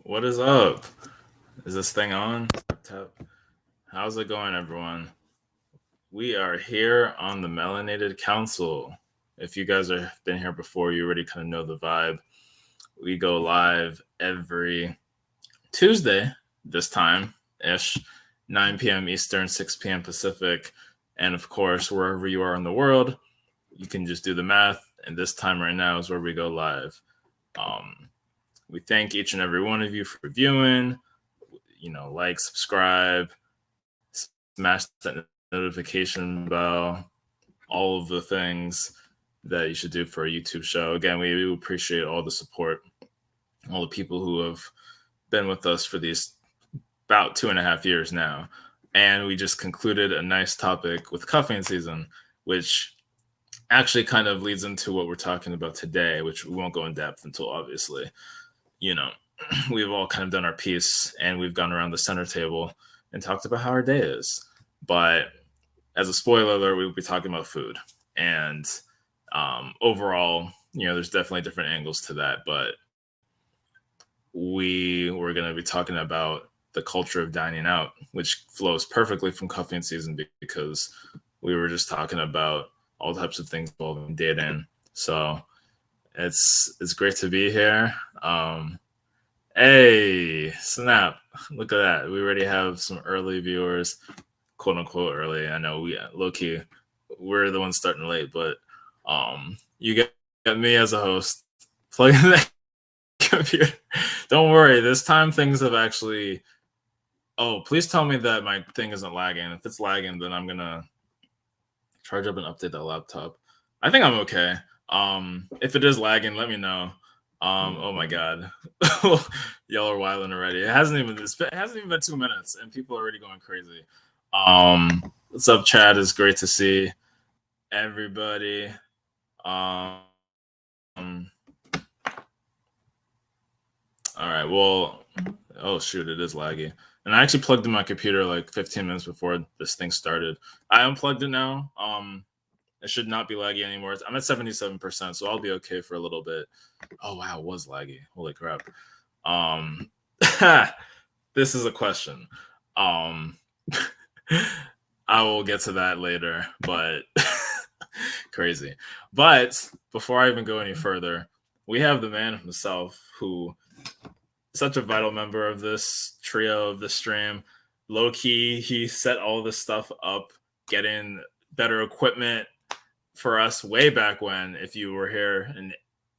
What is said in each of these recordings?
What is up? Is this thing on? Tap. How's it going, everyone? We are here on the Melanated Council. If you guys have been here before, you already kind of know the vibe. We go live every Tuesday, this time ish, 9 p.m. Eastern, 6 p.m. Pacific. And of course, wherever you are in the world, you can just do the math. And this time right now is where we go live. We thank each and every one of you for viewing. Like, subscribe, smash that notification bell, all of the things that you should do for a YouTube show. Again, we appreciate all the support, all the people who have been with us for these about 2.5 years now. And we just concluded a nice topic with cuffing season, which actually kind of leads into what we're talking about today, which we won't go in depth until obviously, we've all kind of done our piece and we've gone around the center table and talked about how our day is. But as a spoiler alert, we'll be talking about food. And overall, there's definitely different angles to that. But we're going to be talking about the culture of dining out, which flows perfectly from cuffing season because we were just talking about all types of things involving dating. So it's great to be here. Hey, snap. Look at that. We already have some early viewers, quote unquote early. I know low-key, we're the ones starting late, but you got me as a host plugging that computer. Don't worry, this time things have actually... Oh, please tell me that my thing isn't lagging. If it's lagging, then I'm gonna charge up and update that laptop. I think I'm okay. If it is lagging, let me know. Oh my god, y'all are wilding already. It hasn't even been 2 minutes, and people are already going crazy. What's up, Chad? It's great to see everybody. All right. Well, oh shoot, it is laggy. And I actually plugged in my computer like 15 minutes before this thing started. I unplugged it now. It should not be laggy anymore. I'm at 77%, so I'll be okay for a little bit. Oh wow, it was laggy. Holy crap. This is a question. I will get to that later, but crazy. But before I even go any further, we have the man himself who such a vital member of this trio of the stream. Low key, he set all this stuff up, getting better equipment for us way back when. If you were here in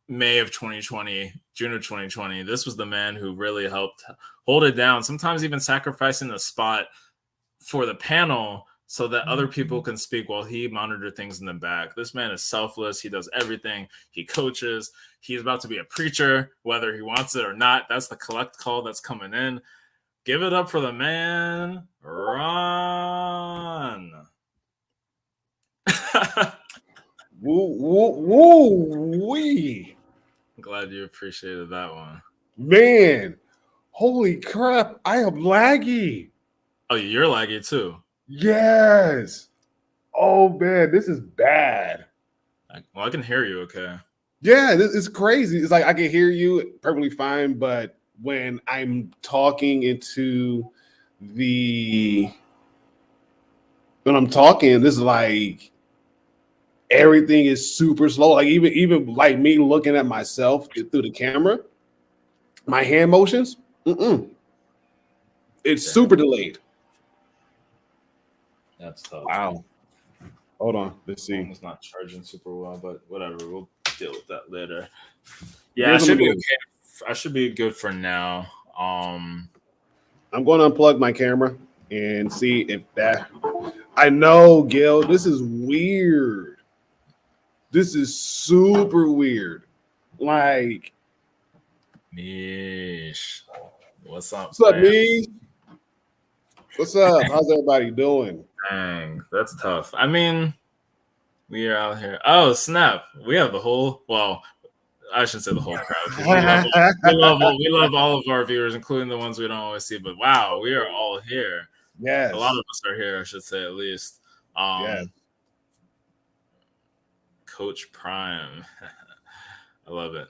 May of 2020, June of 2020, this was the man who really helped hold it down, sometimes even sacrificing the spot for the panel so that other people can speak while he monitored things in the back. This man is selfless. He does everything. He coaches. He's about to be a preacher, whether he wants it or not. That's the collect call that's coming in. Give it up for the man, Ron. Woo-wee. I'm glad you appreciated that one. Man, holy crap. I am laggy. Oh, you're laggy too. Yes. Oh, man, this is bad. Well, I can hear you okay. Yeah, this is crazy. It's like I can hear you perfectly fine, but when I'm talking this is like everything is super slow. Like even like me looking at myself through the camera, my hand motions, it's super delayed. That's tough. Wow. Hold on. Let's see. It's not charging super well, but whatever. We'll deal with that later. Yeah, I should be okay. I should be good for now. I'm going to unplug my camera and see if that... I know, Gil, this is weird. This is super weird. Like, Mish. What's up? What's up, me? What's up? How's everybody doing? Dang, that's tough. I mean, we are out here. Oh, snap. We have the whole, well, I shouldn't say the whole crowd. We love all of our viewers, including the ones we don't always see. But wow, we are all here. Yes. A lot of us are here, I should say, at least. Yes. Coach Prime. I love it.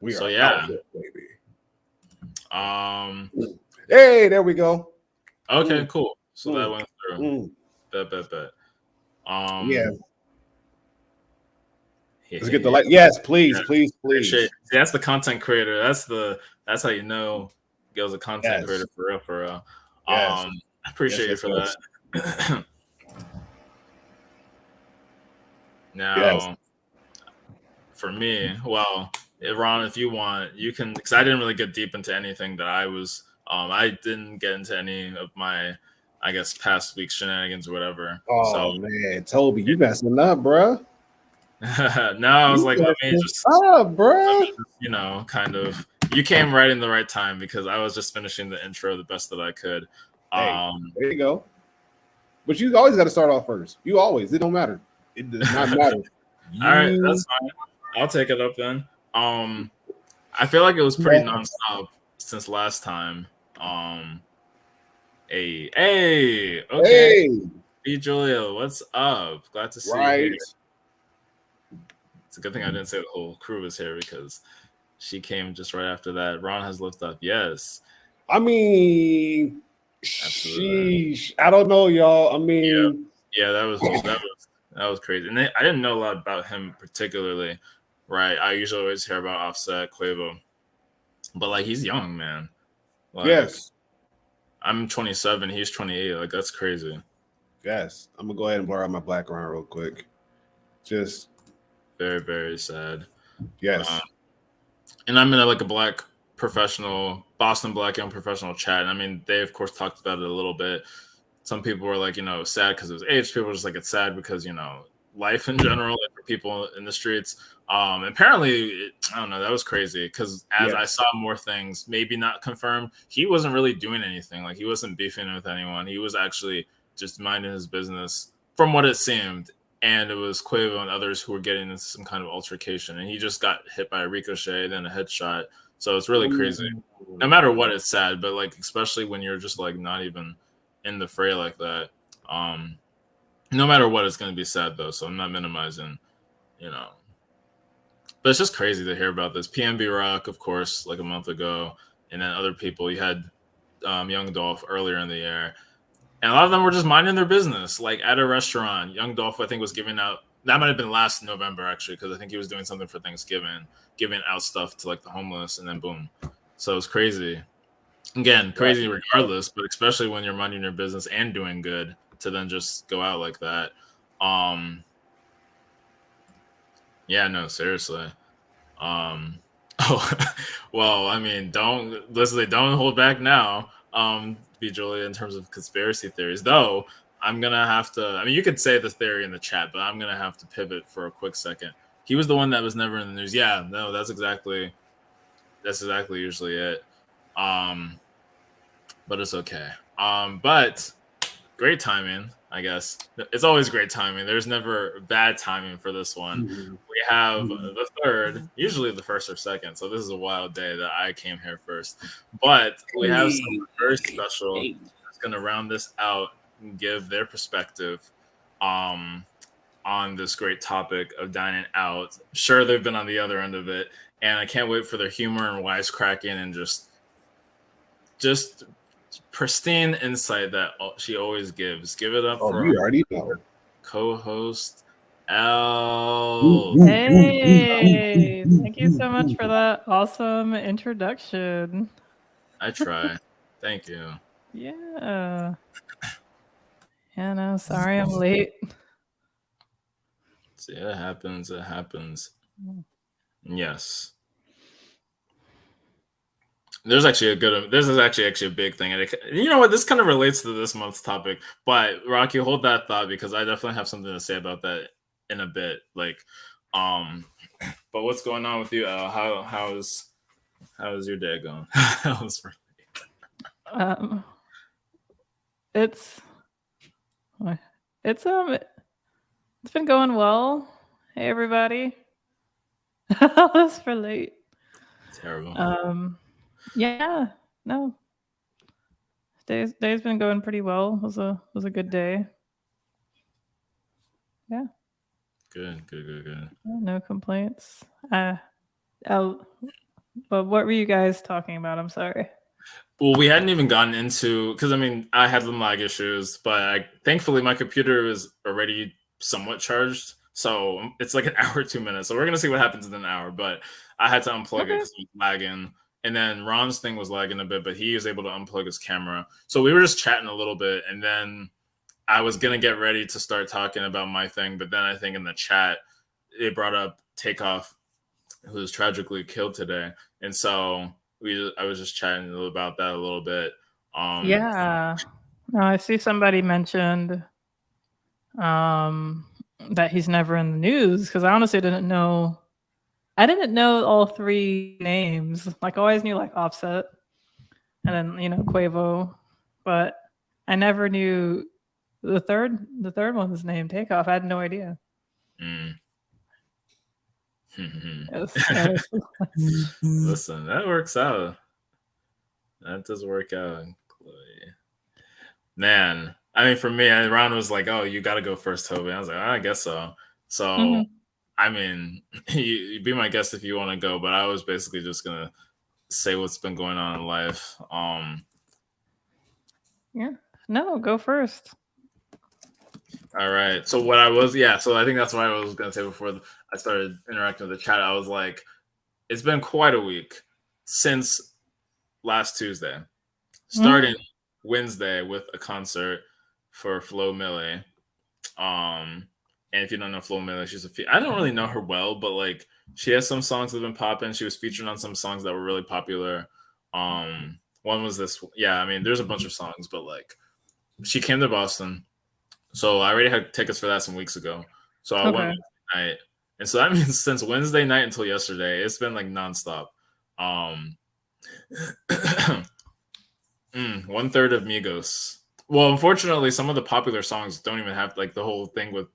We so are yeah. out here, baby. Hey, there we go. Okay, cool. So that went through. Mm. Bet. Yeah. Let's get the light. Yes, please. See, that's the content creator. That's how you know Gil's a content creator for real. Yes. I appreciate you for that. Now, for me, well, Ron, if you want, you can, because I didn't really get deep into anything that I didn't get into any of my, I guess, past week's shenanigans or whatever. Oh man, Toby, you messing up, bro. No, I was like, let me just, kind of. You came right in the right time because I was just finishing the intro the best that I could. Hey, there you go. But you always got to start off first. You always. It don't matter. It does not matter. All right, that's fine. I'll take it up then. I feel like it was pretty nonstop since last time. Hey, okay. Hey, Julia, what's up? Glad to see you here. It's a good thing I didn't say the whole crew was here because she came just right after that. Ron has lifted up. Yes. I mean, sheesh. I don't know, y'all. I mean, yeah, that was crazy. And I didn't know a lot about him particularly, right? I usually always hear about Offset, Quavo, but like he's young, man. Like, yes. I'm 27. He's 28. Like that's crazy. Yes. I'm gonna go ahead and blur out my background real quick. Just very, very sad. Yes. And I'm in a black professional, Boston black young professional chat. And I mean, they of course talked about it a little bit. Some people were like, sad because it was age. People were just like, it's sad because, life in general, like for people in the streets. Apparently, I don't know, that was crazy because as I saw more things, maybe not confirmed, he wasn't really doing anything. Like he wasn't beefing with anyone. He was actually just minding his business from what it seemed. And it was Quavo and others who were getting into some kind of altercation. And he just got hit by a ricochet, then a headshot. So it's really crazy. No matter what, it's sad. But especially when you're just not even in the fray like that. No matter what, it's going to be sad though. So I'm not minimizing, But it's just crazy to hear about this. PNB Rock, of course, like a month ago. And then other people. You had Young Dolph earlier in the year. And a lot of them were just minding their business, like at a restaurant. Young Dolph, I think, was giving out. That might have been last November, actually, because I think he was doing something for Thanksgiving, giving out stuff to the homeless, and then boom. So it was crazy. Again, crazy regardless, but especially when you're minding your business and doing good, to then just go out like that. Yeah, no, seriously. Well, I mean, don't hold back now. Be Julia in terms of conspiracy theories, though. I'm gonna have to. I mean, you could say the theory in the chat, but I'm gonna have to pivot for a quick second. He was the one that was never in the news. Yeah, no, that's exactly usually it. But it's okay. But great timing, I guess. It's always great timing. There's never bad timing for this one. Mm-hmm. We have the third, usually the first or second. So this is a wild day that I came here first. But we have someone very special that's going to round this out and give their perspective on this great topic of dining out. Sure, they've been on the other end of it. And I can't wait for their humor and wisecracking and just pristine insight that she always gives. Give it up for you already know. Co-host Al. Hey, thank you so much for that awesome introduction. I try. Thank you. Yeah. Yeah, no, sorry I'm late. See, it happens. It happens. Yes. There's actually this is actually a big thing. And you know what? This kind of relates to this month's topic. But Rocky, hold that thought because I definitely have something to say about that in a bit. But what's going on with you, Al? How's your day going? It's been going well. Hey everybody. I was for late. Terrible. Yeah, no. Day's been going pretty well. It was a good day. Yeah. Good. No complaints. But what were you guys talking about? I'm sorry. Well, we hadn't even gotten into because I mean I had some lag issues, but thankfully my computer was already somewhat charged, so it's like an hour 2 minutes. So we're gonna see what happens in an hour. But I had to unplug it Okay. because it was lagging, and then Ron's thing was lagging a bit, but he was able to unplug his camera. So we were just chatting a little bit, and then I was gonna get ready to start talking about my thing, but then I think in the chat they brought up Takeoff, who was tragically killed today, and so I was just chatting about that a little bit. Yeah. I see somebody mentioned that he's never in the news because I honestly didn't know. I didn't know all three names. Like I always knew like Offset and then Quavo, but I never knew the third one was named Takeoff. I had no idea. Yes. Listen, that works out. That does work out, Chloe. Man, I mean, for me, Ron was like, "Oh, you got to go first, Toby." I was like, "I guess so." So, I mean, you be my guest if you want to go, but I was basically just gonna say what's been going on in life. Yeah. No, go first. All right. So what I was, yeah. So I think that's what I was gonna say before I started interacting with the chat. I was like, it's been quite a week since last Tuesday, starting Wednesday with a concert for Flo Milli. And if you don't know Flo Milli, I don't really know her well, but like she has some songs that have been popping. She was featured on some songs that were really popular. One was this, yeah. I mean, there's a bunch of songs, but like she came to Boston, so I already had tickets for that some weeks ago. So I went Wednesday night, and so that means since Wednesday night until yesterday, it's been like nonstop. 1/3 of Migos. Well, unfortunately, some of the popular songs don't even have like the whole thing with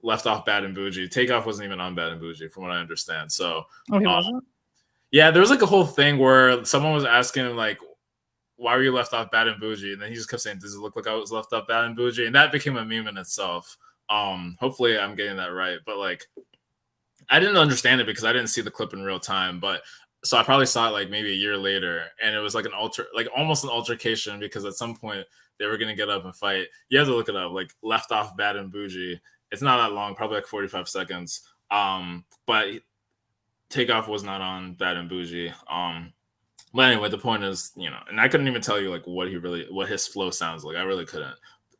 left off Bad and Bougie. Takeoff wasn't even on Bad and Bougie, from what I understand. So, he wasn't. Yeah, there was like a whole thing where someone was asking him like, "Why were you left off Bad and Bougie?" And then he just kept saying, "Does it look like I was left off Bad and Bougie?" And that became a meme in itself. Hopefully, I'm getting that right, but like, I didn't understand it because I didn't see the clip in real time, but. So I probably saw it like maybe a year later, and it was like almost an altercation because at some point they were gonna get up and fight. You have to look it up, like left off Bad and Bougie. It's not that long, probably like 45 seconds. But Takeoff was not on Bad and Bougie. But anyway, the point is, and I couldn't even tell you like what his flow sounds like. I really couldn't.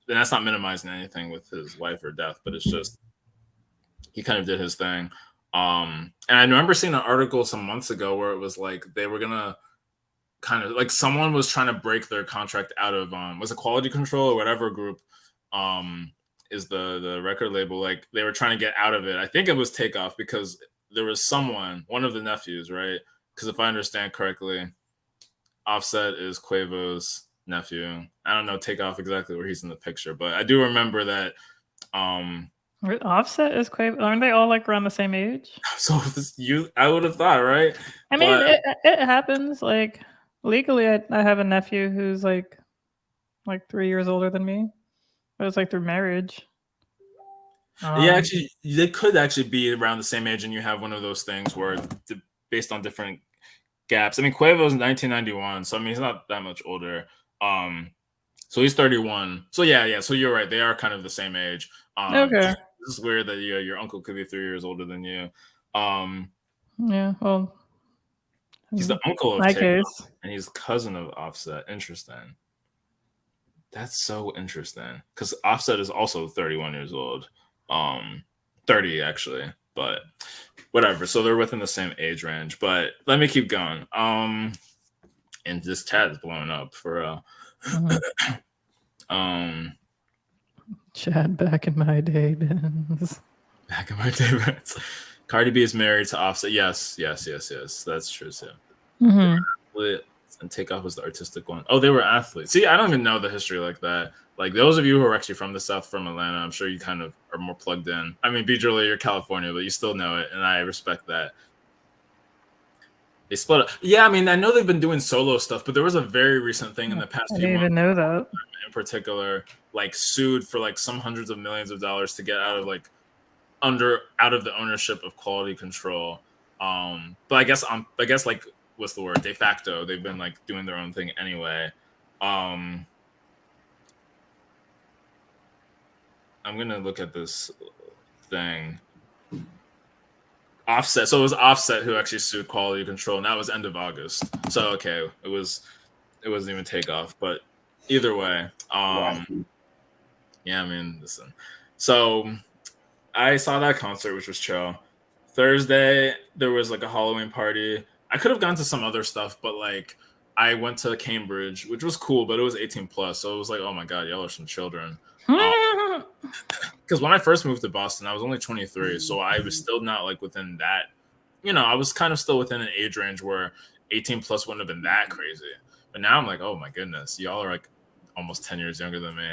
And that's not minimizing anything with his wife or death, but it's just he kind of did his thing. And I remember seeing an article some months ago where it was like they were gonna kind of like someone was trying to break their contract out of was it Quality Control or whatever group is the record label. Like they were trying to get out of it. I think it was Takeoff because there was one of the nephews, right? Because if I understand correctly, Offset is Quavo's nephew. I don't know Takeoff exactly where he's in the picture, but I do remember that Offset is Quavo. Aren't they all like around the same age? So I would have thought, right? I mean, it happens. Like legally, I have a nephew who's like 3 years older than me. But it's like through marriage. Yeah, actually, they could actually be around the same age, and you have one of those things where based on different gaps. I mean, Quavo's 1991, so I mean he's not that much older. So he's 31. So yeah. So you're right; they are kind of the same age. Okay. This is weird that your uncle could be 3 years older than you. Yeah. Well, he's the uncle of my Takeoff, case, and he's cousin of Offset. Interesting. That's so interesting because Offset is also 31 years old. 30 actually, but whatever. So they're within the same age range. But let me keep going. And this chat is blowing up for Chad back in my day, Benz. Back in my day, Benz. Cardi B is married to Offset. Yes. That's true too. And Takeoff was the artistic one. Oh, they were athletes. See, I don't even know the history like that. Like those of you who are actually from the South, from Atlanta, I'm sure you kind of are more plugged in. I mean, Beatrice, you're California, but you still know it, and I respect that. They split up. Yeah, I mean, I know they've been doing solo stuff, but there was a very recent thing in the past few months. I didn't even know that. In particular, like sued for like some hundreds of millions of dollars to get out of out of the ownership of Quality Control. But I guess like what's the word, de facto. They've been like doing their own thing anyway. I'm gonna look at this thing. Offset. So it was Offset who actually sued Quality Control, and that was end of August. So okay, it wasn't even Takeoff, but either way, yeah, I mean, listen. So I saw that concert, which was chill. Thursday, there was like a Halloween party. I could have gone to some other stuff, but like I went to Cambridge, which was cool, but it was 18 plus. So it was like, oh my God, y'all are some children. Because when I first moved to Boston, I was only 23. So I was still not like within that, I was kind of still within an age range where 18 plus wouldn't have been that crazy. But now I'm like, oh my goodness, y'all are like almost 10 years younger than me.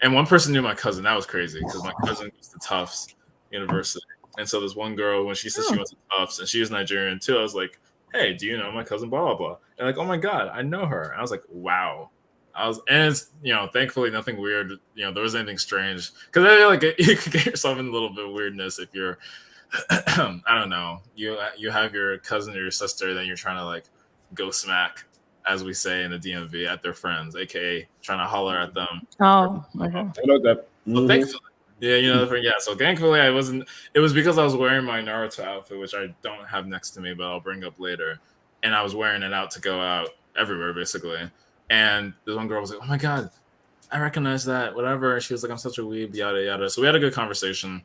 And one person knew my cousin. That was crazy because my cousin goes to Tufts University. And so this one girl, when she said she went to Tufts and she was Nigerian too, I was like, hey, do you know my cousin, blah, blah, blah. And like, oh my God, I know her. And I was like, wow. And it's, thankfully nothing weird, there wasn't anything strange. Because I feel like you could get yourself in a little bit of weirdness if you're, I don't know, you have your cousin or your sister that you're trying to like go smack, as we say in the DMV, at their friends, aka trying to holler at them. Oh, okay. So thankfully, so thankfully I wasn't. It was because I was wearing my Naruto outfit, which I don't have next to me, but I'll bring up later. And I was wearing it out to go out everywhere, basically. And this one girl was like, "Oh my God, I recognize that." Whatever. She was like, "I'm such a weeb," yada yada. So we had a good conversation.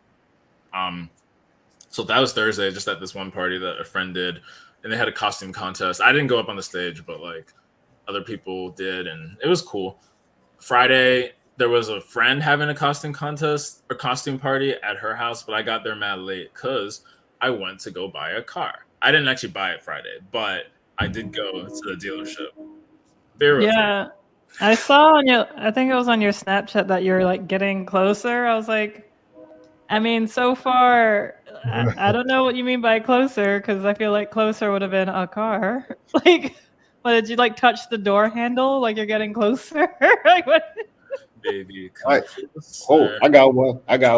So that was Thursday, just at this one party that a friend did, and they had a costume contest. I didn't go up on the stage, but like other people did, and it was cool. Friday, there was a friend having a costume contest or costume party at her house, but I got there mad late because I went to go buy a car. I didn't actually buy it Friday, but I did go to the dealership. Bear with me. I saw I think it was on your Snapchat that you're like getting closer. I was like, I mean, so far, I don't know what you mean by closer, because I feel like closer would have been a car. Like, what, did you like touch the door handle like you're getting closer? Like what? Baby, I got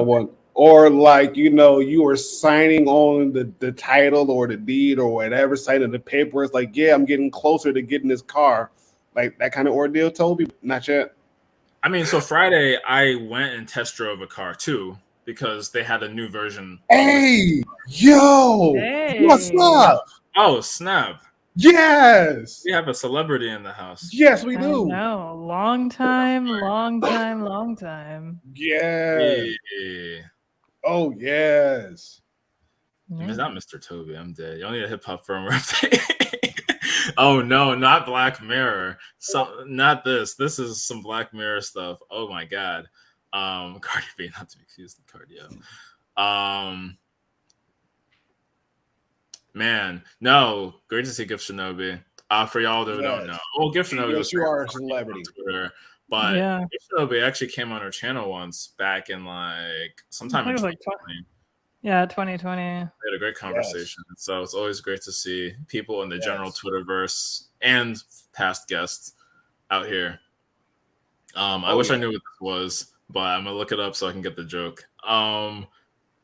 one. Or like, you were signing on the title or the deed or whatever, signing the paper. It's like, yeah, I'm getting closer to getting this car. Like that kind of ordeal, Toby? Not yet. I mean, so Friday I went and test drove a car too because they had a new version. Hey, yo, what's up? Oh, snap. Yes. We have a celebrity in the house. Yes, we do. No, long time. Yes. Yeah. Oh, yes. It's not Mr. Toby. I'm dead. Y'all need a hip hop firmware update. Oh no, not Black Mirror. Not this. This is some Black Mirror stuff. Oh my God. Cardi B, not to be confused with Cardio. Man, no. Great to see Gift Shinobi. For y'all who don't know, well, Gift Shinobi was you are a celebrity on Twitter, but Gift Shinobi actually came on our channel once back in like sometime in 2020. Yeah, 2020. We had a great conversation. Yes. So it's always great to see people in the general Twitterverse and past guests out here. I wish I knew what this was, but I'm gonna look it up so I can get the joke.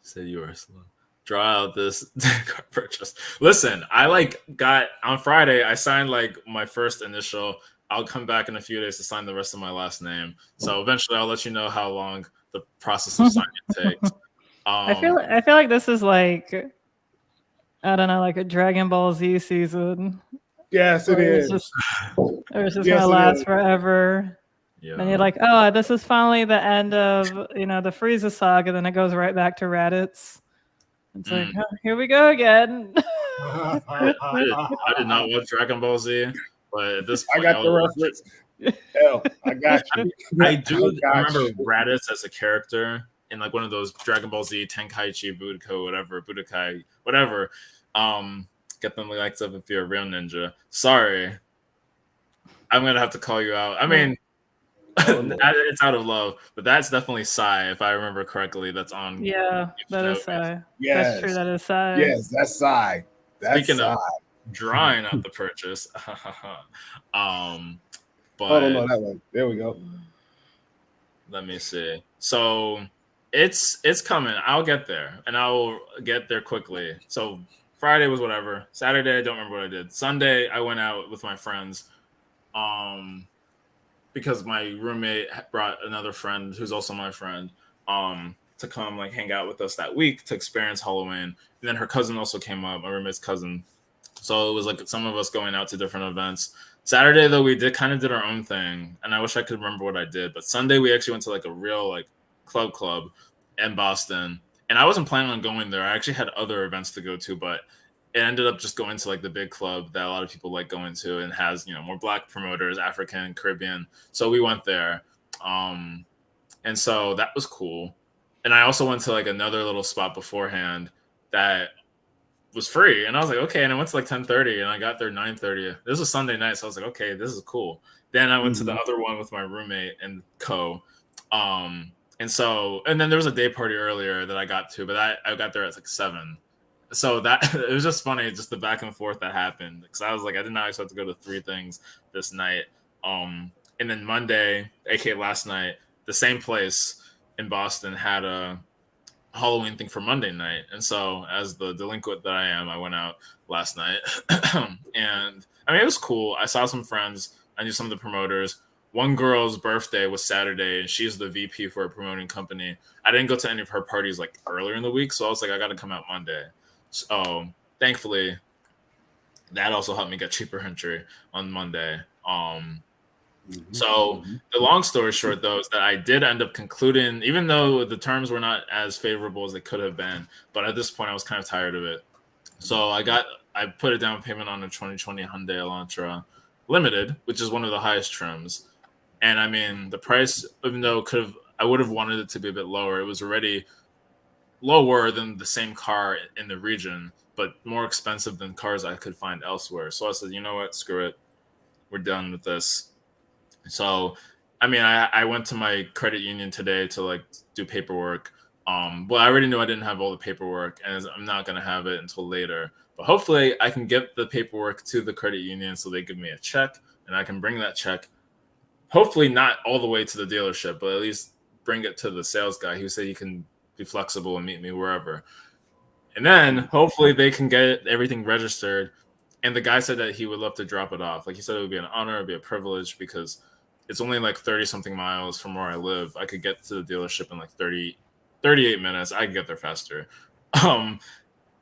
Said you are slow. Draw out this car purchase. Listen, I got on Friday. I signed like my first initial. I'll come back in a few days to sign the rest of my last name. So eventually, I'll let you know how long the process of signing takes. I feel like this is like, I don't know, like a Dragon Ball Z season. Yes, it is. It's just gonna last forever. Yeah. And you're like, oh, this is finally the end of the Frieza saga. Then it goes right back to Raditz. It's like, oh, here we go again. I did not watch Dragon Ball Z, but at this point, I got the reference. Hell, I got you. I remember Raditz as a character in like one of those Dragon Ball Z Tenkaichi Budokai, whatever. Get them likes up if you're a real ninja. Sorry, I'm gonna have to call you out. I mean, it's out of love, but that's definitely Sai, if I remember correctly. That's on. Yeah, that is Sai. Yes, that's true. That is Sai. Yes, that's Sai. Speaking of drawing out the purchase, but oh no, that one. There we go. Let me see. So it's coming. I'll get there, and I will get there quickly. So Friday was whatever. Saturday, I don't remember what I did. Sunday, I went out with my friends. Because my roommate brought another friend who's also my friend to come like hang out with us that week to experience Halloween. And then her cousin also came up, my roommate's cousin. So it was like some of us going out to different events. Saturday though, we did our own thing, and I wish I could remember what I did. But Sunday we actually went to like a real like club in Boston, and I wasn't planning on going there. I actually had other events to go to, but it ended up just going to like the big club that a lot of people like going to, and has more Black promoters, African, Caribbean. So we went there, and so that was cool. And I also went to like another little spot beforehand that was free, and I was like, okay. And I went to like 10:30, and I got there 9:30. This was Sunday night, so I was like, okay, this is cool. Then I went to the other one with my roommate and co. And then there was a day party earlier that I got to, but I got there at like 7. So that it was just funny, just the back and forth that happened, because I was like, I did not expect to go to 3 things this night. And then Monday, aka last night, the same place in Boston had a Halloween thing for Monday night, and so as the delinquent that I am, I went out last night, and I mean it was cool. I saw some friends. I knew some of the promoters. One girl's birthday was Saturday, and she's the VP for a promoting company. I didn't go to any of her parties like earlier in the week, so I was like, I got to come out Monday. So thankfully, that also helped me get cheaper entry on Monday. So the long story short, though, is that I did end up concluding, even though the terms were not as favorable as they could have been, but at this point I was kind of tired of it. So I put a down payment on a 2020 Hyundai Elantra Limited, which is one of the highest trims. And I mean, the price, even though I would have wanted it to be a bit lower, it was already lower than the same car in the region, but more expensive than cars I could find elsewhere. So I said, you know what, screw it. We're done with this. So, I mean, I went to my credit union today to like do paperwork. Well, I already knew I didn't have all the paperwork, and I'm not going to have it until later. But hopefully I can get the paperwork to the credit union so they give me a check, and I can bring that check, hopefully not all the way to the dealership, but at least bring it to the sales guy who said he can be flexible and meet me wherever. And then hopefully they can get everything registered. And the guy said that he would love to drop it off. Like he said, it would be an honor, it would be a privilege, because it's only like 30 something miles from where I live. I could get to the dealership in like 38 minutes. I could get there faster. And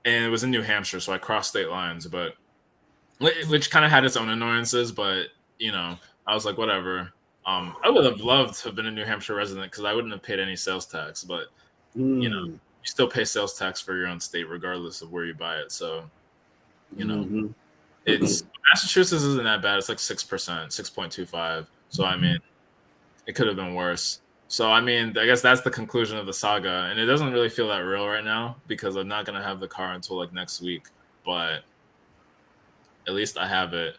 it was in New Hampshire, so I crossed state lines, but which kind of had its own annoyances, but I was like, whatever. I would have loved to have been a New Hampshire resident because I wouldn't have paid any sales tax, but you still pay sales tax for your own state regardless of where you buy it. So, it's Massachusetts isn't that bad. It's like 6%, 6.25. So I mean, it could have been worse. So I mean, I guess that's the conclusion of the saga, and it doesn't really feel that real right now because I'm not gonna have the car until like next week. But at least I have it.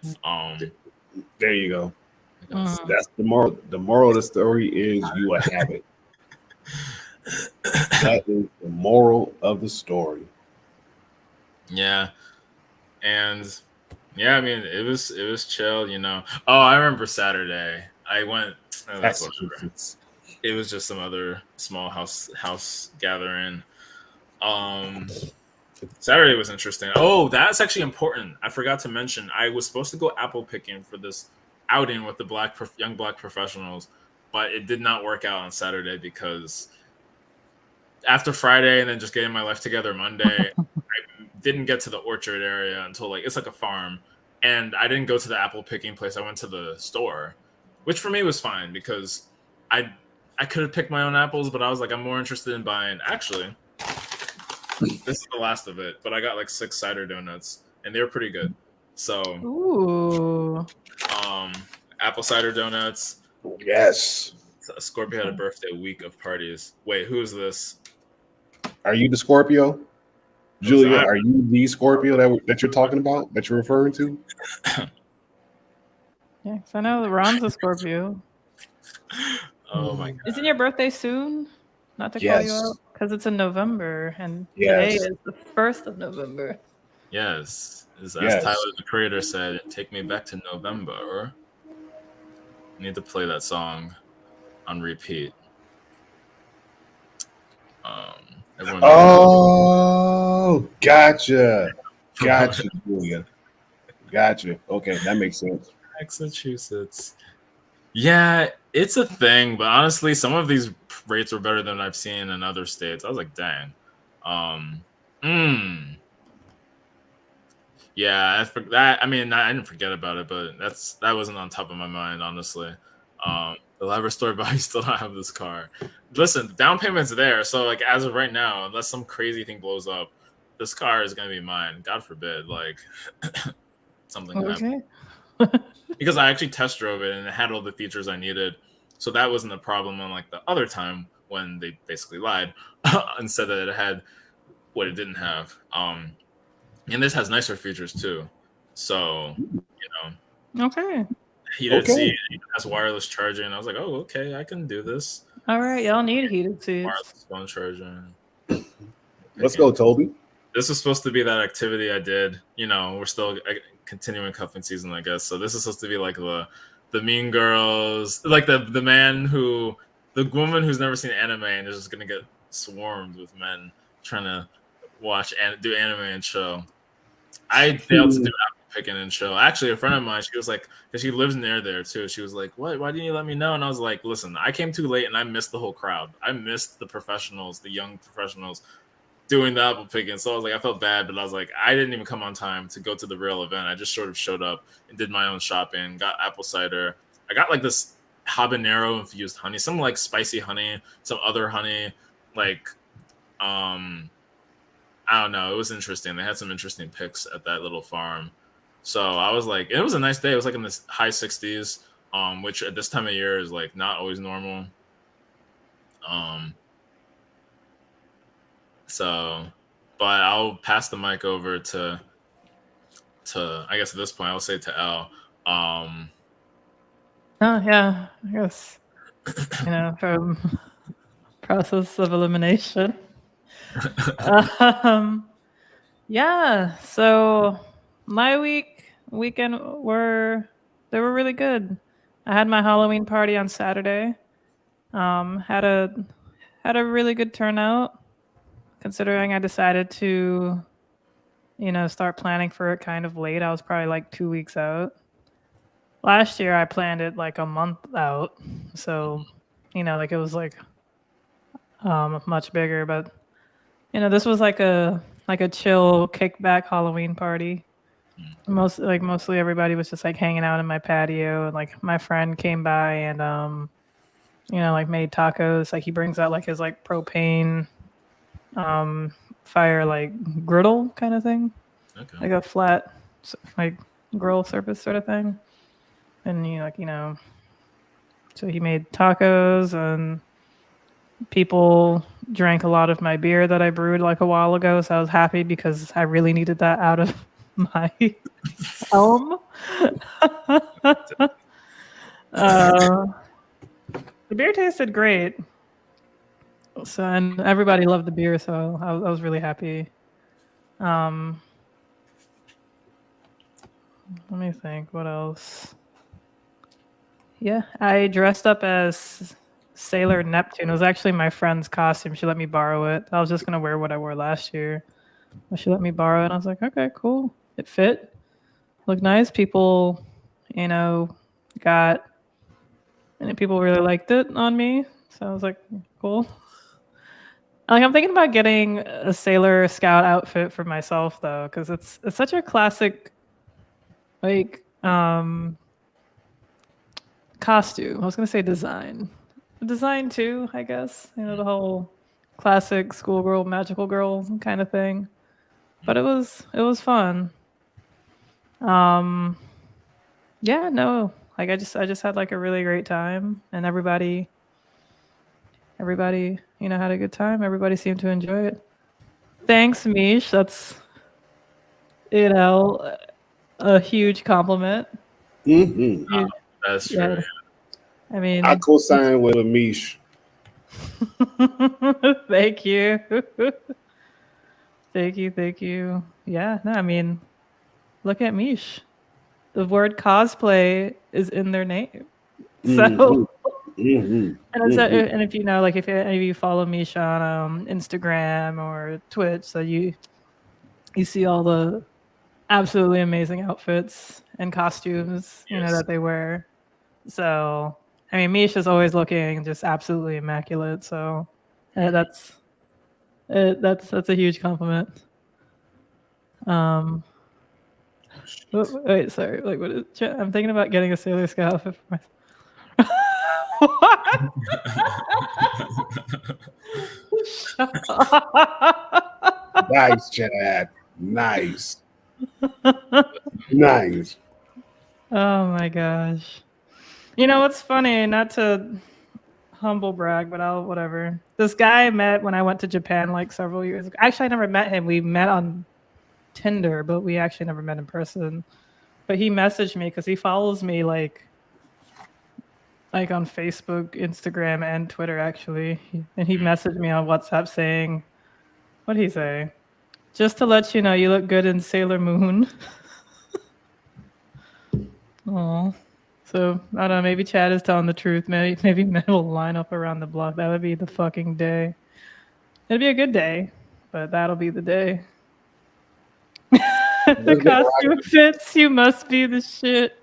There you go. That's the moral. The moral of the story is you will have it. That is the moral of the story. Yeah, and yeah, I mean, it was chill, Oh, I remember Saturday. I went. Oh, that's whatever. It was just some other small house gathering. Saturday was interesting. Oh, that's actually important. I forgot to mention. I was supposed to go apple picking for this outing with the young black professionals, but it did not work out on Saturday because after Friday and then just getting my life together Monday, I didn't get to the orchard area until it's like a farm, and I didn't go to the apple picking place. I went to the store, which for me was fine because I could have picked my own apples, but I was like, I'm more interested in buying. Actually, this is the last of it, but I got like 6 cider donuts, and they were pretty good. So, ooh, apple cider donuts. Yes. Scorpio had a birthday week of parties. Wait, who is this? Are you the Scorpio? Julia, are you the Scorpio that you're talking about, that you're referring to? Yeah, because I know Ron's a Scorpio. Oh my God. Isn't your birthday soon? Not to call you out, because it's in November, and today is the 1st of November. Yes. As Tyler, the creator, said, take me back to November. I need to play that song on repeat. Oh, gotcha. Gotcha, Julia. Gotcha. Okay, that makes sense. Massachusetts. Yeah, it's a thing, but honestly, some of these rates were better than I've seen in other states. I was like, dang. Mm, yeah, I mean, I didn't forget about it, but that wasn't on top of my mind, honestly. The laboratory buy still don't have this car. Listen, the down payment's there, so like as of right now, unless some crazy thing blows up, this car is gonna be mine. God forbid, like something happens. Okay. Because I actually test drove it and it had all the features I needed. So that wasn't a problem unlike the other time when they basically lied and said that it had what it didn't have. And this has nicer features too. So, Okay. heated Okay. seat, it has wireless charging. I was like, oh, okay, I can do this. All right. Y'all need heated seats. Wireless phone charging. Let's go, Toby. This was supposed to be that activity I did. We're still continuing cuffing season, I guess. So this is supposed to be like the Mean Girls, like the woman who's never seen anime and is just gonna get swarmed with men trying to watch and do anime and show. I failed to do apple picking and show. Actually, a friend of mine, she was like, because she lives near there too. She was like, "What? Why didn't you let me know?" And I was like, "Listen, I came too late and I missed the whole crowd. I missed the professionals, the young professionals." Doing the apple picking. So I was like, I felt bad, but I was like, I didn't even come on time to go to the real event. I just sort of showed up and did my own shopping, got apple cider. I got like this habanero infused honey, some like spicy honey, some other honey, like I don't know. It was interesting. They had some interesting picks at that little farm. So I was like, it was a nice day. It was like in the high 60s, which at this time of year is like not always normal. So, but I'll pass the mic over to I guess at this point I'll say to L. Oh yeah, I guess from process of elimination. Yeah. So my weekend they were really good. I had my Halloween party on Saturday. Had a really good turnout. Considering I decided to, start planning for it kind of late. I was probably like 2 weeks out. Last year I planned it like a month out. So, like it was like much bigger, but this was like a chill kickback Halloween party. Mostly everybody was just like hanging out in my patio, and like my friend came by and like made tacos. Like he brings out like his like propane fire like griddle kind of thing, Okay. like a flat like grill surface sort of thing, and so he made tacos, and people drank a lot of my beer that I brewed like a while ago, so I was happy because I really needed that out of my home. The beer tasted great. So, and everybody loved the beer, so I was really happy. Let me think. What else? Yeah, I dressed up as Sailor Neptune. It was actually my friend's costume. She let me borrow it. I was just gonna wear what I wore last year, but she let me borrow it. And I was like, okay, cool. It fit. Looked nice. People, people really liked it on me. So I was like, cool. Like I'm thinking about getting a Sailor Scout outfit for myself though, because it's such a classic like costume. I was gonna say design too, I guess. The whole classic schoolgirl, magical girl kind of thing. But it was fun. Yeah, no, like I just had like a really great time, and everybody had a good time. Everybody seemed to enjoy it. Thanks, Mish. That's a huge compliment. Mm-hmm. That's true. Yeah. I mean, I co-sign with a Mish. Thank you. Thank you. Yeah, no, I mean, look at Mish. The word cosplay is in their name. So, and if like if any of you follow Mish on Instagram or Twitch, so you see all the absolutely amazing outfits and costumes, Yes. that they wear. So, I mean, Misha's always looking just absolutely immaculate. So, that's a huge compliment. Oh, shit. Wait, sorry. Like, what is? I'm thinking about getting a Sailor Scout outfit for what? Shut up. Nice, Chad. Nice. Nice. Oh my gosh. You know what's funny? Not to humble brag, but I'll whatever. This guy I met when I went to Japan like several years ago. Actually, I never met him. We met on Tinder, but we actually never met in person. But he messaged me because he follows me like on Facebook, Instagram, and Twitter actually. And he messaged me on WhatsApp saying, "What did he say? Just to let you know, you look good in Sailor Moon." Oh, so I don't know. Maybe Chad is telling the truth. Maybe men will line up around the block. That would be the fucking day. It'd be a good day, but that'll be the day. The Let's go, costume Rocky. fits. You must be the shit.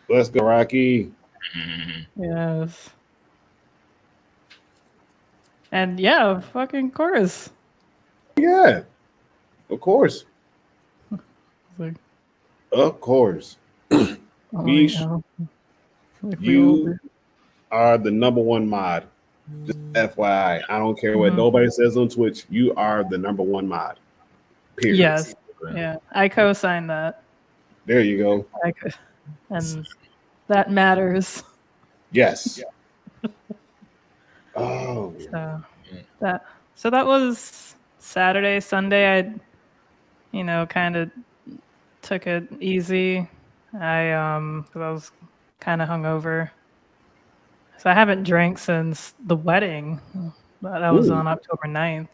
Let's go, Rocky. Yes. And yeah, fucking chorus. Yeah, of course. It's like, Of course. oh, Mish, like we all You do. are the number one mod. Just FYI. I don't care what nobody says on Twitch. You are the number one mod. Period. Yes. Yeah, I co-sign that. There you go. And that matters. Yes. Oh. So that was Saturday. Sunday, I kind of took it easy. 'Cause I was kind of hungover. So I haven't drank since the wedding. That was on October 9th.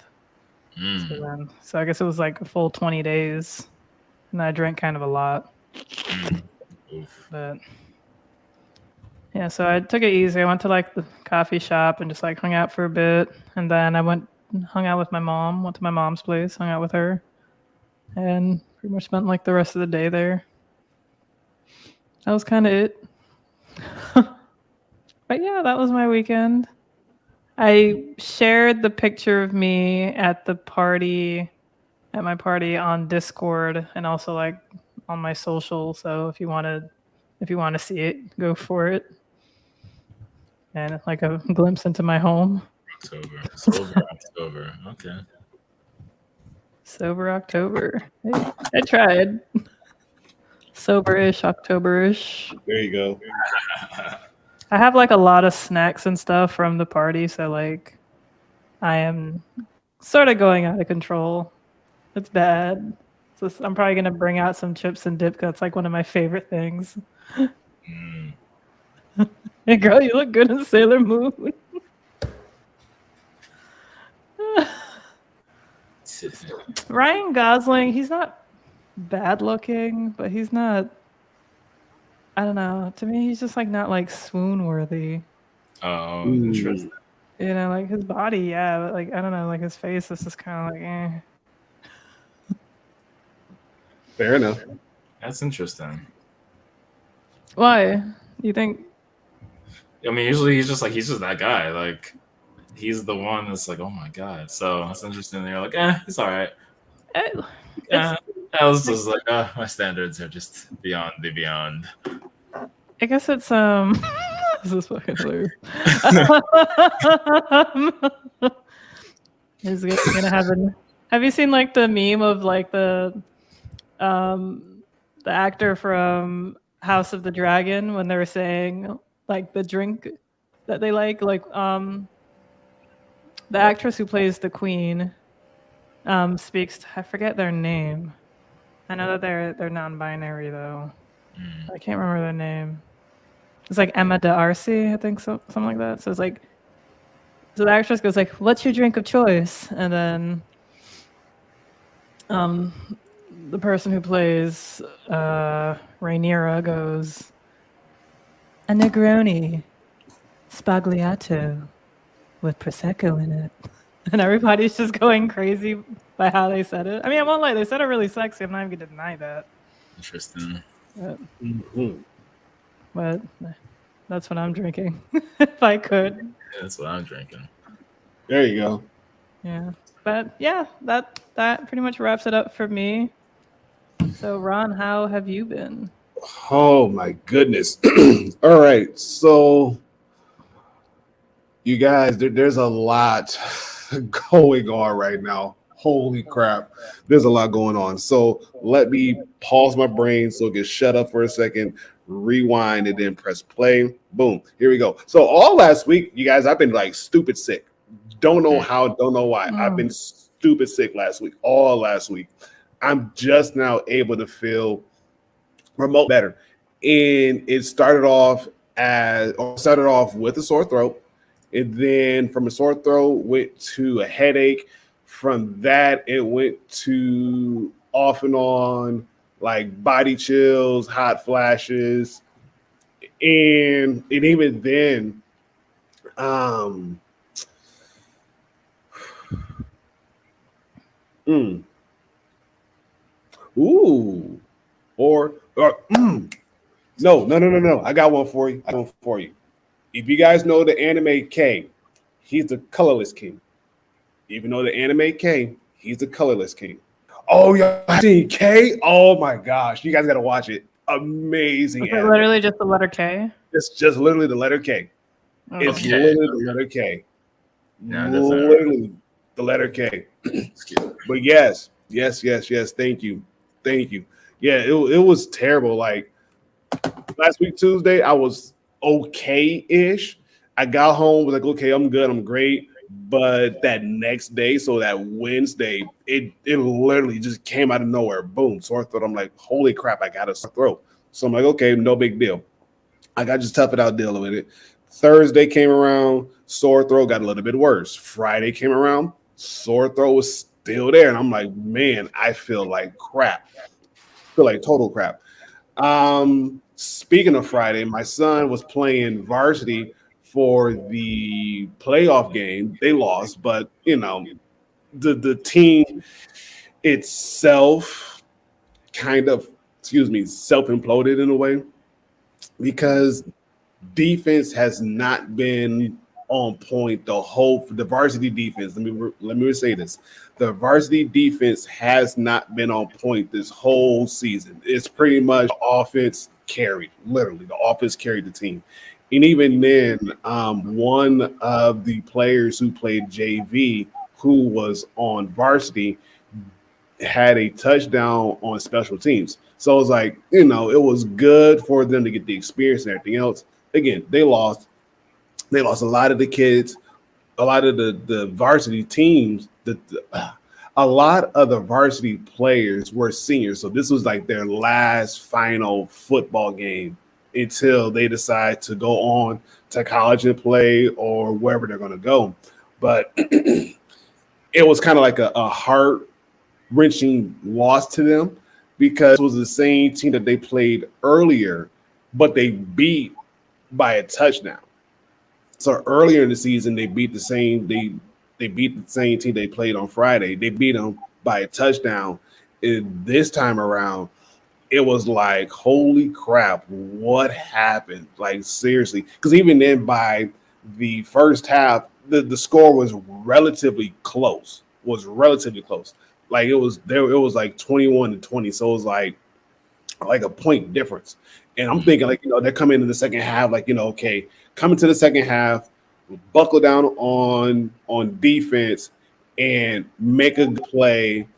So I guess it was like a full 20 days. And I drank kind of a lot. But yeah, so I took it easy. I went to like the coffee shop and just like hung out for a bit. And then I hung out with my mom, went to my mom's place, hung out with her. And pretty much spent like the rest of the day there. That was kind of it. But yeah, that was my weekend. I shared the picture of me at my party on Discord and also like on my social. So if you want to see it, go for it. And it's like a glimpse into my home. Sober October. Okay. Sober October. I tried. Sober-ish, October-ish. There you go. I have like a lot of snacks and stuff from the party, so like I am sort of going out of control. It's bad. So I'm probably gonna bring out some chips and dip because it's like one of my favorite things. Hey girl, you look good in Sailor Moon. Ryan Gosling, he's not bad looking, but he's not. I don't know. To me, he's just like not like swoon worthy. Oh, interesting. Like his body, yeah, but like I don't know, like his face is just kind of like, eh. Fair enough. That's interesting. Why? You think? I mean, usually he's just that guy. Like, he's the one that's like, oh my god. So that's interesting. You're like, it's all right. Yeah, I was just like, my standards are just beyond the beyond. I guess it's this is fucking hilarious. Is gonna have an. Have you seen like the meme of like the actor from House of the Dragon when they were saying like the drink that they like the actress who plays the queen speaks to, I forget their name. I know that they're non-binary though. I can't remember their name. It's like Emma D'Arcy, I think, something like that. So it's like, so the actress goes like, "What's your drink of choice?" And then the person who plays Rhaenyra goes, "A Negroni Spagliato with Prosecco in it." and everybody's just going crazy by how they said it. I mean, I won't lie, they said it really sexy. I'm not even gonna deny that. Interesting. But, Mhm. but that's what I'm drinking. If I could. Yeah, that's what I'm drinking. There you go. Yeah. But yeah, that pretty much wraps it up for me. So Ron, how have you been? Oh my goodness. All right. So you guys, there's a lot going on right now. Holy crap. There's a lot going on. So let me pause my brain so it can shut up for a second, rewind, and then press play. Boom. Here we go. So all last week, you guys, I've been like stupid sick. Don't know how, don't know why. I've been stupid sick last week, all last week. I'm just now able to feel remote better. And it started off with a sore throat. And then from a sore throat went to a headache. From that, it went to off and on like body chills, hot flashes, and even then, um, mm, ooh, no. I got one for you. I got one for you. If you guys know the anime K, he's the colorless king. Even though the anime K, he's the colorless king. Oh, y'all seen K? Oh my gosh, you guys gotta watch it. Amazing Is it anime. literally just the letter K? It's just literally the letter K. It's Okay. literally the letter K. Yeah, definitely. Literally the letter K. Excuse me. But yes. Thank you. Yeah, it was terrible. Like last week Tuesday, I was okay-ish. I got home, was like, okay, I'm good, I'm great. But that next day, so that Wednesday, it literally just came out of nowhere. Boom, sore throat. I'm like, holy crap, I got a sore throat. So I'm like, okay, no big deal. I got to just tough it out dealing with it. Thursday came around, sore throat got a little bit worse. Friday came around, sore throat was still there. And I'm like, man, I feel like crap. Feel like total crap. Speaking of Friday, my son was playing varsity for the playoff game. They lost, but you know, the team itself kind of, self imploded in a way because defense has not been on point the varsity defense. Let me say this. The varsity defense has not been on point this whole season. It's pretty much offense carried, literally. The offense carried the team. And even then, one of the players who played JV, who was on varsity, had a touchdown on special teams. So it was like, it was good for them to get the experience and everything else. Again, they lost. They lost a lot of the kids, a lot of the varsity teams. A lot of the varsity players were seniors. So this was like their last final football game until they decide to go on to college and play or wherever they're going to go. But it was kind of like a heart wrenching loss to them because it was the same team that they played earlier, but they beat by a touchdown. So earlier in the season, they beat the same team they played on Friday. They beat them by a touchdown. And this time around, it was like, holy crap, what happened? Like seriously, because even then, by the first half, the score was relatively close. Like it was there. It was like 21-20. So it was like a point difference. And I'm thinking like, they're coming into the second half, like, okay, coming to the second half, buckle down on defense and make a play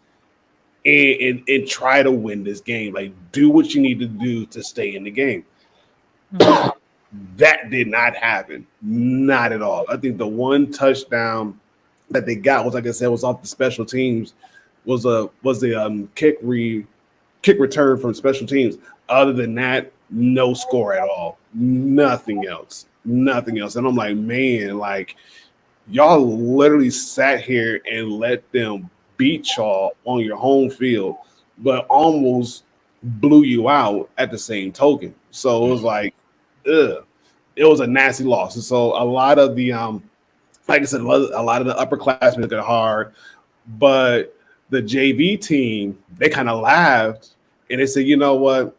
and try to win this game. Like do what you need to do to stay in the game. That did not happen. Not at all. I think the one touchdown that they got was, like I said, was off the special teams, was a kick return from special teams. Other than that, no score at all. Nothing else. And I'm like, man, like y'all literally sat here and let them beat y'all on your home field, but almost blew you out at the same token. So it was like, ugh. It was a nasty loss. And so a lot of the like I said, a lot of the upperclassmen got hard, but the JV team, they kind of laughed and they said, you know what?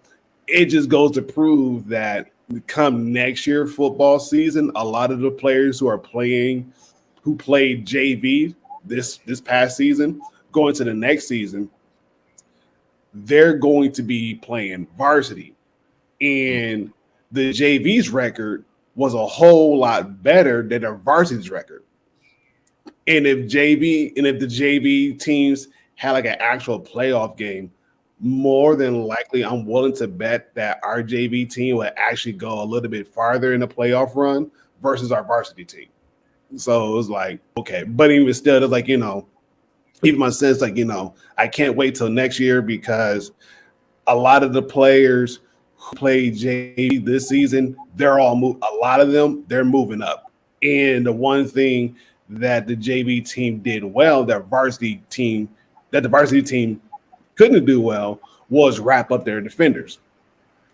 It just goes to prove that come next year football season, a lot of the players who played JV this past season, going to the next season, they're going to be playing varsity. And the JV's record was a whole lot better than the varsity's record. And if the JV teams had like an actual playoff game, more than likely, I'm willing to bet that our JV team would actually go a little bit farther in the playoff run versus our varsity team. So it was like, okay, but even still, it's like, even my sense, like, I can't wait till next year because a lot of the players who played JV this season, they're all a lot of them, they're moving up. And the one thing that the JV team did well, that the varsity team couldn't do well, was wrap up their defenders.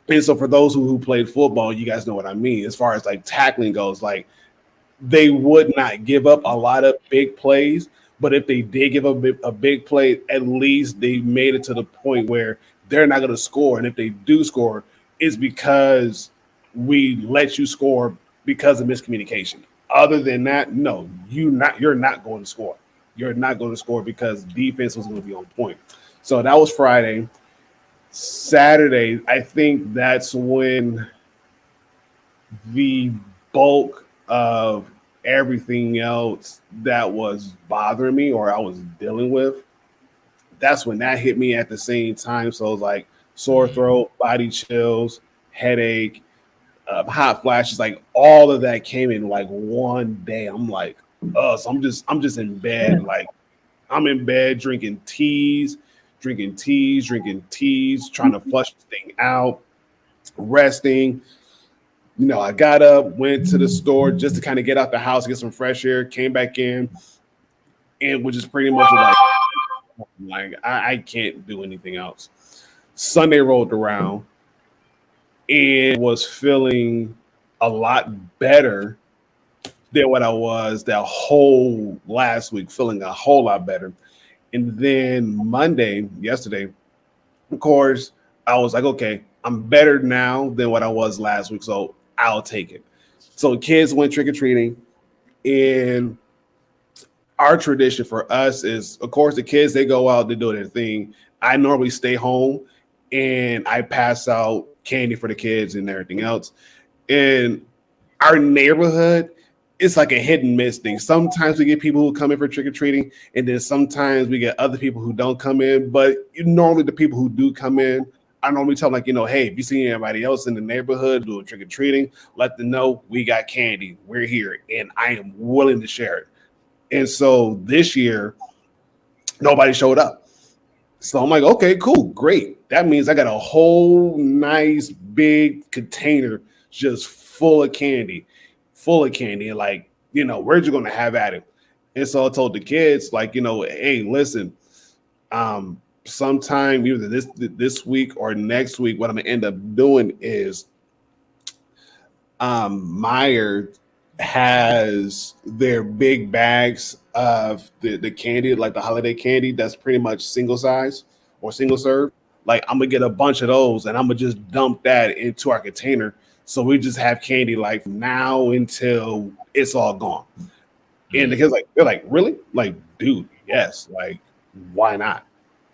And so for those who played football, you guys know what I mean. As far as like tackling goes, like they would not give up a lot of big plays, but if they did give up a big play, at least they made it to the point where they're not going to score. And if they do score, it's because we let you score because of miscommunication. Other than that, no, you're not going to score. You're not going to score because defense was going to be on point. So that was Friday. Saturday, I think that's when the bulk of everything else that was bothering me or I was dealing with, that's when that hit me at the same time. So it was like sore throat, body chills, headache, hot flashes, like all of that came in like one day. I'm like, so I'm just in bed. Like I'm in bed drinking teas, trying to flush the thing out, resting. I got up, went to the store just to kind of get out the house, get some fresh air, came back in, and which is pretty much like I can't do anything else. Sunday rolled around and was feeling a lot better than what I was that whole last week, feeling a whole lot better. And then yesterday, of course, I was like, okay, I'm better now than what I was last week, so I'll take it. So kids went trick-or-treating, and our tradition for us is, of course, the kids, they go out, they do their thing. I normally stay home, and I pass out candy for the kids and everything else. And our neighborhood, it's like a hit and miss thing. Sometimes we get people who come in for trick-or-treating, and then sometimes we get other people who don't come in. But normally the people who do come in, I normally tell them, like, hey, if you see anybody else in the neighborhood doing trick-or-treating, let them know we got candy. We're here, and I am willing to share it. And so this year, nobody showed up. So I'm like, okay, cool, great. That means I got a whole nice big container just full of candy. And like, we're just going to have at it. And so I told the kids, like, hey, listen, sometime either this week or next week, what I'm going to end up doing is Meyer has their big bags of the candy, like the holiday candy that's pretty much single size or single serve. Like I'm gonna get a bunch of those and I'm gonna just dump that into our container. So we just have candy like from now until it's all gone. And the kids they're like, really? Like, dude, yes. Like, why not?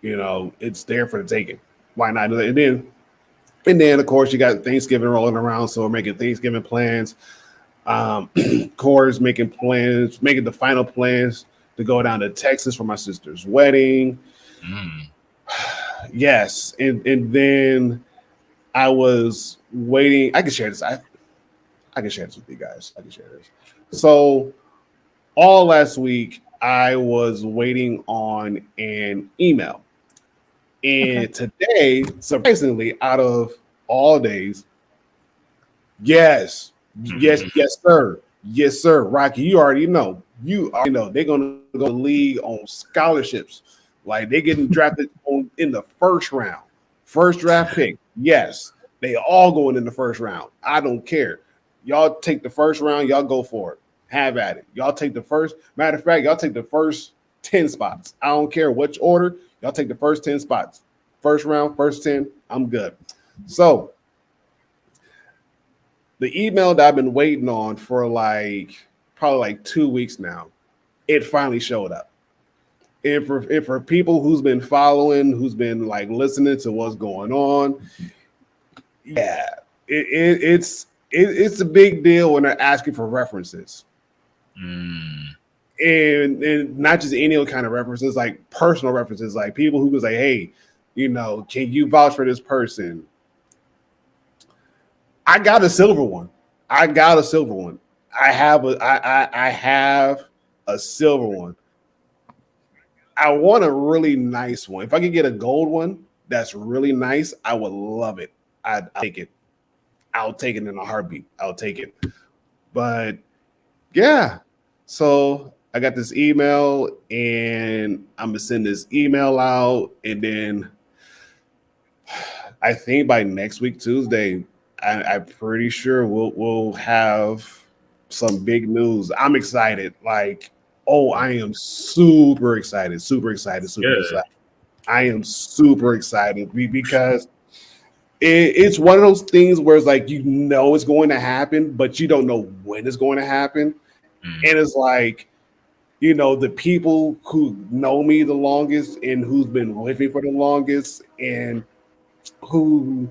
It's there for the taking. Why not? And then of course you got Thanksgiving rolling around, so we're making Thanksgiving plans. Cora's making the final plans to go down to Texas for my sister's wedding. Yes, and then I was waiting. I can share this. I can share this with you guys. So all last week I was waiting on an email, and today, surprisingly, out of all days, yes, sir, Rocky. You already know. They're gonna go league on scholarships. Like they're getting drafted in the first round, first draft pick. Yes, they all going in the first round. I don't care. Y'all take the first round. Y'all go for it. Have at it. Y'all take the first. Matter of fact, y'all take the first 10 spots. I don't care which order. Y'all take the first 10 spots. First round, first 10. I'm good. So the email that I've been waiting on for probably like 2 weeks now, it finally showed up. And for people who's been following, who's been like listening to what's going on, yeah, it's a big deal when they're asking for references. And not just any kind of references, like personal references, like people who can say, hey, can you vouch for this person? I got a silver one. I have a silver one. I want a really nice one. If I could get a gold one that's really nice, I would love it. I'll take it. I'll take it in a heartbeat. I'll take it. But yeah, so I got this email and I'm gonna send this email out, and then I think by next week Tuesday, I'm pretty sure we'll have some big news. I'm excited. Like, oh, I am super excited. I am super excited because it's one of those things where it's like it's going to happen, but you don't know when it's going to happen. And it's like, the people who know me the longest and who's been with me for the longest and who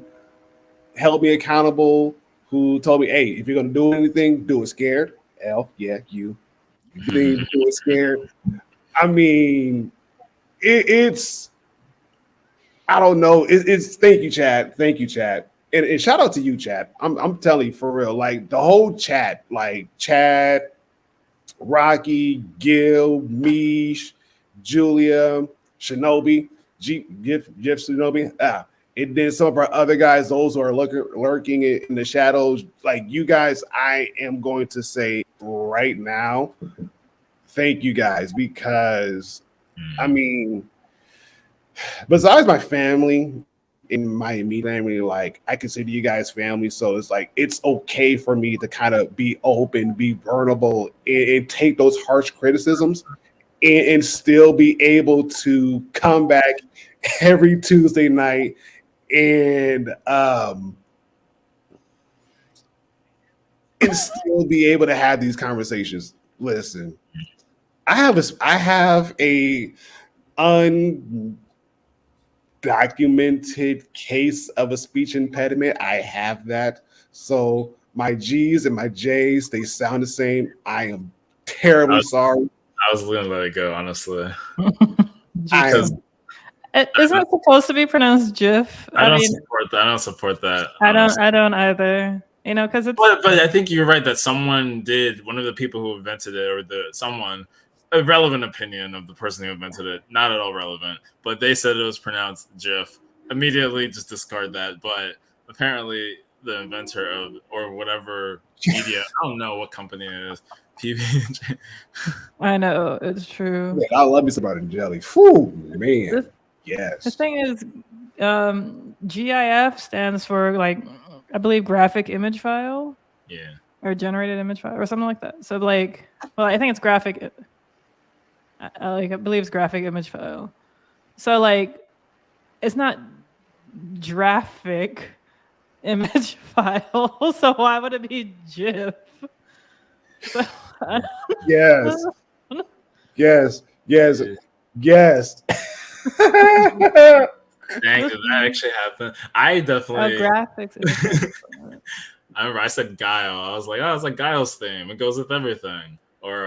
held me accountable, who told me, hey, if you're going to do anything, do it scared. Yeah, you. Do it scared. I mean, it's, I don't know. It's thank you, Chad. Thank you, Chad. And shout out to you, Chad. I'm telling you for real. Like the whole chat, like Chad, Rocky, Gil, Mish, Julia, Shinobi, Jeff Shinobi. And then some of our other guys, those who are lurking in the shadows, like you guys, I am going to say right now, thank you guys, because I mean, besides my family, in my immediate family, like I consider you guys family. So it's like it's okay for me to kind of be open, be vulnerable, and take those harsh criticisms and still be able to come back every Tuesday night and still be able to have these conversations. Listen, I have a undocumented case of a speech impediment. I have that. So my G's and my J's, they sound the same. I am terribly sorry. I was gonna let it go, honestly. Isn't it supposed to be pronounced GIF? I don't support that. I don't either. Because it's. But I think you're right that someone did. One of the people who invented it, or someone, a relevant opinion of the person who invented it, not at all relevant, but they said it was pronounced GIF. Immediately, just discard that. But apparently, the inventor of or whatever media, I don't know what company it is. PB. I know it's true. Yeah, I love me some butter and jelly. Whew, man. Yes. The thing is, GIF stands for I believe graphic image file. Yeah. Or generated image file or something like that. So I think it's graphic. I believe it's graphic image file. So it's not graphic image file. So why would it be GIF? So, yes. Dang, did that actually happen? I definitely graphics. I remember I said Guile. I was like, oh, it's like Guile's theme. It goes with everything. Or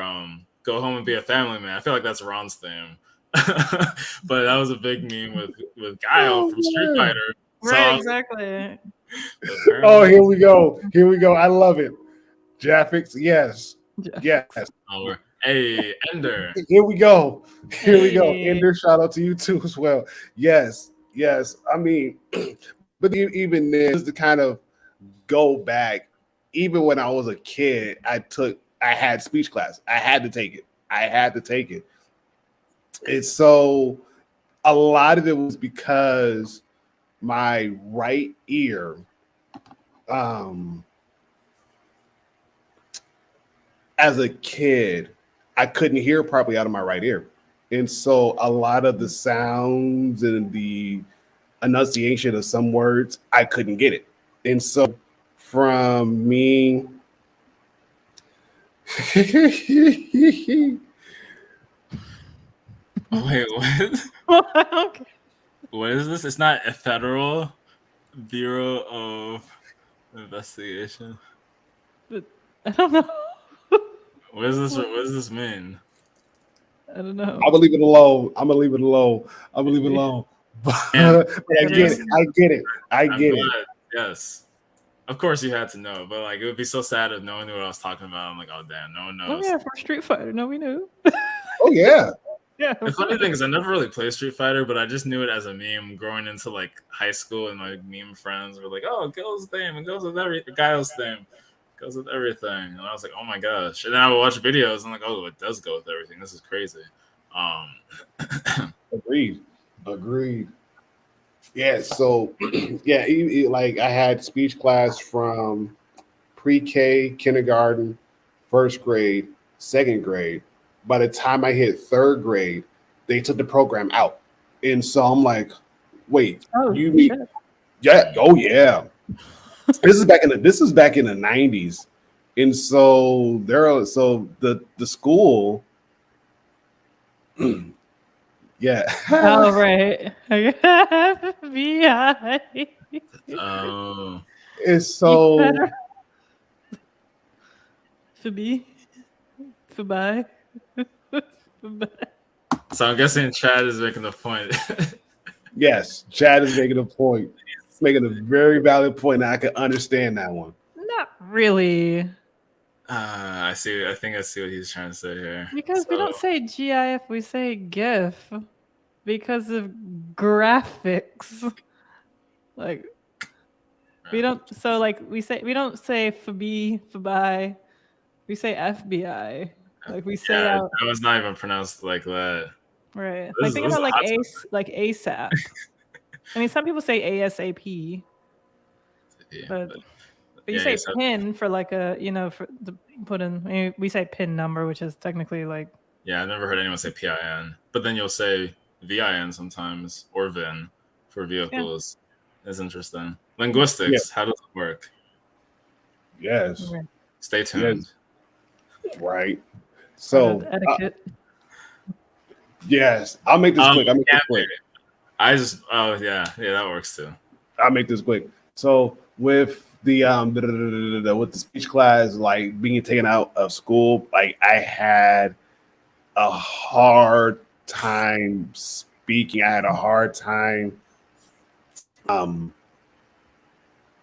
Go Home and Be a Family Man. I feel like that's Ron's theme. But that was a big meme with Guile from Street Fighter. Right, exactly. Oh, here we go. I love it. Graphics, yes. Oh, hey, Ender. Here we go. Ender, shout out to you too as well. Yes. I mean, but even then, just to kind of go back, even when I was a kid, I had speech class. I had to take it. And so a lot of it was because my right ear, as a kid, I couldn't hear properly out of my right ear. And so a lot of the sounds and the enunciation of some words, I couldn't get it. And so from me, Wait, what? Okay. What is this? It's not a federal Bureau of Investigation. But I don't know. What is this? What does this mean? I don't know. I'm gonna leave it alone. I'm gonna leave it alone. I'm gonna leave it alone. But Yeah. I get it. I get it. I I'm get it. glad. Yes. Of course you had to know, but like it would be so sad if no one knew what I was talking about. I'm like, oh damn, no one Oh knows. yeah, for Street Fighter. No, we knew. Oh yeah. Yeah. The funny thing is I never really played Street Fighter, but I just knew it as a meme growing into like high school, and my meme friends were like, oh, Gil's name, it goes with everything. Guile's name goes with everything. And I was like, oh my gosh. And then I would watch videos and I'm like, oh, it does go with everything. This is crazy. Agreed. Yeah. So yeah, like I had speech class from pre-K, kindergarten, first grade, second grade. By the time I hit third grade, they took the program out. And so I'm like, wait, Oh, you mean shit. yeah, oh yeah. This is back in the 90s. And so the school yeah. Oh right. FBI. Oh. It's so For me. For bye. So I'm guessing Chad is making the point. yes, Chad is making a point. He's making a very valid point. And I can understand that one. Not really. I see. I think I see what he's trying to say here. Because we don't say GIF, we say GIF because of graphics. Like we don't we don't say FB, FBI, we say FBI. Like we say Yeah, out that was not even pronounced like that. right. This Like think is about hot like ASAP. I mean some people say ASAP. Yeah, But you yeah, say ASAP. pin for like a for the put in. I mean, we say pin number, which is technically like. Yeah, I've never heard anyone say PIN, but then you'll say VIN sometimes or VIN for vehicles. That's interesting. Linguistics, how does it work? Yes. Okay. Stay tuned. Yes. Right. So etiquette. yes, I'll make this quick. I'll make this quick. That works too. I'll make this quick. So with the with the speech class like being taken out of school, like I had a hard time speaking. I had a hard time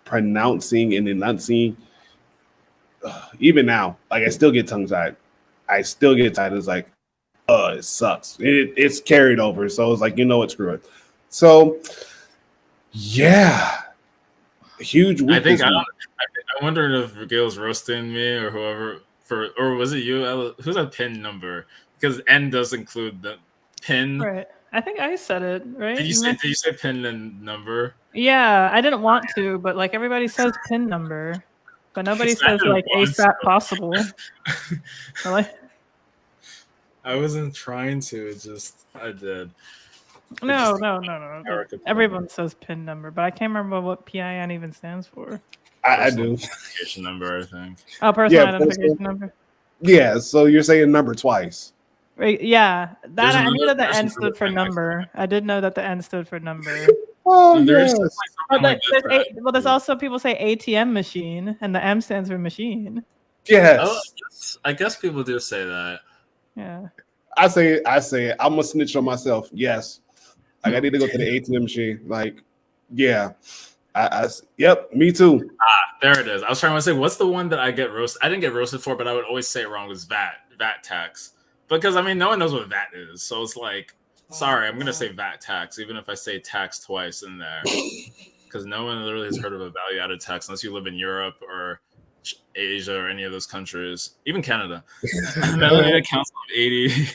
pronouncing and enunciating. Even now, like I still get tongue tied. It's like, it sucks. It's carried over. So it's like, you know what, screw it. So yeah. Huge weakness. I'm wondering if Gail's roasting me or whoever or was it you? Who's a PIN number? Because N does include the PIN. Right. I think I said it, right? Did you say PIN and number? Yeah, I didn't want to, but like everybody says PIN number, but nobody says like ASAP possible. Really? I wasn't trying to. I did. No. Everyone says PIN number, but I can't remember what PIN even stands for. I do. Identification number, I think. Oh, personal identification number. Yeah, so you're saying number twice. Right, yeah, I knew that the N stood for number. I did know that the N stood for number. Oh, yes. There's also people say ATM machine, and the M stands for machine. Yes. Oh, I guess people do say that. Yeah. I say it. I'm gonna snitch on myself. Yes. Like I need to go to the ATM machine. Like, yeah. Yep, me too. There it is. I was trying to say, what's the one that I get roasted? I didn't get roasted for, but I would always say it wrong was VAT tax. Because I mean, no one knows what VAT is. So it's like, sorry, I'm going to say VAT tax, even if I say tax twice in there. Because no one literally has heard of a value added tax unless you live in Europe or Asia or any of those countries, even Canada. Melanated Council of 80.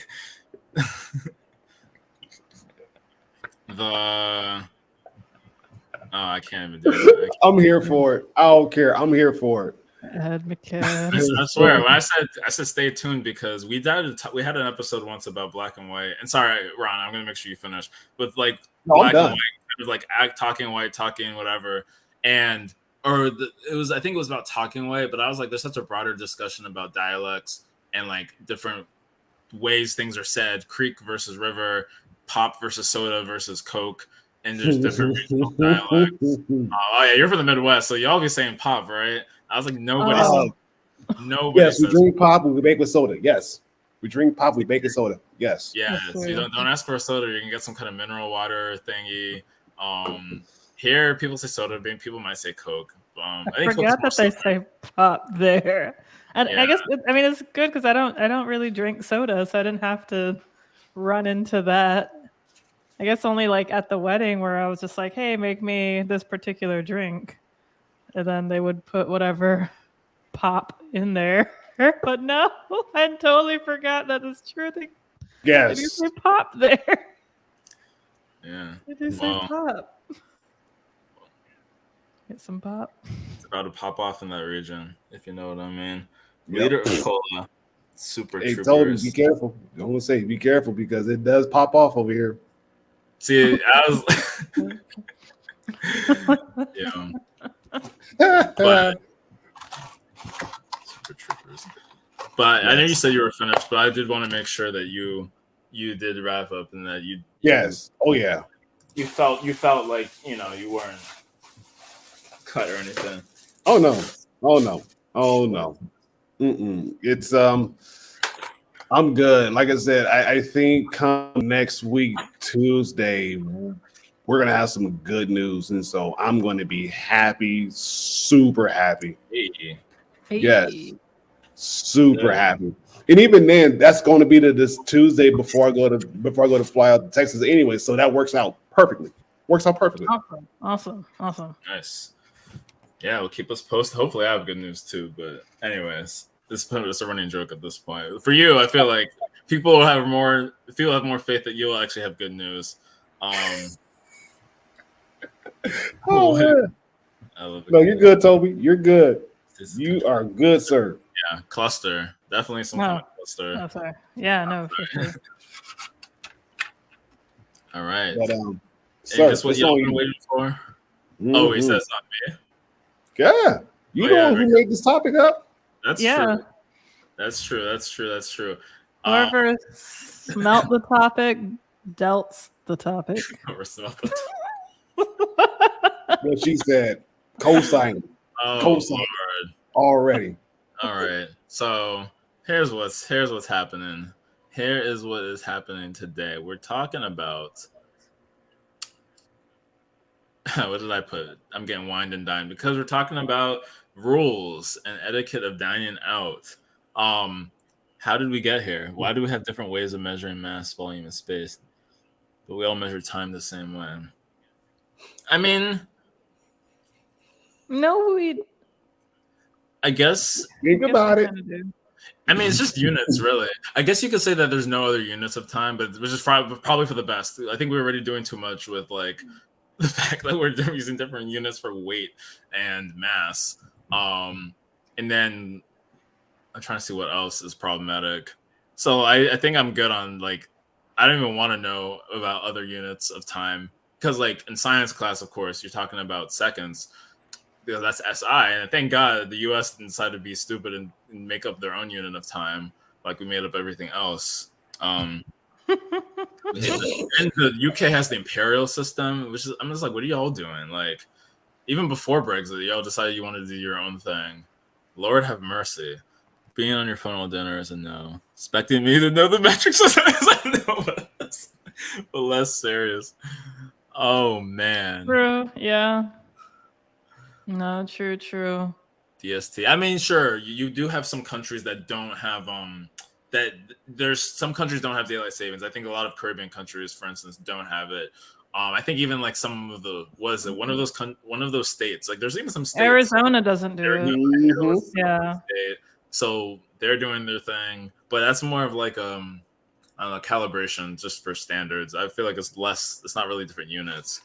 I can't even do it. I'm here for it. I don't care. I'm here for it. Ed McKidd. I swear, when I said stay tuned because we had an episode once about black and white. And sorry, Ron, I'm gonna make sure you finish. With like No, I'm black and done. white, kind of like talking white, talking whatever, and I think it was about talking white, but I was like, there's such a broader discussion about dialects and like different ways things are said, creek versus river, pop versus soda versus Coke, and there's different regional dialects. Oh yeah, you're from the Midwest, so y'all be saying pop, right? I was like, nobody Yes, we says drink pop, we bake with soda. Yes. We drink pop, we bake with soda. Yes. yes. That's You true. don't ask for a soda, you can get some kind of mineral water thingy. Here people say soda, people might say Coke. I think Forgot Coke's that more they say pop there. And Yeah. I guess it's good because I don't really drink soda, so I didn't have to run into that. I guess only like at the wedding where I was just like, hey, make me this particular drink. And then they would put whatever pop in there. But no, I totally forgot that it's true. They do Yes. say pop there. Yeah. They do say pop. Get some pop. It's about to pop off in that region, if you know what I mean. Yep. Leader of Cola, Super Hey, Troopers. told him, be careful. I want to say, be careful because it does pop off over here. See, I was but Super Troopers. But I know you said you were finished, but I did want to make sure that you did wrap up and that you Yes. Oh yeah. you felt like you weren't cut or anything. Oh no. Oh no. Oh no. It's I'm good. Like I said, I think come next week, Tuesday, we're gonna have some good news. And so I'm gonna be happy, super happy. Hey. Yes. Super happy. And even then, that's going to be this Tuesday before I go to fly out to Texas anyway. So that works out perfectly. Awesome. Nice. Yeah, we'll keep us posted. Hopefully I have good news too. But anyways, this is just a running joke at this point. For you, I feel like people have more faith that you'll actually have good news. Oh man. I love it. No, you're good, Toby. You're good. You are good, sir. Yeah, cluster. Definitely some kind of cluster. Oh, sorry. Yeah, no, for sure. All right. But, sir, guess what y'all been waiting for? Mm-hmm. Oh, he says not me. Yeah. You know who made this topic up? That's true. That's true. Whoever smelt the topic, dealt the topic. Whoever smelt the What she said. Co-signing. Co-signing. Already. All right. So here's what's happening. Here is what is happening today. We're talking about what did I put? I'm getting wined and dined because we're talking about rules and etiquette of dining out. How did we get here? Why do we have different ways of measuring mass, volume, and space? But we all measure time the same way. I mean, no, I guess. Think about it. I mean, it's just units, really. I guess you could say that there's no other units of time, but which is probably for the best. I think we're already doing too much with like the fact that we're using different units for weight and mass. And then I'm trying to see what else is problematic. So I think I'm good on like I don't even want to know about other units of time because like in science class, of course, you're talking about seconds. Because that's SI, and thank God the U.S. decided to be stupid and make up their own unit of time, like we made up everything else. And the UK has the imperial system, which is I'm just like, what are y'all doing? Like, even before Brexit, y'all decided you wanted to do your own thing. Lord have mercy. Being on your phone all dinner is a no. Expecting me to know the metric system is a no, but less serious. Oh man. True. Yeah. No, true. DST. I mean, sure, you do have some countries that don't have that there's some countries don't have daylight savings. I think a lot of Caribbean countries, for instance, don't have it. I think even like some of the one of those states, like there's even some states. Arizona doesn't do it. Mm-hmm. Yeah. So they're doing their thing, but that's more of like I don't know, calibration just for standards. I feel like it's not really different units.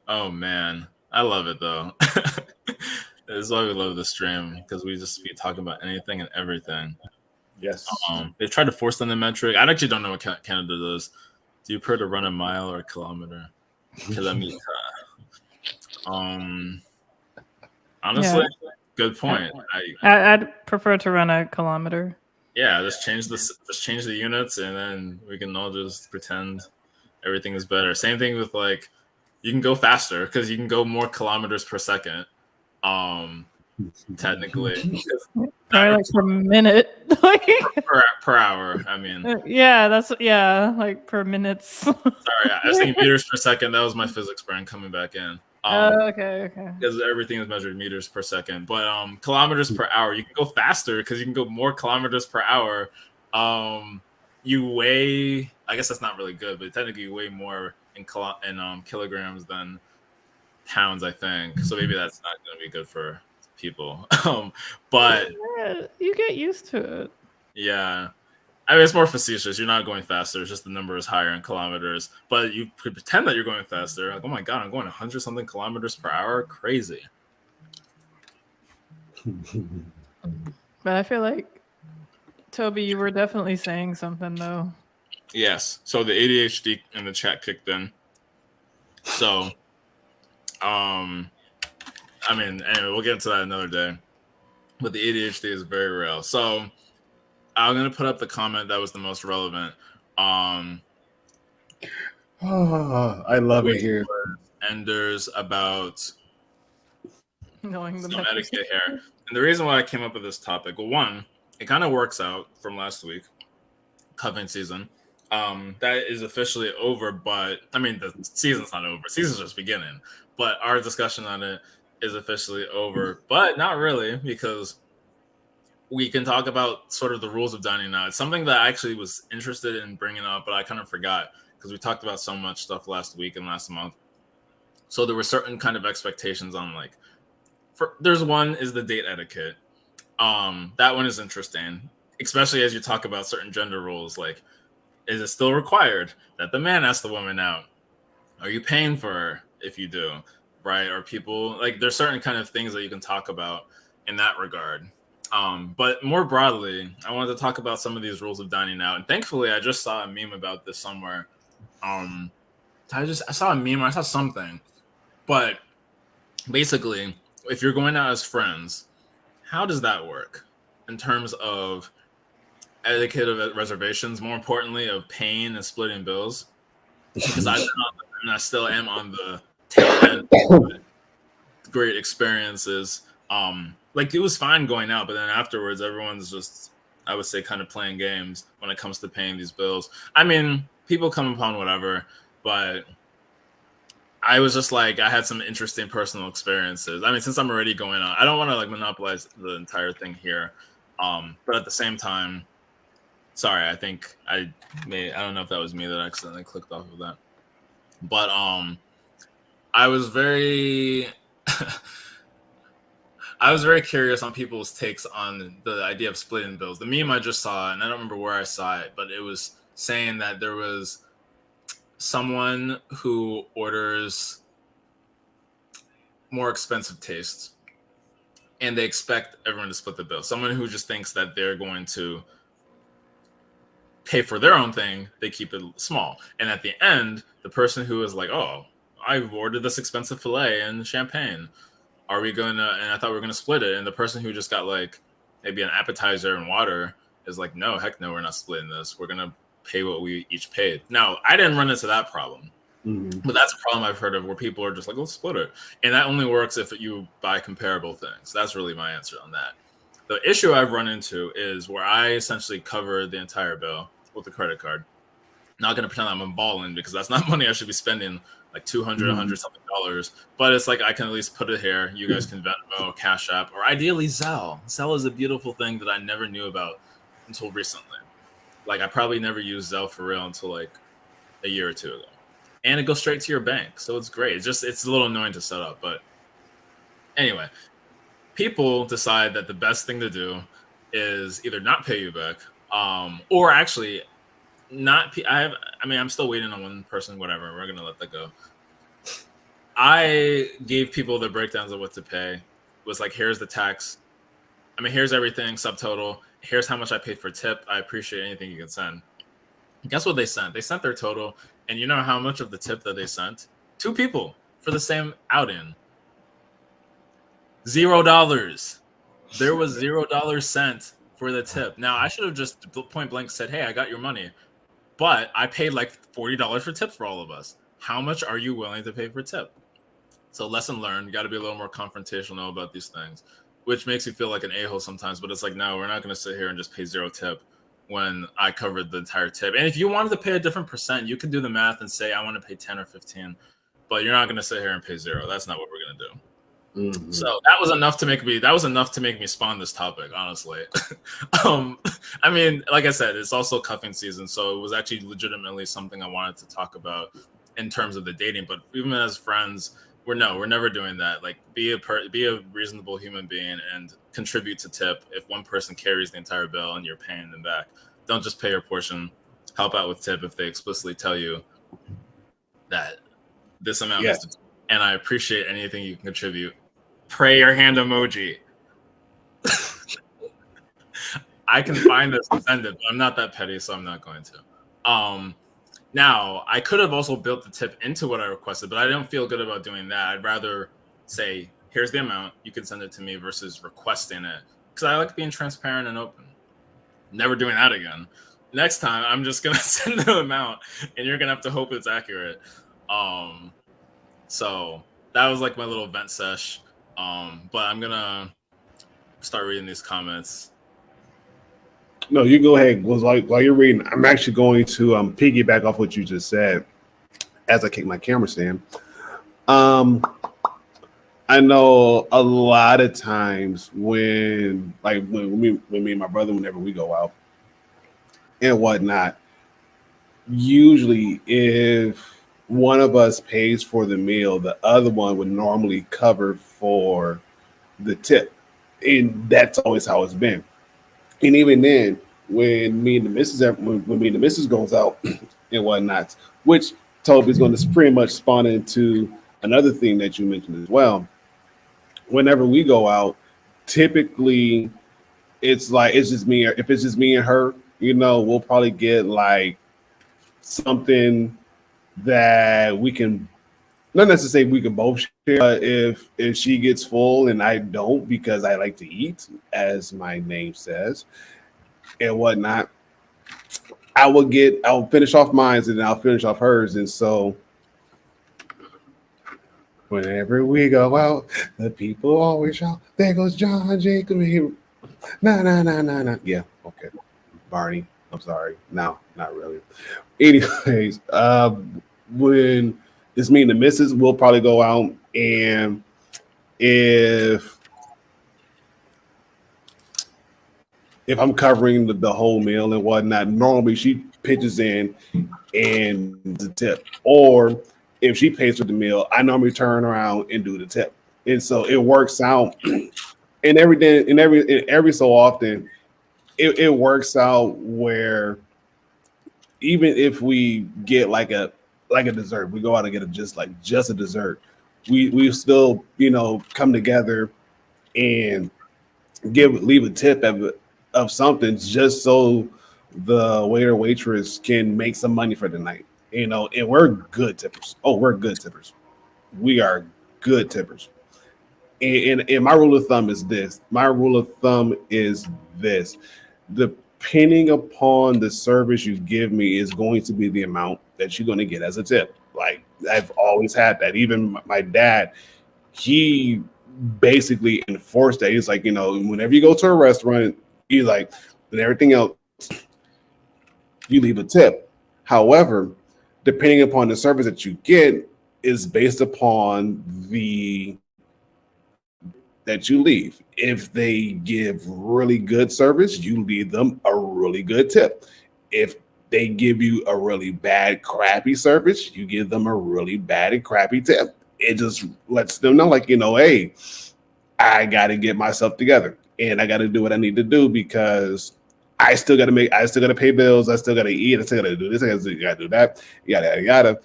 Oh man, I love it though. This is why we love the stream, because we just be talking about anything and everything. Yes. They've tried to force them the metric. I actually don't know what Canada does. Do you prefer to run a mile or a kilometer? Kilometer. Honestly, good point. I'd prefer to run a kilometer. Yeah, just change the units, and then we can all just pretend everything is better. Same thing with like, you can go faster because you can go more kilometers per second. Technically, Probably like per minute. per hour. I mean, like per minutes. sorry, I was thinking meters per second. That was my physics brain coming back in. Okay. Because everything is measured meters per second, but kilometers per hour, you can go faster because you can go more kilometers per hour. You weigh, I guess that's not really good, but technically you weigh more in kilograms than pounds, I think. So maybe that's not going to be good for people. But you get used to it. Yeah. I mean, it's more facetious. You're not going faster. It's just the number is higher in kilometers. But you could pretend that you're going faster. Like, oh my God, I'm going 100-something kilometers per hour. Crazy. But I feel like, Toby, you were definitely saying something, though. Yes. So the ADHD in the chat kicked in. So, I mean, anyway, we'll get into that another day. But the ADHD is very real. So I'm going to put up the comment that was the most relevant. I love it here. Enders about knowing the etiquette here. And the reason why I came up with this topic, well, one, it kind of works out from last week, cupping season. That is officially over, but I mean, the season's not over. Season's just beginning. But our discussion on it is officially over, but not really, because we can talk about sort of the rules of dining now. It's something that I actually was interested in bringing up, but I kind of forgot because we talked about so much stuff last week and last month. So there were certain kind of expectations on like, there's one is the date etiquette. That one is interesting, especially as you talk about certain gender roles. Like, is it still required that the man asks the woman out? Are you paying for her if you do, right? Or people, like, there's certain kind of things that you can talk about in that regard. But more broadly, I wanted to talk about some of these rules of dining out. And thankfully, I just saw a meme about this somewhere. I saw a meme, or I saw something. But basically, if you're going out as friends, how does that work in terms of etiquette of reservations? More importantly, of paying and splitting bills, because I've been on and I still am on the tail end of great experiences. Like, it was fine going out, but then afterwards, everyone's just, I would say, kind of playing games when it comes to paying these bills. I mean, people come upon whatever, but I was just like, I had some interesting personal experiences. I mean, since I'm already going on, I don't want to like monopolize the entire thing here. But at the same time, sorry, I think I don't know if that was me that accidentally clicked off of that. But I was very I was very curious on people's takes on the idea of splitting bills. The meme I just saw, and I don't remember where I saw it, but it was saying that there was someone who orders more expensive tastes and they expect everyone to split the bill. Someone who just thinks that they're going to pay for their own thing, they keep it small. And at the end, the person who is like, oh, I've ordered this expensive filet and champagne. Are we going to, and I thought we were going to split it. And the person who just got like maybe an appetizer and water is like, no, heck no, we're not splitting this. We're going to pay what we each paid. Now, I didn't run into that problem, but that's a problem I've heard of where people are just like, let's split it. And that only works if you buy comparable things. That's really my answer on that. The issue I've run into is where I essentially cover the entire bill with a credit card. Not going to pretend I'm balling because that's not money I should be spending, like $200, $100 something dollars. But it's like, I can at least put it here. You guys can Venmo, Cash App, or ideally Zelle. Zelle is a beautiful thing that I never knew about until recently. Like, I probably never used Zelle for real until like a year or two ago. And it goes straight to your bank. So it's great. It's a little annoying to set up. But anyway, people decide that the best thing to do is either not pay you back, or actually not. I'm still waiting on one person, whatever. We're going to let that go. I gave people the breakdowns of what to pay. was like, here's the tax. I mean, here's everything, subtotal. Here's how much I paid for tip. I appreciate anything you can send. Guess what they sent? They sent their total. And you know how much of the tip that they sent? 2 people for the same outing. $0. There was $0 sent for the tip. Now, I should have just point blank said, hey, I got your money. But I paid like $40 for tips for all of us. How much are you willing to pay for tip? So lesson learned, you got to be a little more confrontational about these things, which makes you feel like an a-hole sometimes. But it's like, no, we're not going to sit here and just pay 0 tip when I covered the entire tip. And if you wanted to pay a different percent, you could do the math and say, I want to pay 10 or 15. But you're not going to sit here and pay 0. That's not what we're going to do. Mm-hmm. So that was enough to make me spawn this topic, honestly. I mean, like I said, it's also cuffing season, so it was actually legitimately something I wanted to talk about in terms of the dating. But even as friends, we're never doing that. Like, be a reasonable human being and contribute to tip. If one person carries the entire bill and you're paying them back, don't just pay your portion. Help out with tip if they explicitly tell you that this amount is to, and I appreciate anything you can contribute. Pray your hand emoji. I can find this and send it, but I'm not that petty, so I'm not going to. Now, I could have also built the tip into what I requested, but I don't feel good about doing that. I'd rather say, here's the amount, you can send it to me, versus requesting it. Because I like being transparent and open. Never doing that again. Next time, I'm just going to send the amount, and you're going to have to hope it's accurate. So that was like my little vent sesh. But I'm going to start reading these comments. No, you go ahead. While you're reading, I'm actually going to piggyback off what you just said as I kick my camera stand. I know a lot of times when me and my brother, whenever we go out and whatnot, usually if one of us pays for the meal, the other one would normally cover for the tip. And that's always how it's been. And even then, when me and the missus goes out and whatnot, which Toby's going to pretty much spawn into another thing that you mentioned as well. Whenever we go out, typically it's just me. If it's just me and her, we'll probably get like something that we can, not necessarily we can both share, but if she gets full and I don't, because I like to eat, as my name says, and whatnot, I'll finish off mine and then I'll finish off hers. And so whenever we go out, the people always shout, there goes John Jacob here. Nah. Yeah, okay. Barney, I'm sorry. No, not really. Anyways, when it's me and the missus, we'll probably go out, and if I'm covering the whole meal and whatnot, normally she pitches in and the tip. Or if she pays for the meal, I normally turn around and do the tip. And so it works out. And every so often, it works out where even if we get like a dessert, we go out and get just a dessert, we still come together and leave a tip of something, just so the waiter waitress can make some money for the night. And we're good tippers. We're good tippers. We are good tippers. And my rule of thumb is this. Depending upon the service you give me is going to be the amount that you're going to get as a tip. Like, I've always had that. Even my dad, he basically enforced that. He's like, whenever you go to a restaurant, he's like, and everything else, you leave a tip. However, depending upon the service that you get is based upon that you leave. If they give really good service, you leave them a really good tip. If they give you a really bad, crappy service, you give them a really bad and crappy tip. It just lets them know, like, hey, I got to get myself together and I got to do what I need to do, because I still got to pay bills. I still got to eat. I still got to do this. I got to do that. Yada.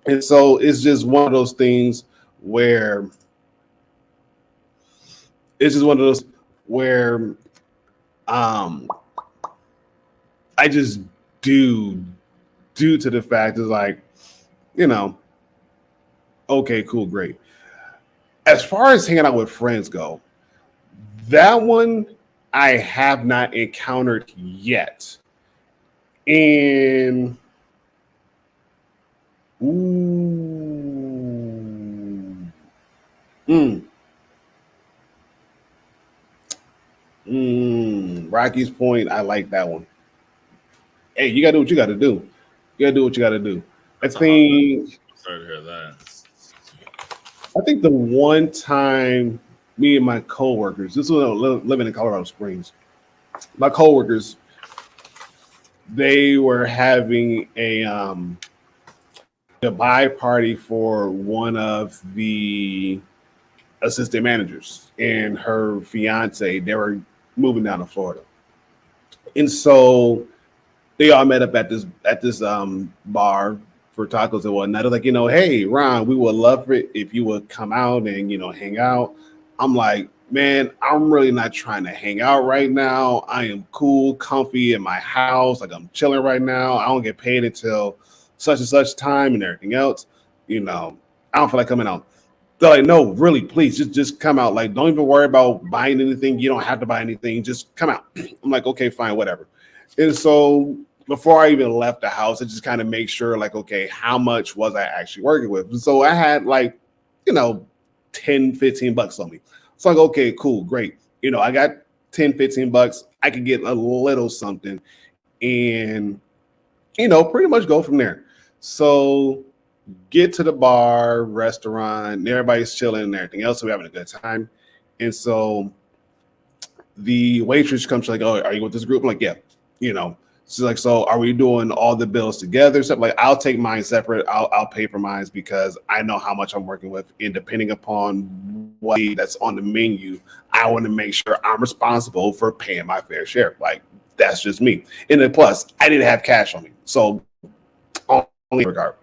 And so it's just one of those things where it's just one of those where I just do due to the fact is like, you know, okay, cool, great. As far as hanging out with friends go, that one I have not encountered yet. And ooh, mm, Rocky's Point, I like that one. Hey, you gotta do what you gotta do. You gotta do what you gotta do. I That's a hot one. think Sorry to hear that. I think the one time me and my coworkers, this was living in Colorado Springs, my coworkers, they were having a goodbye party for one of the assistant managers and her fiance. They were moving down to Florida, and so they all met up at this bar for tacos and whatnot. They're like, hey Ron, we would love it if you would come out and hang out. I'm like, man, I'm really not trying to hang out right now. I am cool, comfy in my house. Like I'm chilling right now. I don't get paid until such and such time and everything else. I don't feel like coming out. They're like, no, really, please, just come out. Like, don't even worry about buying anything. You don't have to buy anything. Just come out. I'm like, okay, fine, whatever. And so before I even left the house, I just kind of make sure, like, okay, how much was I actually working with? So I had like, 10, 15 bucks on me. So I go, okay, cool, great. I got 10, 15 bucks. I could get a little something and, pretty much go from there. So get to the bar, restaurant, and everybody's chilling and everything else. So we're having a good time. And so the waitress comes, she's like, oh, are you with this group? I'm like, yeah, She's like, so are we doing all the bills together? So I'm like, I'll take mine separate. I'll pay for mine because I know how much I'm working with. And depending upon what that's on the menu, I want to make sure I'm responsible for paying my fair share. Like, that's just me. And then plus, I didn't have cash on me. So only regard.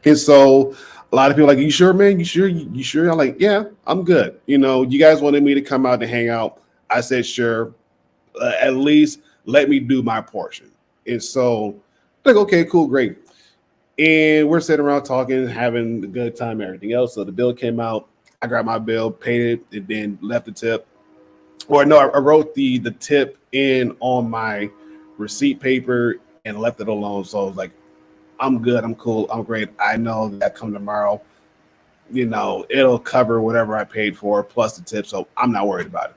And so a lot of people are like, you sure, man? You sure? You sure? I'm like, yeah, I'm good. You guys wanted me to come out and hang out. I said, sure. At least let me do my portion. And so like, okay, cool, great. And we're sitting around talking, having a good time, and everything else. So the bill came out. I grabbed my bill, paid it, and then left the tip. Or no, I wrote the tip in on my receipt paper and left it alone. So I was like, I'm good, I'm cool, I'm great. I know that come tomorrow, it'll cover whatever I paid for plus the tip. So I'm not worried about it.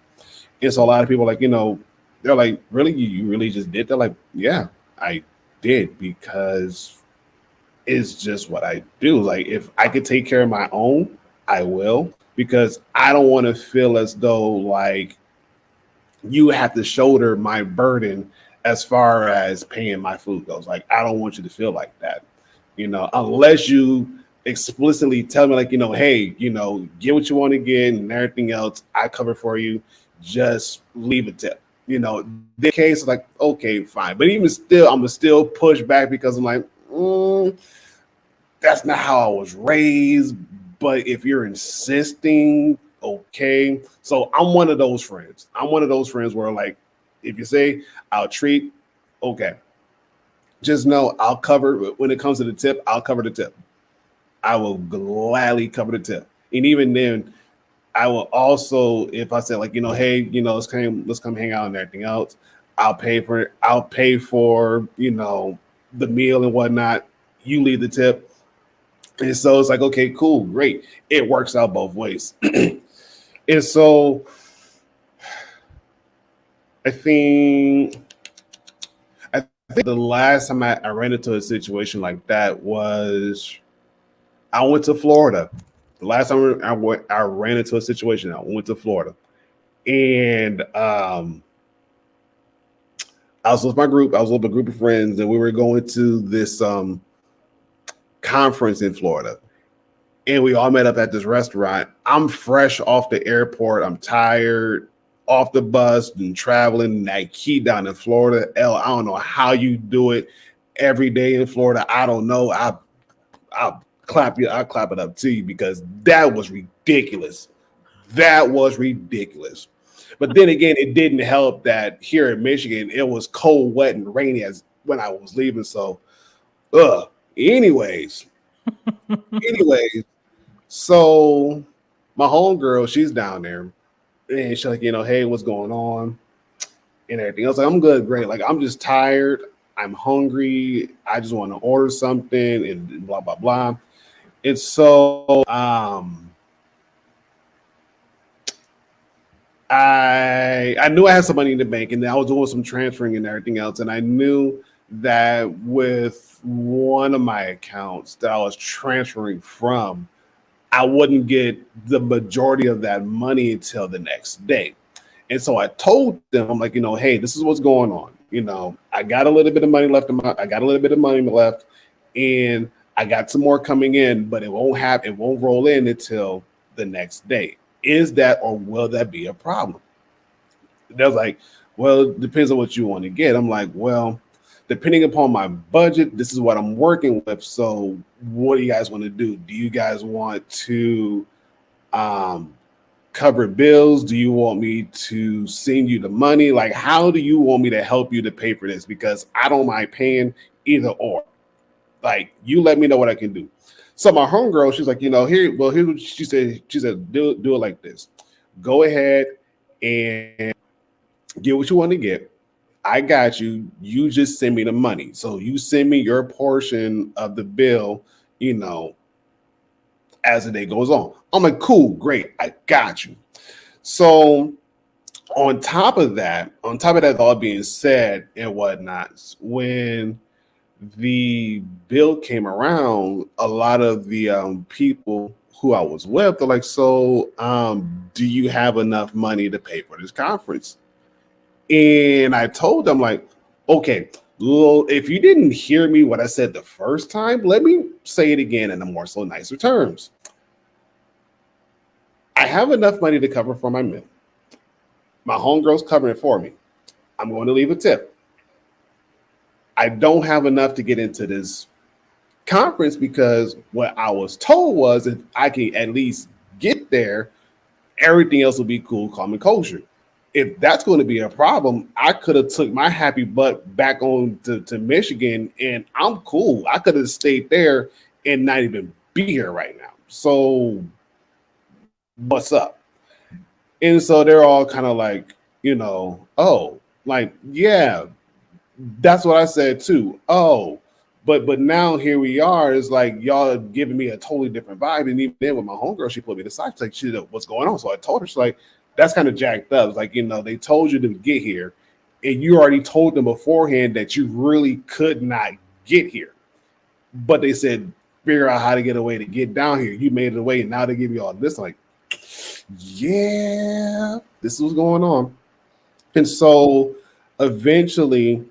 And so a lot of people like, they're like, really? You really just did that? Like, yeah, I did because it's just what I do. Like, if I could take care of my own, I will, because I don't want to feel as though like you have to shoulder my burden as far as paying my food goes. Like, I don't want you to feel like that, unless you explicitly tell me like, hey, get what you want to get and everything else, I cover for you. Just leave a tip. The case like, okay, fine. But even still, I'm gonna still push back because I'm like, that's not how I was raised. But if you're insisting, okay. So I'm one of those friends. I'm one of those friends where like, if you say I'll treat, okay. Just know I'll cover when it comes to the tip, I'll cover the tip. I will gladly cover the tip. And even then, I will also, if I say like, hey, let's come hang out and everything else, I'll pay for it. I'll pay for, the meal and whatnot. You leave the tip. And so it's like, okay, cool, great. It works out both ways. And so I think the last time I ran into a situation like that was I went to Florida. The last time I ran into a situation, I went to Florida. And I was with my group. I was with a group of friends, and we were going to this conference in Florida. And we all met up at this restaurant. I'm fresh off the airport. I'm tired, off the bus and traveling that key down in Florida. I don't know how you do it every day in Florida. I don't know. I'll clap it up to you because that was ridiculous. That was ridiculous. But then again, it didn't help that here in Michigan, it was cold, wet, and rainy as when I was leaving. So, ugh. Anyways, so my homegirl, she's down there, and she's like, hey, what's going on? And everything else. Like, I'm good, great. Like, I'm just tired. I'm hungry. I just want to order something and blah, blah, blah. And so I knew I had some money in the bank, and I was doing some transferring and everything else. And I knew that with one of my accounts that I was transferring from, I wouldn't get the majority of that money until the next day. And so I told them, I'm like, hey, this is what's going on. I got a little bit of money left. I got a little bit of money left, and I got some more coming in, but it won't roll in until the next day. Is that, or will that be a problem? They're like, well, it depends on what you want to get. I'm like, well, depending upon my budget, this is what I'm working with. So what do you guys want to do? Do you guys want to cover bills? Do you want me to send you the money? Like, how do you want me to help you to pay for this? Because I don't mind paying either or. Like, you let me know what I can do. So my homegirl, she's like, here's what she said. She said, do it like this. Go ahead and get what you want to get. I got you. You just send me the money. So you send me your portion of the bill, as the day goes on. I'm like, cool, great. I got you. So on top of that all being said and whatnot, when the bill came around, a lot of the people who I was with, they're like, so do you have enough money to pay for this conference? And I told them, like, okay, well, if you didn't hear me what I said the first time, let me say it again in a more so nicer terms. I have enough money to cover for my meal. My homegirl's covering it for me. I'm going to leave a tip. I don't have enough to get into this conference because what I was told was if I can at least get there, everything else will be cool, calm, and kosher. If that's going to be a problem, I could have took my happy butt back on to Michigan, and I'm cool. I could have stayed there and not even be here right now. So what's up? And so they're all kind of like, oh, like, yeah, that's what I said too. Oh, but now here we are. It's like y'all giving me a totally different vibe. And even then with my homegirl, she pulled me to the side. She's like, she said, what's going on? So I told her, she's like, that's kind of jacked up. It's like, they told you to get here, and you already told them beforehand that you really could not get here. But they said, figure out how to get a way to get down here. You made it away, and now they give you all this. Like, yeah, this is what's going on. And so eventually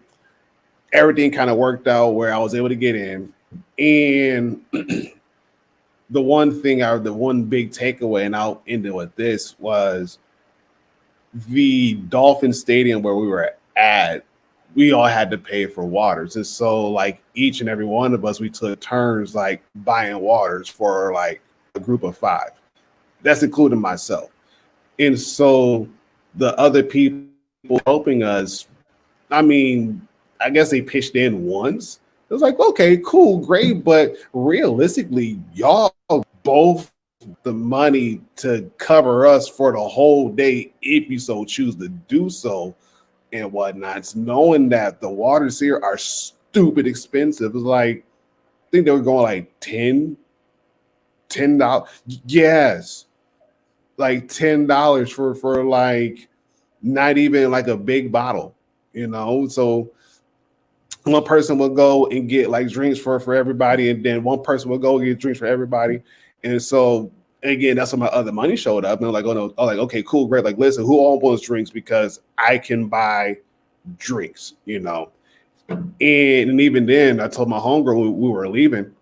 everything kind of worked out where I was able to get in. And the one big takeaway, and I'll end it with this, was the Dolphin Stadium where we were at, we all had to pay for waters. And so like each and every one of us, we took turns like buying waters for like a group of 5. That's including myself. And so the other people helping us, I mean, I guess they pitched in once. It was like, okay, cool, great. But realistically, y'all both the money to cover us for the whole day if you so choose to do so and whatnot. It's knowing that the waters here are stupid expensive. It's like, I think they were going like $10. Yes. Like $10 for like not even like a big bottle, So one person will go and get like drinks for everybody, and then one person will go get drinks for everybody. And so again, that's when my other money showed up. And I'm like, oh no, I'm like, okay, cool, great. Like, listen, who all wants drinks? Because I can buy drinks, And even then, I told my homegirl we were leaving,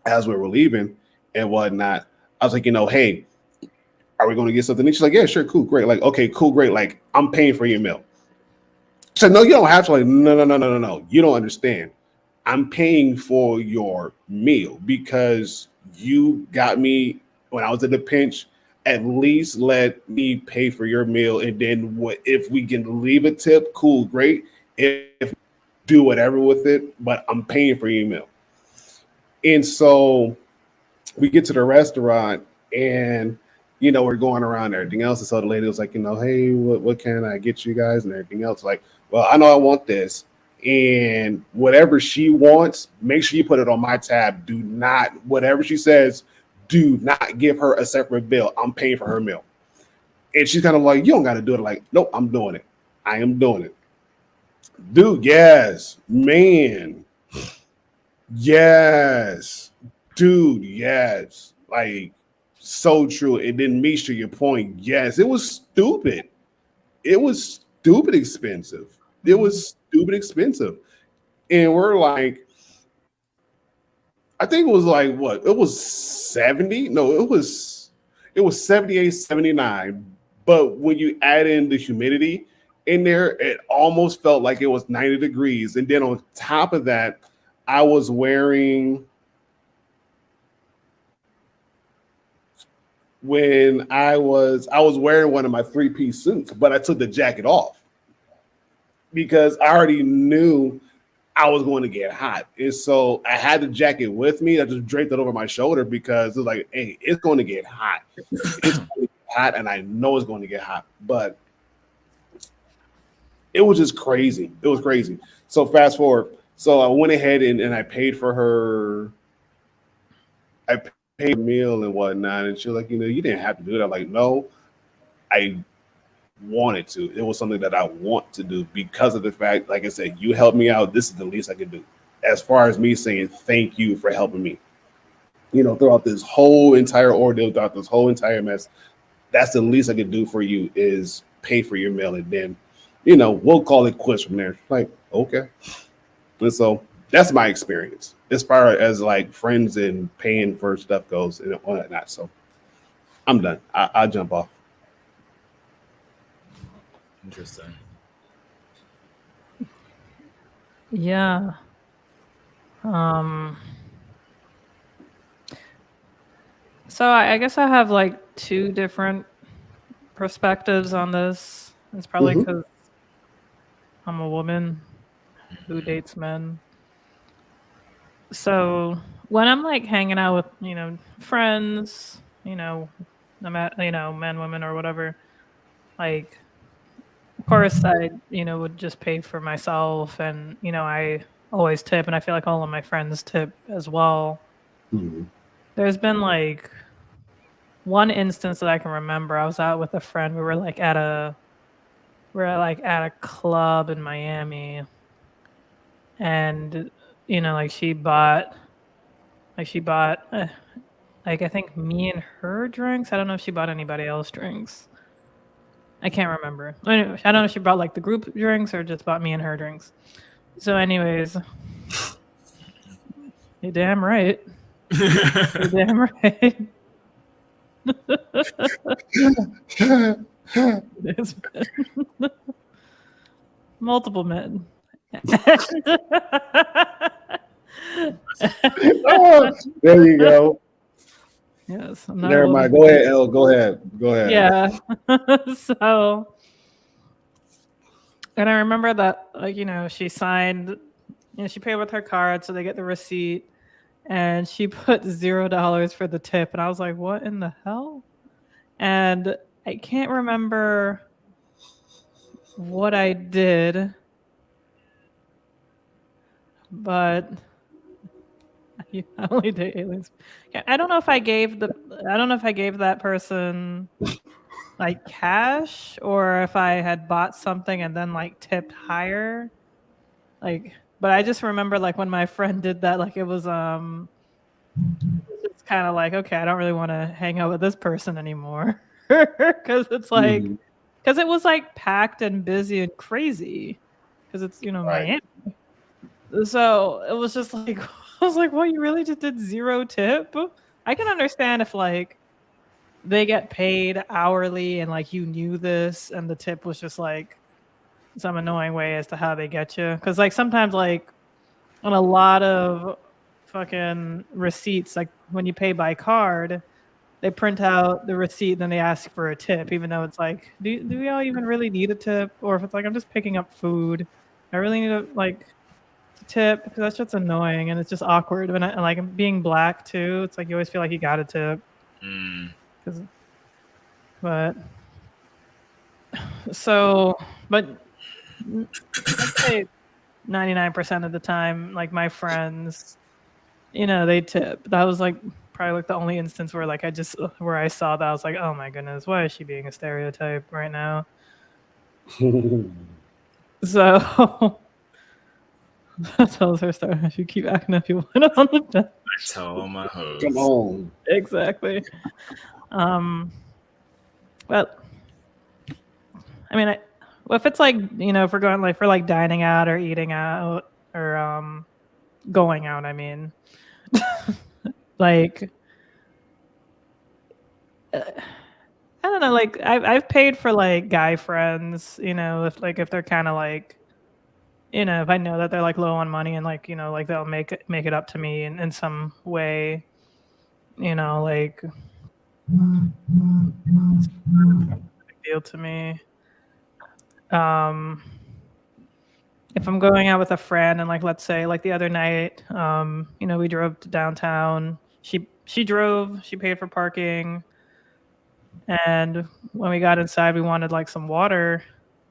as we were leaving and whatnot. I was like, hey, are we going to get something? And she's like, yeah, sure, cool, great. Like, okay, cool, great. Like, I'm paying for your meal. She said, no, you don't have to. Like, no. You don't understand. I'm paying for your meal because you got me when I was in the pinch. at least let me pay for your meal, and then what if we can leave a tip, cool, great. If do whatever with it, but I'm paying for your meal. And so we get to the restaurant, and we're going around everything else. And so the lady was like, hey, what can I get you guys and everything else? Like, well, I know I want this. And whatever she wants, make sure you put it on my tab. Do not, whatever she says, do not give her a separate bill. I'm paying for her meal. And she's kind of like, you don't got to do it. Like, nope, I'm doing it. I am doing it. Dude, yes. Man. Yes. Dude, yes. Like, so true. And then Misha, your point, yes, it was stupid. It was stupid expensive. It was stupid expensive. And we're like, I think it was like what? It was 70. No, it was 78, 79. But when you add in the humidity in there, it almost felt like it was 90 degrees. And then on top of that, I was wearing when I was wearing one of my 3-piece suits, but I took the jacket off because I already knew I was going to get hot. And so I had the jacket with me. I just draped it over my shoulder because it's like, hey, it's going to get hot. It's going to get hot, and I know it's going to get hot. But it was just crazy. It was crazy. So fast forward. So I went ahead and I paid for her. I paid a meal and whatnot. And she was like, you didn't have to do that. I'm like, no, I wanted to. It was something that I want to do because of the fact, like I said, you helped me out. This is the least I could do. As far as me saying thank you for helping me, throughout this whole entire ordeal, throughout this whole entire mess, that's the least I could do for you is pay for your meal. And then, we'll call it quits from there. Like, okay. And so that's my experience as far as like friends and paying for stuff goes and whatnot. So I'm done. I'll jump off. Interesting. Yeah. So I guess I have like two different perspectives on this. It's probably because I'm a woman who dates men. So when I'm like hanging out with, friends, no matter, men, women, or whatever, like, of course I, would just pay for myself, and, I always tip, and I feel like all of my friends tip as well. Mm-hmm. There's been like one instance that I can remember. I was out with a friend. We were like at a club in Miami, and like she bought I think me and her drinks. I don't know if she bought anybody else drinks. I can't remember. Anyway, I don't know if she brought like the group drinks or just bought me and her drinks. So anyways, you're damn right. You're damn right. It's been multiple men. Oh, there you go. Yes. I'm not Never mind. Go ahead, Elle. Go ahead. Yeah. So, and I remember that, like, she signed, she paid with her card, so they get the receipt, and she put $0 for the tip. And I was like, what in the hell? And I can't remember what I did, but I only date aliens. I don't know if I gave that person like cash, or if I had bought something and then like tipped higher. Like, but I just remember like when my friend did that, like it was it's kind of like, okay, I don't really want to hang out with this person anymore. Because it's like, because it was like packed and busy and crazy, because it's Right. Miami. So it was just like, I was like, well, you really just did 0 tip? I can understand if like they get paid hourly and like you knew this and the tip was just like some annoying way as to how they get you. Because like sometimes like on a lot of fucking receipts, like when you pay by card, they print out the receipt, then they ask for a tip, even though it's like, do we all even really need a tip? Or if it's like I'm just picking up food, I really need to tip, because that's just annoying and it's just awkward. And like being black too, it's like you always feel like you got to tip. But I'd say 99% of the time, like my friends, they tip. That was like probably like the only instance where like where I saw that I was like, oh my goodness, why is she being a stereotype right now? So tells her story. I should keep acting up. You went on the bench. I tell all my hoes. Come on. Exactly. But I mean, if it's like, if we're going like for like dining out or eating out or going out, I mean, like I don't know, like I've paid for like guy friends, if they're kind of like, if I know that they're like low on money and like, like they'll make it up to me in some way, like it's a big deal to me. If I'm going out with a friend and like, let's say like the other night, we drove to downtown. She drove, she paid for parking. And when we got inside, we wanted like some water,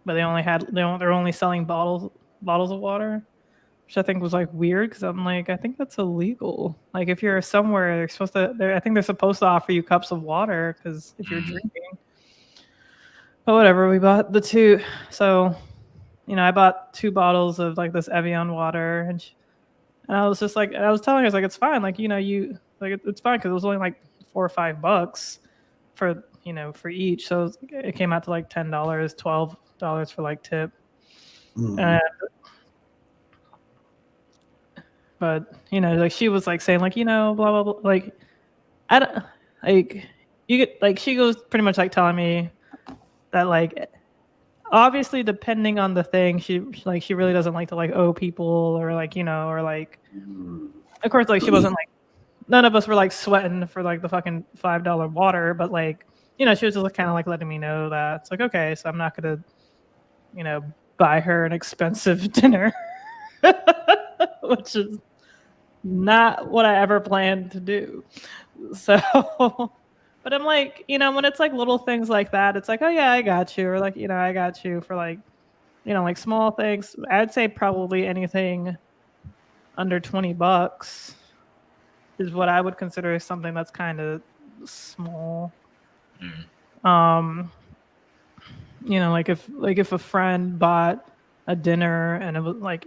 but they're only selling bottles of water, which I think was like weird, because I'm like, I think that's illegal. Like if you're somewhere, they're supposed to. I think they're supposed to offer you cups of water, because if you're drinking. But whatever, we bought the two. So, I bought 2 bottles of like this Evian water, and I was just like, I was telling her, I was like, it's fine. Like, it's fine, because it was only like $4 or $5 for for each. So it came out to like $10, $12 for like tip. But like she was like saying like, blah blah blah, like I don't like, you get like, she goes pretty much like telling me that like, obviously depending on the thing, she really doesn't like to like owe people, or like, or like, of course, like she wasn't like, none of us were like sweating for like the fucking $5 water, but like, she was just like, kind of like letting me know that it's like, okay, so I'm not gonna buy her an expensive dinner, which is not what I ever planned to do. So but I'm like, when it's like little things like that, it's like, oh yeah, I got you, or like, I got you for like, like small things. I'd say probably anything under $20 is what I would consider something that's kind of small. Like if a friend bought a dinner and it was like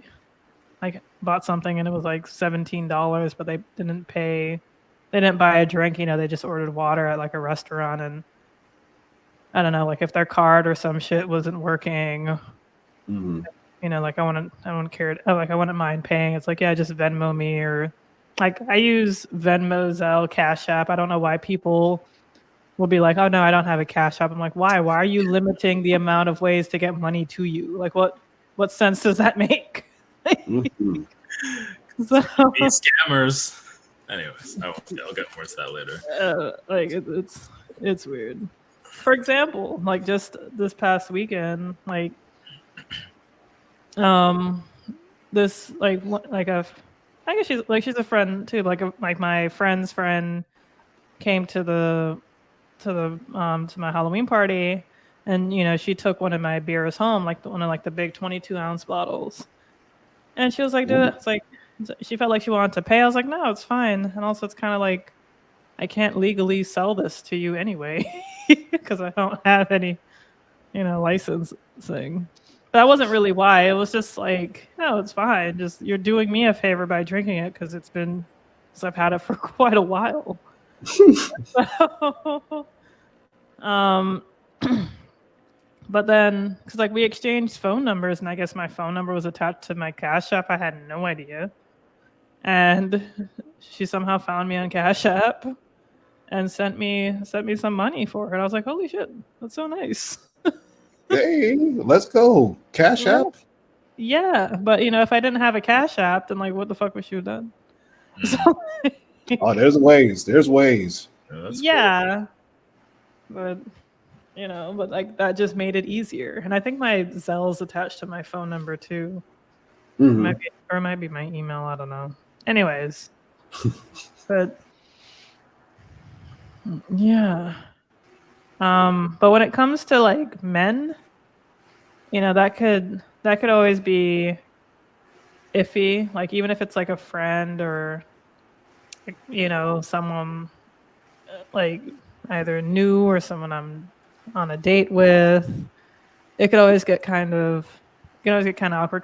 bought something and it was like $17, but they didn't buy a drink, they just ordered water at like a restaurant, and I don't know, like if their card or some shit wasn't working, like I wouldn't mind paying. It's like, yeah, just Venmo me, or like I use Venmo, Zelle, Cash App. I don't know why people will be like, oh no, I don't have a Cash App. I'm like, why are you limiting the amount of ways to get money to you? Like what sense does that make? So, these scammers. Anyways, I'll get more to that later. Like it's weird. For example, like just this past weekend, like this I guess she's a friend too. Like my friend's friend came to my Halloween party, and she took one of my beers home, like one of like the big 22-ounce bottles, and she was like, dude, it's like, she felt like she wanted to pay. I was like, no, it's fine. And also, it's kind of like, I can't legally sell this to you anyway, because I don't have any, licensing. That wasn't really why. It was just like, no, it's fine. Just, you're doing me a favor by drinking it, because I've had it for quite a while. So, but then, because like we exchanged phone numbers, and I guess my phone number was attached to my Cash App. I had no idea. And she somehow found me on Cash App and sent me some money for it. And I was like, holy shit, that's so nice. Hey, let's go. Cash App? Yeah, but if I didn't have a Cash App, then like what the fuck would she have done? So, oh, there's ways. That's cool. Yeah, but but like that just made it easier. And I think my Zell's attached to my phone number too. It might be, or it might be my email. I don't know. Anyways, but yeah. But when it comes to like men, that could always be iffy. Like even if it's like a friend or someone like either new or someone I'm on a date with, it could always get kind of awkward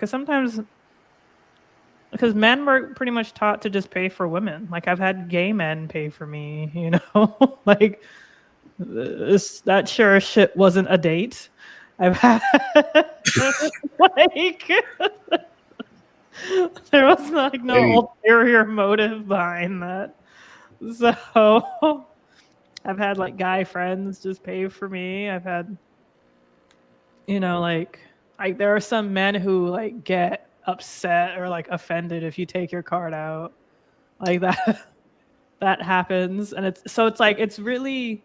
because men were pretty much taught to just pay for women. Like I've had gay men pay for me, like that sure as shit wasn't a date. I've had like there was like no ulterior motive behind that. So I've had like guy friends just pay for me. I've had like there are some men who like get upset or like offended if you take your card out. Like that happens, and it's really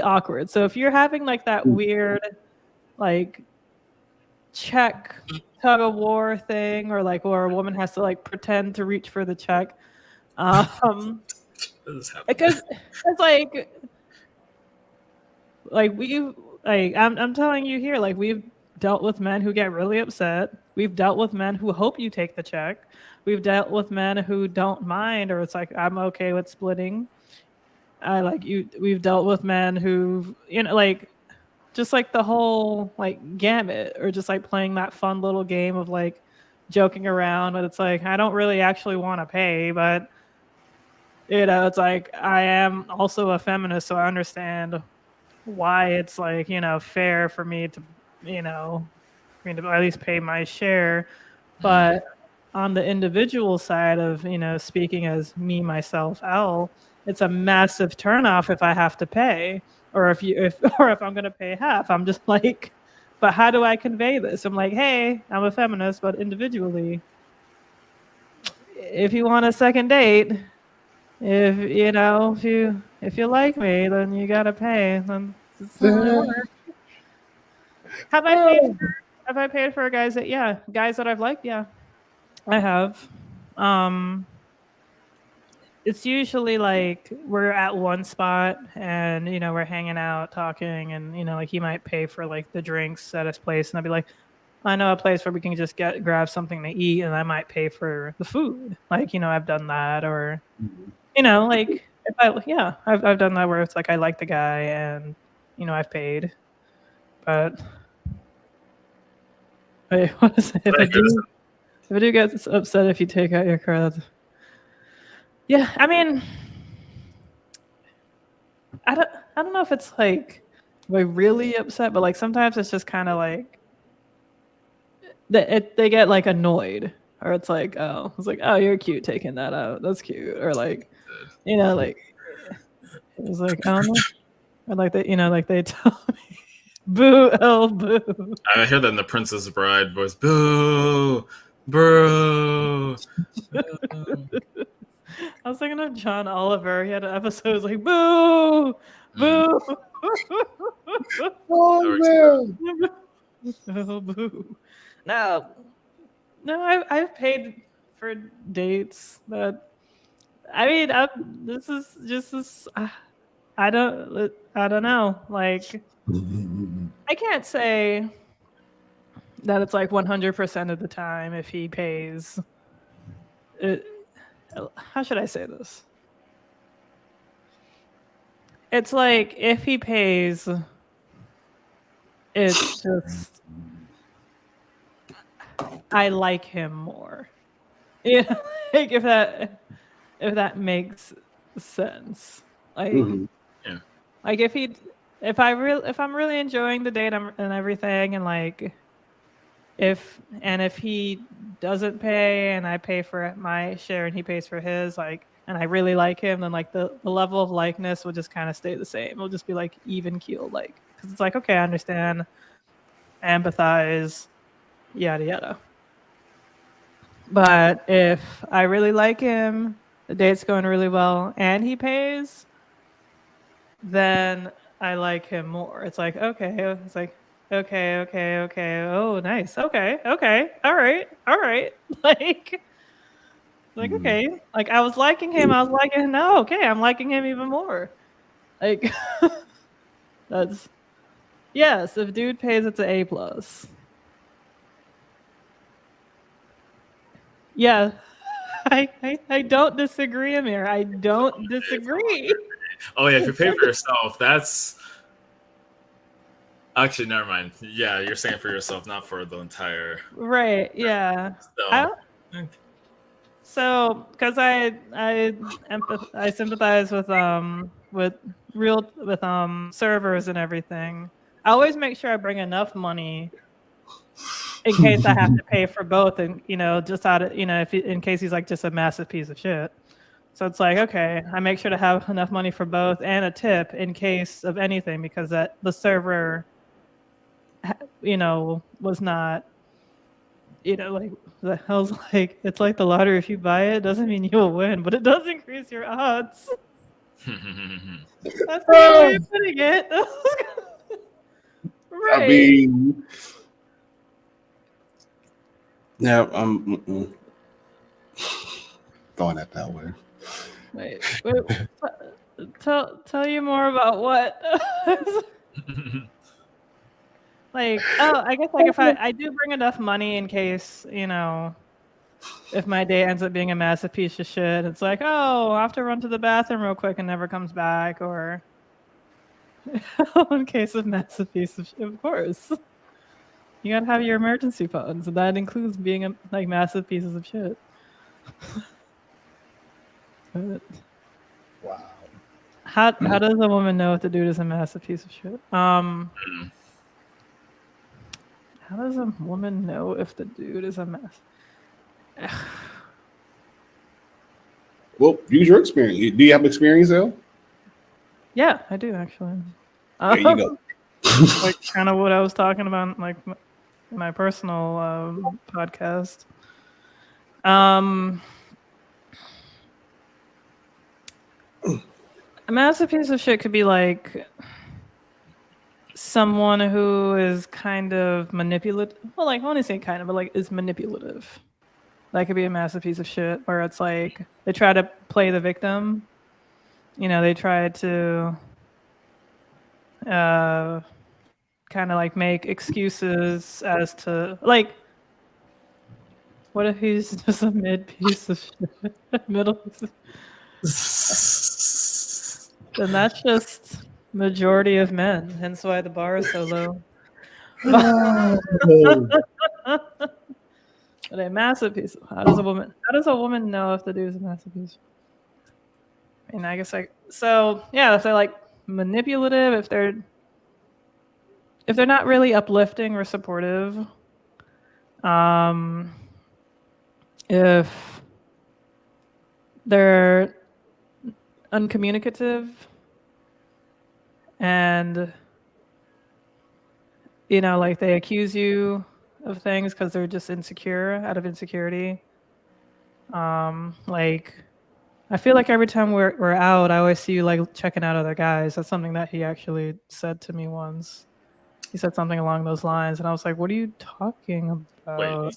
awkward. So if you're having like that weird like check tug of war thing, or like where a woman has to like pretend to reach for the check, because it's like I'm telling you here, like we've dealt with men who get really upset. We've dealt with men who hope you take the check. We've dealt with men who don't mind, or it's like I'm okay with splitting. We've dealt with men who like just like the whole like gamut, or just like playing that fun little game of like joking around. But it's like I don't really actually want to pay, but it's like I am also a feminist, so I understand why it's like fair for me to at least pay my share. But on the individual side of speaking as me myself L, it's a massive turnoff if I have to pay, or if I'm going to pay half. I'm just like, but how do I convey this? I'm like, hey, I'm a feminist, but individually, if you want a second date, if you like me, then you gotta pay. Then it's not gonna work. Have I paid for guys that I've liked? Yeah, I have. It's usually like we're at one spot and we're hanging out talking, and like he might pay for like the drinks at his place, and I'd be like, I know a place where we can just grab something to eat, and I might pay for the food. Like I've done that, or like I've done that where it's like I like the guy and I've paid, but wait, what is it? If I do get upset if you take out your card, yeah, I mean, I don't know if it's like really upset, but like sometimes it's just kind of like they get like annoyed, or it's like, oh, you're cute taking that out, that's cute, or like like it's like, I don't know, or like they tell me boo, L, boo. I hear that in the Princess Bride voice. Boo, boo. I was thinking of John Oliver. He had an episode that was like boo, boo, Oh man. oh, boo. No, I've paid for dates, but I mean, this is just this. I don't know. Like, I can't say that it's like 100% of the time if he pays. How should I say this? It's like if he pays, it's just I like him more. Yeah, like if that makes sense. Like, Yeah. like if I'm really enjoying the date and everything, and like if he doesn't pay and I pay for my share and he pays for his, like, and I really like him, then like the level of likeness will just kind of stay the same. It'll just be like even keel, like, because it's like, okay, I understand, empathize, yada yada. But if I really like him, the date's going really well, and he pays, then I like him more. It's like, okay. It's like, okay. Oh, nice. Okay. All right. Like, okay. Like I was liking him. Now, okay, I'm liking him even more. Like that's yes, if dude pays, it's an A plus. Yeah. I don't disagree, Amir. I don't disagree. Oh yeah, if you pay for yourself, that's actually never mind. Yeah, you're saying for yourself, not for the entire. Right. Yeah. So, So, because I sympathize with servers and everything. I always make sure I bring enough money in case I have to pay for both, and just out of in case he's like just a massive piece of shit. So it's like, okay, I make sure to have enough money for both and a tip in case of anything, because that the server, was not, like the hell's like, it's like the lottery. If you buy it, doesn't mean you'll win, but it does increase your odds. That's the way of putting it. Right. I mean, yeah, I'm throwing it that way. Wait. Tell you more about what? Like, I guess like if I do bring enough money in case, if my day ends up being a massive piece of shit, it's like, oh, I have to run to the bathroom real quick and never comes back, or in case of massive piece of shit, of course. You gotta have your emergency funds, and that includes being like massive pieces of shit. But Wow. how does a woman know if the dude is a massive piece of shit? How does a woman know if the dude is a mess? Well, use your experience. Do you have experience, though? Yeah, I do actually. There you go. Like kind of what I was talking about, like my personal podcast. A massive piece of shit could be like someone who is kind of manipulative. Well, like I want to say kind of, but like is manipulative. That could be a massive piece of shit where it's like they try to play the victim. They try to kind of like make excuses as to like, what if he's just a mid piece of shit, middle piece of then that's just majority of men, hence why the bar is so low. But a massive piece. How does a woman know if the dude's a massive piece? I mean, I guess if they're like manipulative, if they're not really uplifting or supportive, if they're uncommunicative, and like they accuse you of things because they're just insecure out of insecurity. Like I feel like every time we're out, I always see you like checking out other guys. That's something that he actually said to me once. He said something along those lines, and I was like, "What are you talking about?"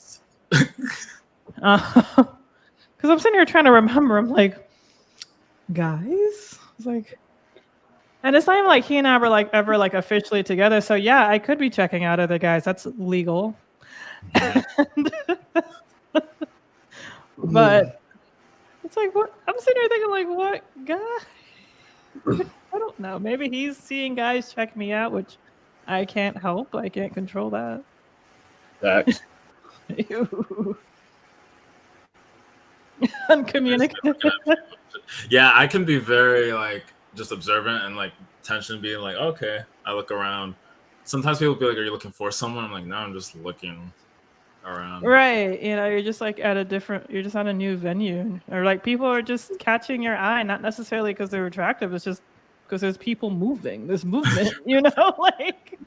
Because I'm sitting here trying to remember. I'm like, guys. It's like, and it's not even like he and I were like ever like officially together. So yeah, I could be checking out other guys. That's legal. But it's like, what? I'm sitting here thinking, like, what guy? I don't know. Maybe he's seeing guys check me out, which I can't help. I can't control that. Facts. Uncommunicative. Yeah, I can be very like just observant and like tension being like, okay, I look around. Sometimes people be like, are you looking for someone? I'm like, no, I'm just looking around. Right. You're just like you're just at a new venue, or like people are just catching your eye, not necessarily because they're attractive. It's just because there's people moving. There's movement, like.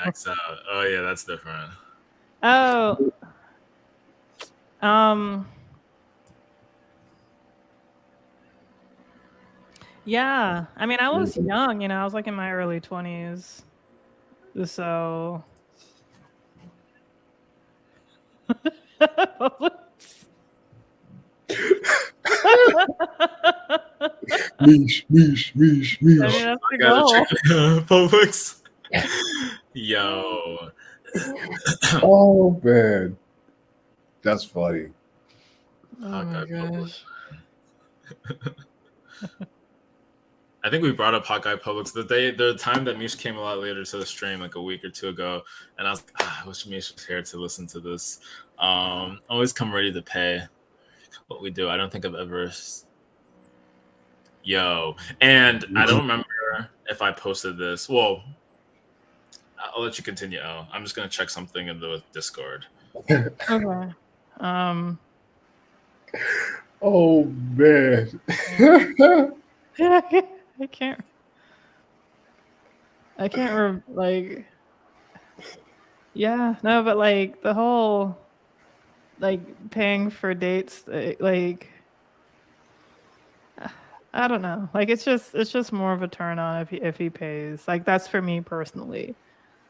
X out. Oh yeah, that's different. Oh. Yeah, I mean, I was young, you know, I was like in my early 20s. So Meesh, meesh, meesh, I mean, meesh. that's the I gotta check goal. the Publix. Yo. Oh man, that's funny. Oh my Hawkeye Publix. gosh. I think we brought up Hawkeye Publix the time that Mish came a lot later to the stream, like a week or two ago, and I was like, I wish Mish was here to listen to this. Always come ready to pay what we do. I don't think I've ever. Yo, and I don't remember if I posted this. Well, I'll let you continue. I'm just gonna check something in the Discord. Okay. Oh man. Yeah, I can't. Like. Yeah, no, but like the whole like paying for dates, like I don't know. Like it's just more of a turn on if he pays. Like that's for me personally.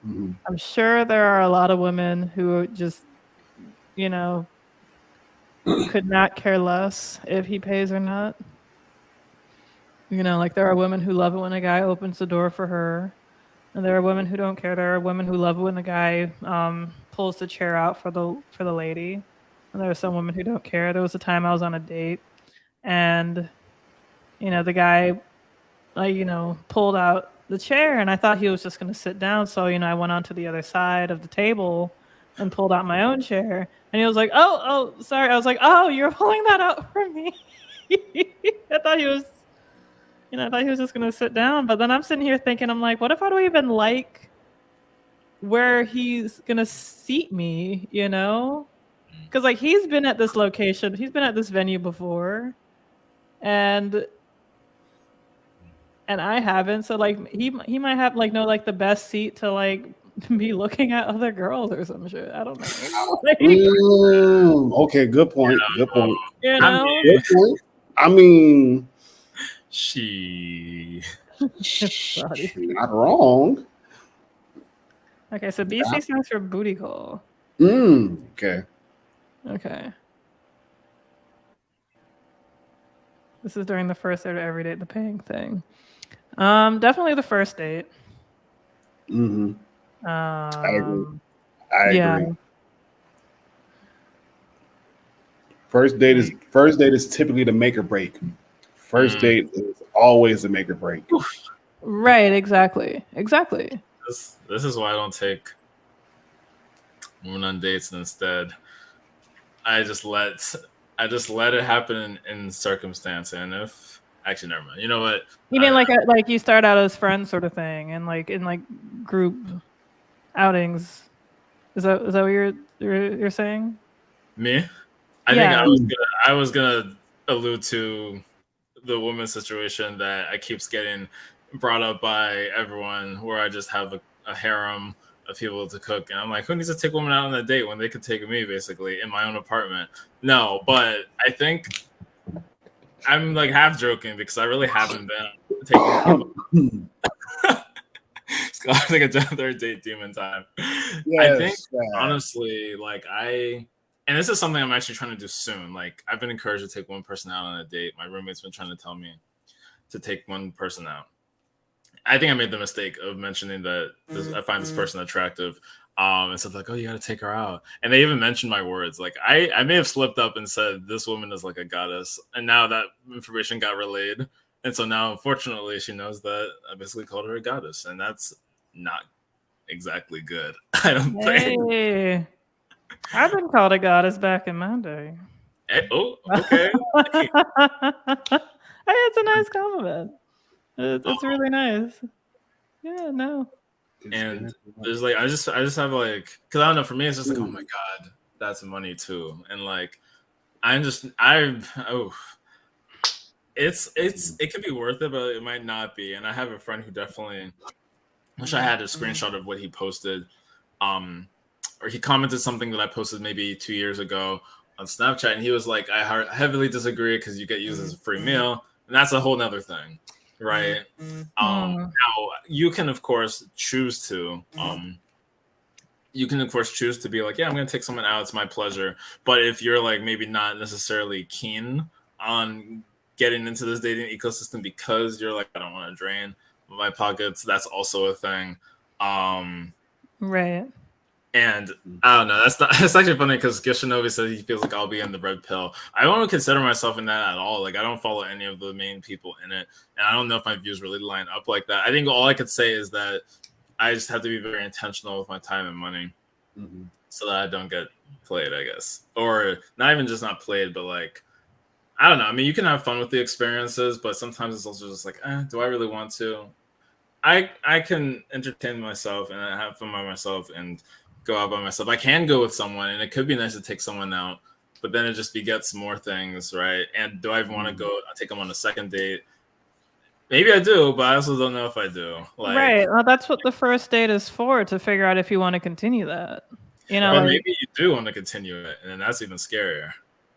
Mhm. I'm sure there are a lot of women who just, you know, could not care less if he pays or not. You know, like there are women who love it when a guy opens the door for her, and there are women who don't care. There are women who love it when the guy pulls the chair out for the lady, and there are some women who don't care. There was a time I was on a date, and you know the guy, like you know, pulled out the chair, and I thought he was just going to sit down. So you know, I went on to the other side of the table and pulled out my own chair, and he was like, "Oh, sorry." I was like, "Oh, you're pulling that out for me." I thought he was. You know, I thought he was just gonna sit down, but then I'm sitting here thinking, I'm like, what if I don't even like where he's gonna seat me? You know, because like he's been at this location, he's been at this venue before, and I haven't. So like he might have like no like the best seat to like be looking at other girls or some shit. I don't know. Like, Okay, good point. Good point. you I know, mean, Good point. I mean, she. Sorry. not wrong. Okay, so BC stands for booty call. Okay. Okay. This is during the first date or every date, the paying thing. Definitely the first date. I agree. I Yeah. agree. First date is typically the make or break. First date is always the make or break. Right, exactly. This is why I don't take women on dates, and instead I just let it happen in circumstance. And if actually never mind. You know what? You mean like you start out as friends sort of thing and like in like group outings. Is that what you're saying? Me? I think I was gonna allude to the woman situation that I keeps getting brought up by everyone, where I just have a harem of people to cook, and I'm like, who needs to take women out on a date when they could take me basically in my own apartment? No, but I think I'm like half joking because I really haven't been taking people. It's like another date demon time. I think honestly, like and this is something I'm actually trying to do soon. Like I've been encouraged to take one person out on a date. My roommate's been trying to tell me to take one person out. I think I made the mistake of mentioning that I find this person attractive. And stuff like, oh, you got to take her out. And they even mentioned my words. Like I may have slipped up and said this woman is like a goddess. And now that information got relayed. And so now, unfortunately, she knows that I basically called her a goddess. And that's not exactly good. I don't think. Hey, I've been called a goddess back in my day. Hey, oh, okay. Hey, it's a nice compliment. It's really nice. Yeah, no. And there's like I just have like, because I don't know, for me it's just like, oh my god, that's money too. And like it could be worth it, but it might not be. And I have a friend who definitely wish I had a screenshot of what he posted, or he commented something that I posted maybe 2 years ago on Snapchat, and he was like, I heavily disagree because you get used as a free meal, and that's a whole nother thing. right? Now you can of course choose to be like, yeah, I'm gonna take someone out, it's my pleasure. But if you're like maybe not necessarily keen on getting into this dating ecosystem because you're like, I don't want to drain my pockets, that's also a thing. Right. And I don't know. That's actually funny because Gishinobi said he feels like I'll be in the red pill. I don't consider myself in that at all. Like I don't follow any of the main people in it, and I don't know if my views really line up like that. I think all I could say is that I just have to be very intentional with my time and money, so that I don't get played, I guess, or not even just not played, but like I don't know. I mean, you can have fun with the experiences, but sometimes it's also just like, do I really want to? I can entertain myself and have fun by myself and go out by myself. I can go with someone, and it could be nice to take someone out, but then it just begets more things, right? And do I want to go take them on a second date? Maybe I do, but I also don't know if I do. Like, right. Well, that's what the first date is for, to figure out if you want to continue that. You know, but like, maybe you do want to continue it, and then that's even scarier.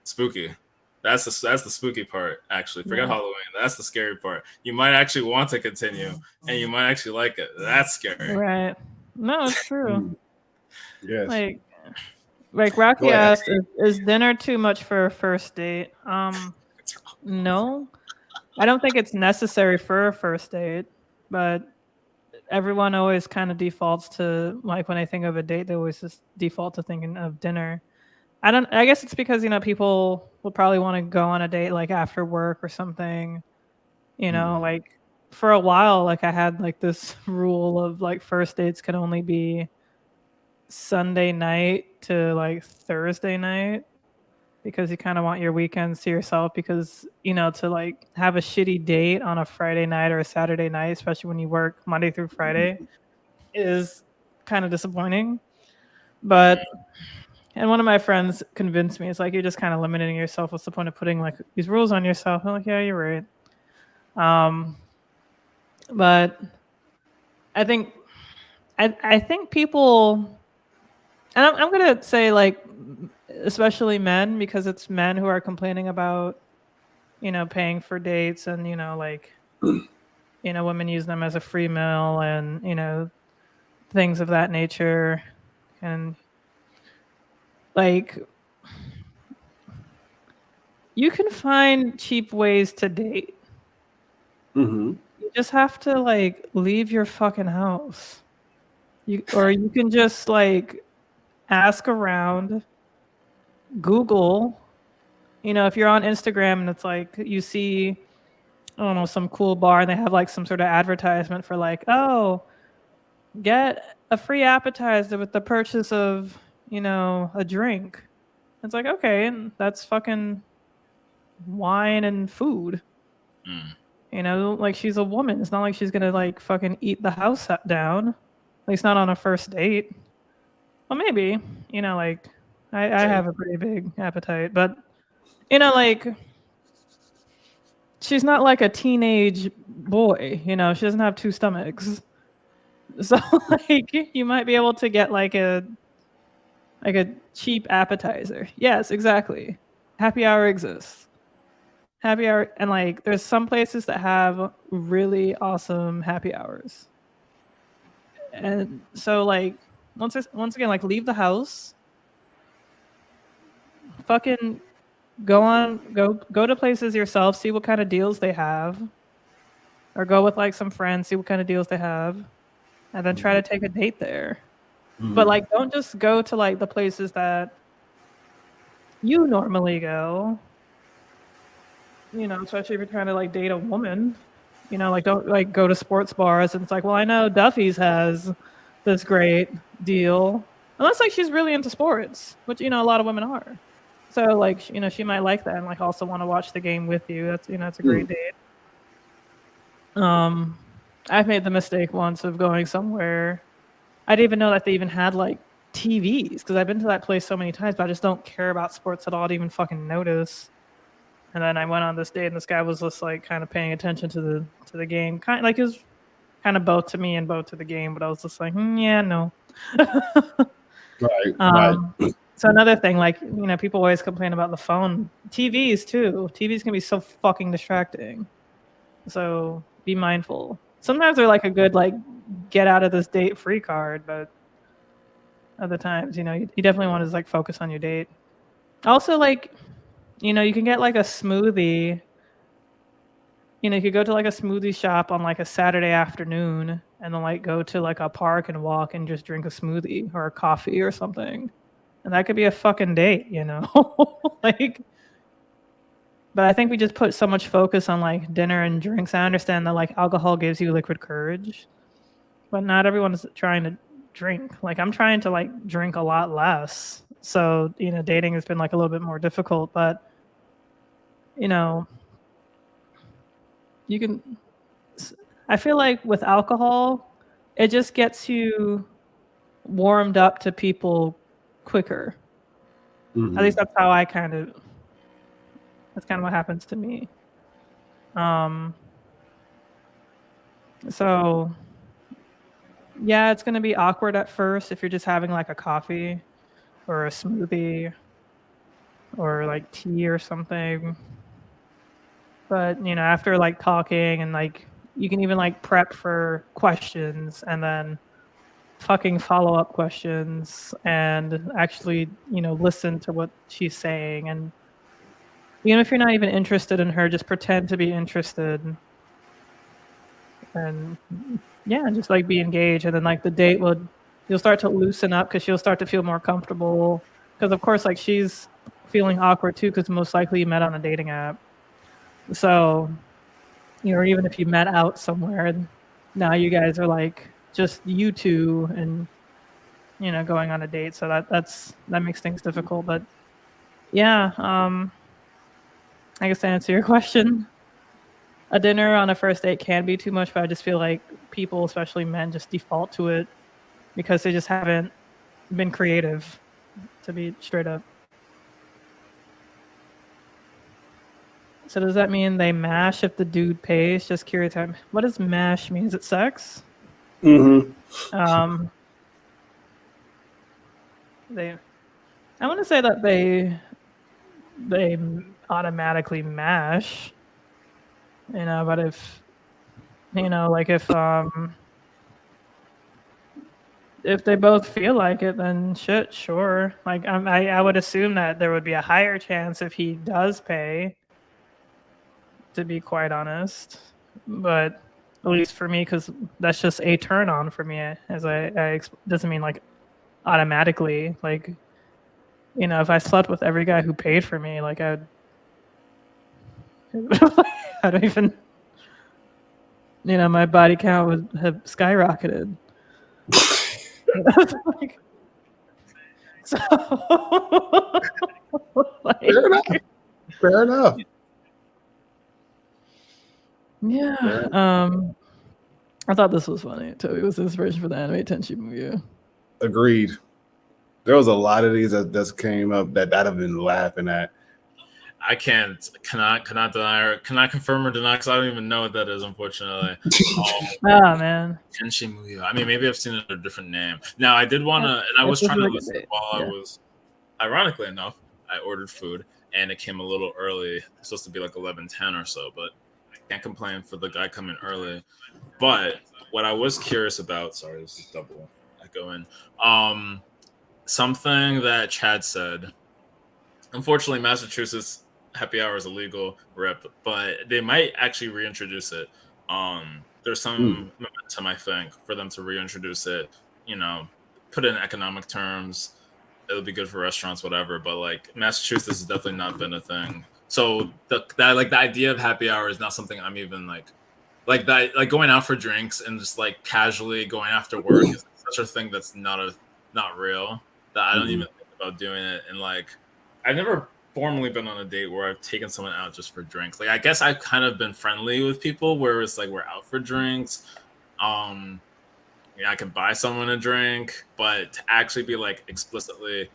Spooky. That's the spooky part. Actually, forget Halloween. That's the scary part. You might actually want to continue, and you might actually like it. That's scary. Right. No, it's true. Yes. Like Rocky asked, is dinner too much for a first date? No, I don't think it's necessary for a first date, but everyone always kind of defaults to, like, when they think of a date, they always just default to thinking of dinner. I guess it's because, you know, people will probably want to go on a date like after work or something, you know, like for a while, like I had like this rule of like first dates can only be Sunday night to like Thursday night, because you kind of want your weekends to yourself, because, you know, to like have a shitty date on a Friday night or a Saturday night, especially when you work Monday through Friday, is kind of disappointing. But and one of my friends convinced me, it's like, you're just kind of limiting yourself. What's the point of putting like these rules on yourself? I'm like, yeah, you're right. But I think people, and I'm gonna say like, especially men, because it's men who are complaining about, you know, paying for dates, and, you know, like, you know, women use them as a free meal, and, you know, things of that nature. And like, you can find cheap ways to date. You just have to like leave your fucking house. Or you can just like ask around, Google. You know, if you're on Instagram and it's like you see, I don't know, some cool bar and they have like some sort of advertisement for like, oh, get a free appetizer with the purchase of, you know, a drink. It's like, okay, and that's fucking wine and food. You know, like, she's a woman. It's not like she's gonna like fucking eat the house down. At least not on a first date. Well, maybe, you know, like I have a pretty big appetite, but, you know, like, she's not like a teenage boy, you know, she doesn't have two stomachs. So like you might be able to get like a cheap appetizer. Yes, exactly. Happy hour exists. Happy hour, and like there's some places that have really awesome happy hours. And so like once again, like, leave the house. Fucking go to places yourself, see what kind of deals they have. Or go with like some friends, see what kind of deals they have, and then try to take a date there. But like, don't just go to like the places that you normally go. You know, especially if you're trying to like date a woman. You know, like, don't like go to sports bars and it's like, well, I know Duffy's has this great deal. Unless like she's really into sports, which, you know, a lot of women are. So like, you know, she might like that and like also want to watch the game with you. That's, you know, it's a great date. I've made the mistake once of going somewhere. I didn't even know that they even had like TVs, because I've been to that place so many times, but I just don't care about sports at all to even fucking notice. And then I went on this date, and this guy was just like kind of paying attention to the game, kind of like, it was kind of both to me and both to the game. But I was just like, yeah, no. Right. So another thing, like, you know, people always complain about the phone. TVs too. TVs can be so fucking distracting. So be mindful. Sometimes they're like a good like get out of this date free card, but other times, you definitely want to like focus on your date. Also, like, you can get like a smoothie. You could go to like a smoothie shop on like a Saturday afternoon and then like go to like a park and walk and just drink a smoothie or a coffee or something. And that could be a fucking date, like, but I think we just put so much focus on like dinner and drinks. I understand that like alcohol gives you liquid courage, but not everyone is trying to drink. Like I'm trying to like drink a lot less. So, dating has been like a little bit more difficult, but you can, I feel like with alcohol, it just gets you warmed up to people quicker. At least that's how that's kind of what happens to me. So yeah, it's going to be awkward at first if you're just having like a coffee or a smoothie or like tea or something. But, after like talking and like you can even like prep for questions and then fucking follow-up questions and actually, listen to what she's saying. And even if you're not even interested in her, just pretend to be interested. And yeah, just like be engaged. And then like the date you'll start to loosen up because she'll start to feel more comfortable. Because of course, like she's feeling awkward too, because most likely you met on a dating app. So, or even if you met out somewhere, now you guys are like just you two and going on a date. So that makes things difficult. But yeah, I guess to answer your question, a dinner on a first date can be too much, but I just feel like people, especially men, just default to it because they just haven't been creative, to be straight up. So does that mean they mash if the dude pays? Just curious. What does mash mean? Is it sex? I want to say that they automatically mash, but if like if they both feel like it, then shit, sure. Like I would assume that there would be a higher chance if he does pay, to be quite honest. But at least for me, because that's just a turn on for me. As doesn't mean like automatically like if I slept with every guy who paid for me, like I don't even my body count would have skyrocketed. Like, so like, Fair enough. Yeah. I thought this was funny. Toby was the inspiration for the anime Tenchi movie. Agreed. There was a lot of these that came up that I'd have been laughing at. I cannot deny or cannot confirm or deny because I don't even know what that is, unfortunately. Oh man. Tenchi Muyo. I mean, maybe I've seen it under a different name. Now I did want to, and I was trying to listen while I was. Ironically enough, I ordered food and it came a little early. It's supposed to be like 11:10 or so, but I can't complain for the guy coming early. But what I was curious about, sorry, this is double echoing. Something that Chad said. Unfortunately, Massachusetts happy hour is illegal, but they might actually reintroduce it. There's some momentum, I think, for them to reintroduce it. Put it in economic terms. It'll be good for restaurants, whatever. But like Massachusetts has definitely not been a thing. So the idea of happy hour is not something I'm even like that. Like going out for drinks and just like casually going after work is such a thing that's not real. That I don't even think about doing it. And like I've never formally been on a date where I've taken someone out just for drinks. Like I guess I've kind of been friendly with people where it's like we're out for drinks. I can buy someone a drink, but to actually be like explicitly,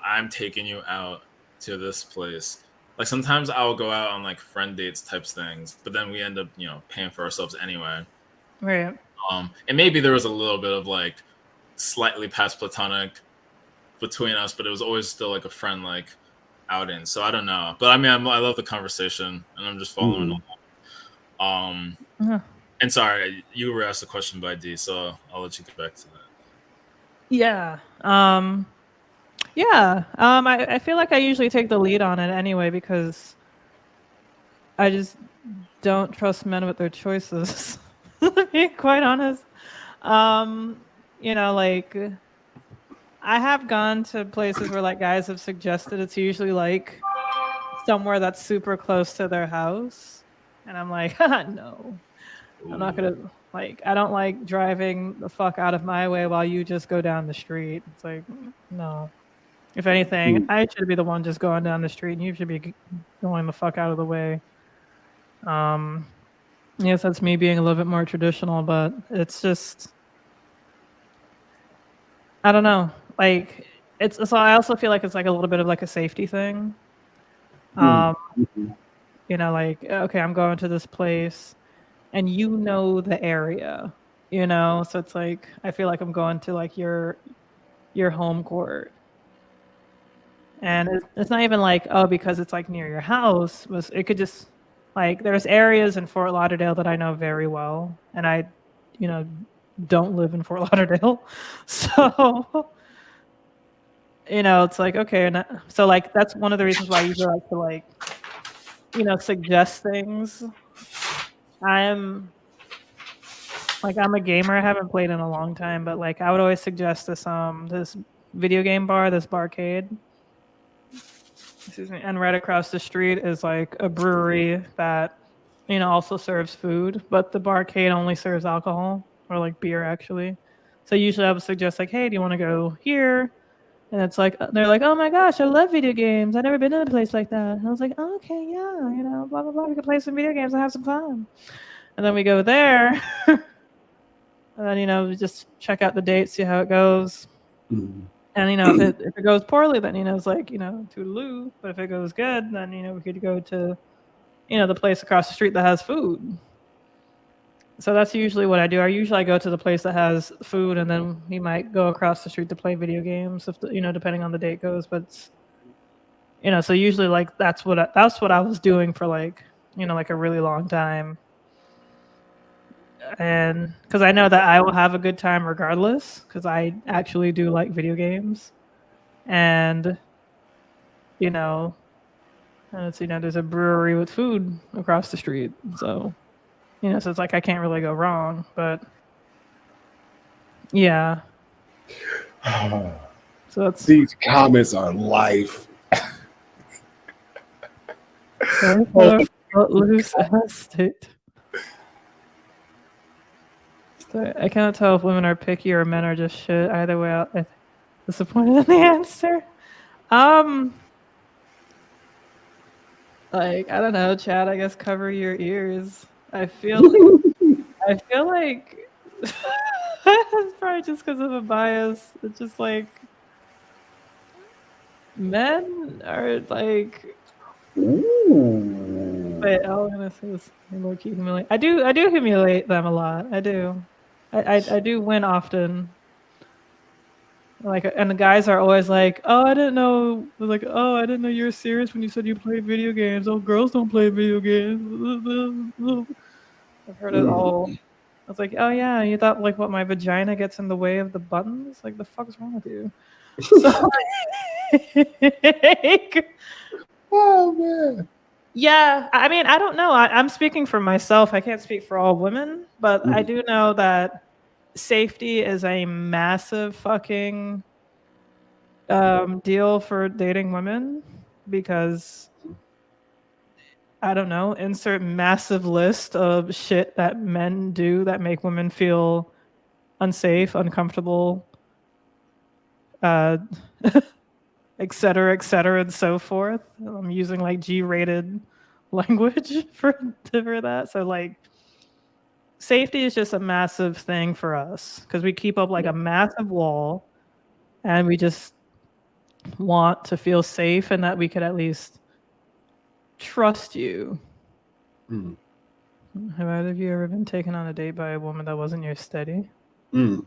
I'm taking you out to this place. Like sometimes I'll go out on like friend dates types things, but then we end up, paying for ourselves anyway. Right. And maybe there was a little bit of like slightly past platonic between us, but it was always still like a friend like outing. So I don't know, but I mean, I love the conversation, and I'm just following along. And sorry, you were asked a question by D, so I'll let you get back to that. Yeah. I feel like I usually take the lead on it anyway because I just don't trust men with their choices. To be quite honest. Like I have gone to places where like guys have suggested it's usually like somewhere that's super close to their house. And I'm like, no. I'm not gonna like I don't like driving the fuck out of my way while you just go down the street. It's like no. If anything, I should be the one just going down the street and you should be going the fuck out of the way. Yes, that's me being a little bit more traditional, but it's just I don't know. Like it's so I also feel like it's like a little bit of like a safety thing. Like okay, I'm going to this place and you know the area, so it's like I feel like I'm going to like your home court. And it's not even like, oh, because it's like near your house. It could just like there's areas in Fort Lauderdale that I know very well, and I, don't live in Fort Lauderdale, so it's like okay, and so like that's one of the reasons why I usually like to like, suggest things. I'm a gamer. I haven't played in a long time, but like I would always suggest this video game bar, this barcade. Excuse me. And right across the street is like a brewery that, also serves food, but the barcade only serves alcohol or like beer actually. So usually I would suggest like, hey, do you want to go here? And it's like they're like, oh my gosh, I love video games. I've never been to a place like that. And I was like, oh, okay, yeah, blah blah blah. We could play some video games and have some fun. And then we go there, and then we just check out the date, see how it goes. And if it goes poorly, then it's like toodaloo. But if it goes good, then we could go to the place across the street that has food. So that's usually what I do. I usually go to the place that has food, and then we might go across the street to play video games, if depending on the date goes. But so usually like that's what I was doing for like like a really long time. And because I know that I will have a good time regardless, because I actually do like video games, and there's a brewery with food across the street, so so it's like I can't really go wrong. But yeah, so that's these comments on life. Loose state. So I cannot tell if women are picky or men are just shit. Either way, I'm disappointed in the answer. Like I don't know, Chad. I guess cover your ears. I feel like it's probably just because of a bias. It's just like men are like. Ooh. Wait, all I'm gonna say is low-key humiliate. I do humiliate them a lot. I do. I do win often. Like, and the guys are always like, "Oh, I didn't know." Like, "Oh, I didn't know you were serious when you said you played video games. Oh, girls don't play video games." I've heard it all. I was like, "Oh yeah, you thought like what my vagina gets in the way of the buttons? Like, the fuck's wrong with you?" So, oh man. Yeah, I mean, I don't know. I'm speaking for myself. I can't speak for all women, but I do know that safety is a massive fucking deal for dating women because I don't know, insert massive list of shit that men do that make women feel unsafe, uncomfortable, et cetera, and so forth. I'm using like G-rated language for that. So like safety is just a massive thing for us because we keep up like a massive wall and we just want to feel safe and that we could at least trust you. Have either of you ever been taken on a date by a woman that wasn't your steady? I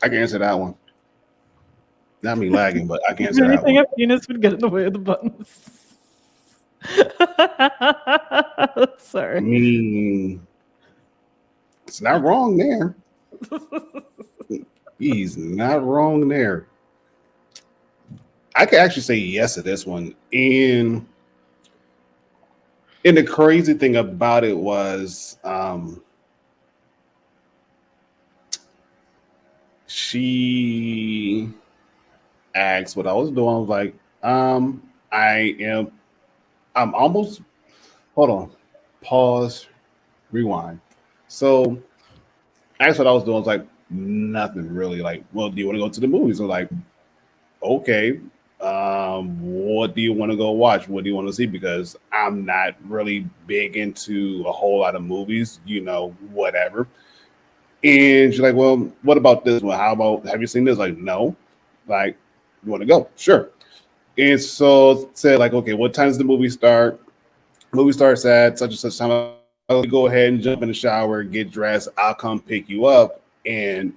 can answer that one. Not me lagging, but I can answer that one. A penis would get in the way of the buttons. Sorry. It's not wrong there. He's not wrong there. I could actually say yes to this one. And the crazy thing about it was she asked what I was doing. I was like, I am I'm almost hold on. Pause, rewind. So I asked what I was doing. I was like, nothing really. Like, well, do you want to go to the movies? I was like, okay. What do you want to go watch? What do you want to see? Because I'm not really big into a whole lot of movies, whatever. And she's like, well, what about this one? How about, have you seen this? Like, no. Like, you want to go? Sure. And so said, like, okay, what time does the movie start? Movie starts at such and such time. I'll go ahead and jump in the shower, get dressed. I'll come pick you up. And,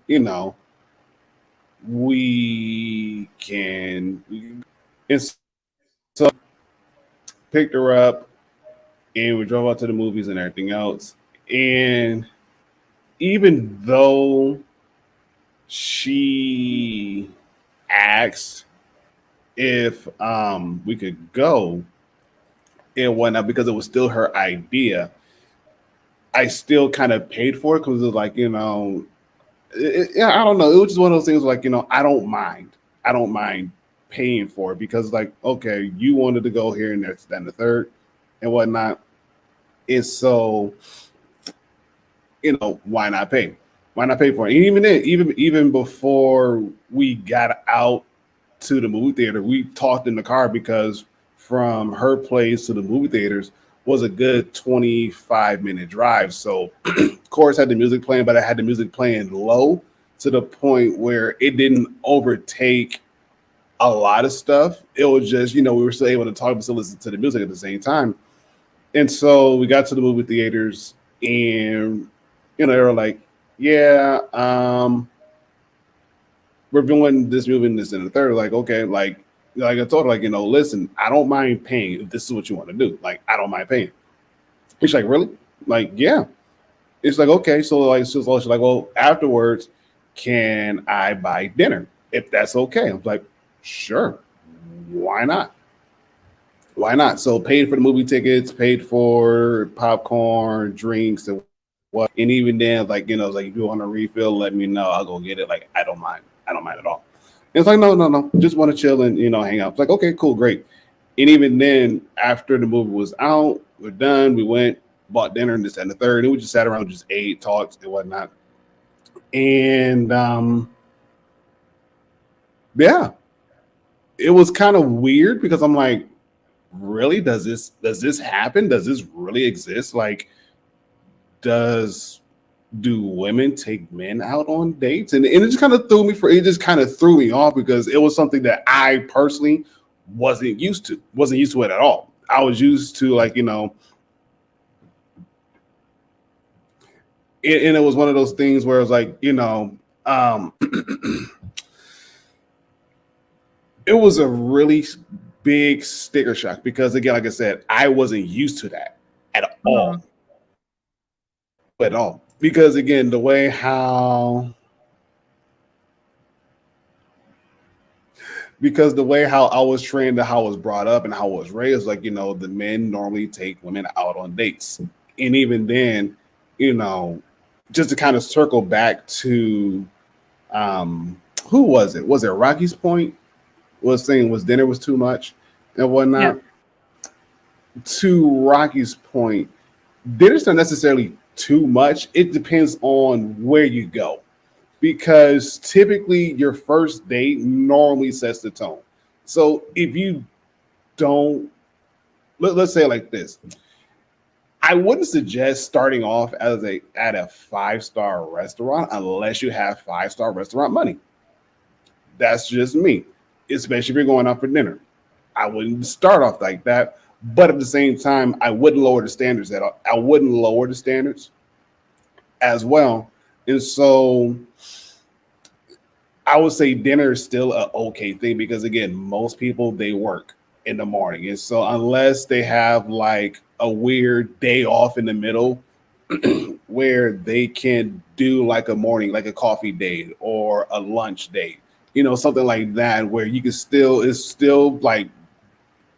we can. And so picked her up and we drove out to the movies and everything else. And even though she asked if we could go and whatnot because it was still her idea, I still kind of paid for it because it was like, I don't know. It was just one of those things like, I don't mind. I don't mind paying for it because like, okay, you wanted to go here and that's then the third and whatnot. And so, why not pay? Why not pay for it? And even then, even before we got out to the movie theater, we talked in the car because from her place to the movie theaters was a good 25-minute drive. So of course had the music playing, but I had the music playing low to the point where it didn't overtake a lot of stuff. It was just, we were still able to talk but still listen to the music at the same time. And so we got to the movie theaters and, they were like, yeah, we're doing this movie and this and the third. Like, okay, like I told her, like, listen, I don't mind paying if this is what you want to do. Like, I don't mind paying. And she's like, really? Like, yeah. It's like, okay. So like, she's like, well, afterwards, can I buy dinner? If that's okay. I'm like, sure. Why not? Why not? So paid for the movie tickets, paid for popcorn, drinks, and what. And even then, like, like if you want a refill, let me know. I'll go get it. Like, I don't mind. I don't mind at all. And it's like, no. Just want to chill and, hang out. It's like, okay, cool, great. And even then, after the movie was out, we're done. We went, bought dinner and this and the third. And we just sat around, just ate, talked, and whatnot. And yeah, it was kind of weird because I'm like, really? Does this happen? Does this really exist? Like, do women take men out on dates? And it just kind of threw me off because it was something that I personally wasn't used to it at all. I was used to like, and it was one of those things where it was like, it was a really big sticker shock because again, like I said, I wasn't used to that at all. At all. Because again, the way how I was trained and how I was brought up and how I was raised, like, the men normally take women out on dates. And even then, just to kind of circle back to who was it? Was it Rocky's point? Was saying was dinner was too much and whatnot. Yeah. To Rocky's point, dinner's not necessarily too much. It depends on where you go. Because typically your first date normally sets the tone. So if you don't, let's say it like this, I wouldn't suggest starting off at a 5-star restaurant unless you have 5-star restaurant money. That's just me, especially if you're going out for dinner. I wouldn't start off like that, but at the same time, I wouldn't lower the standards at all. I wouldn't lower the standards as well. And so I would say dinner is still an okay thing because again, most people, they work in the morning. And so unless they have like a weird day off in the middle, where they can do like a morning, like a coffee date or a lunch date, something like that, where you can still, it's still like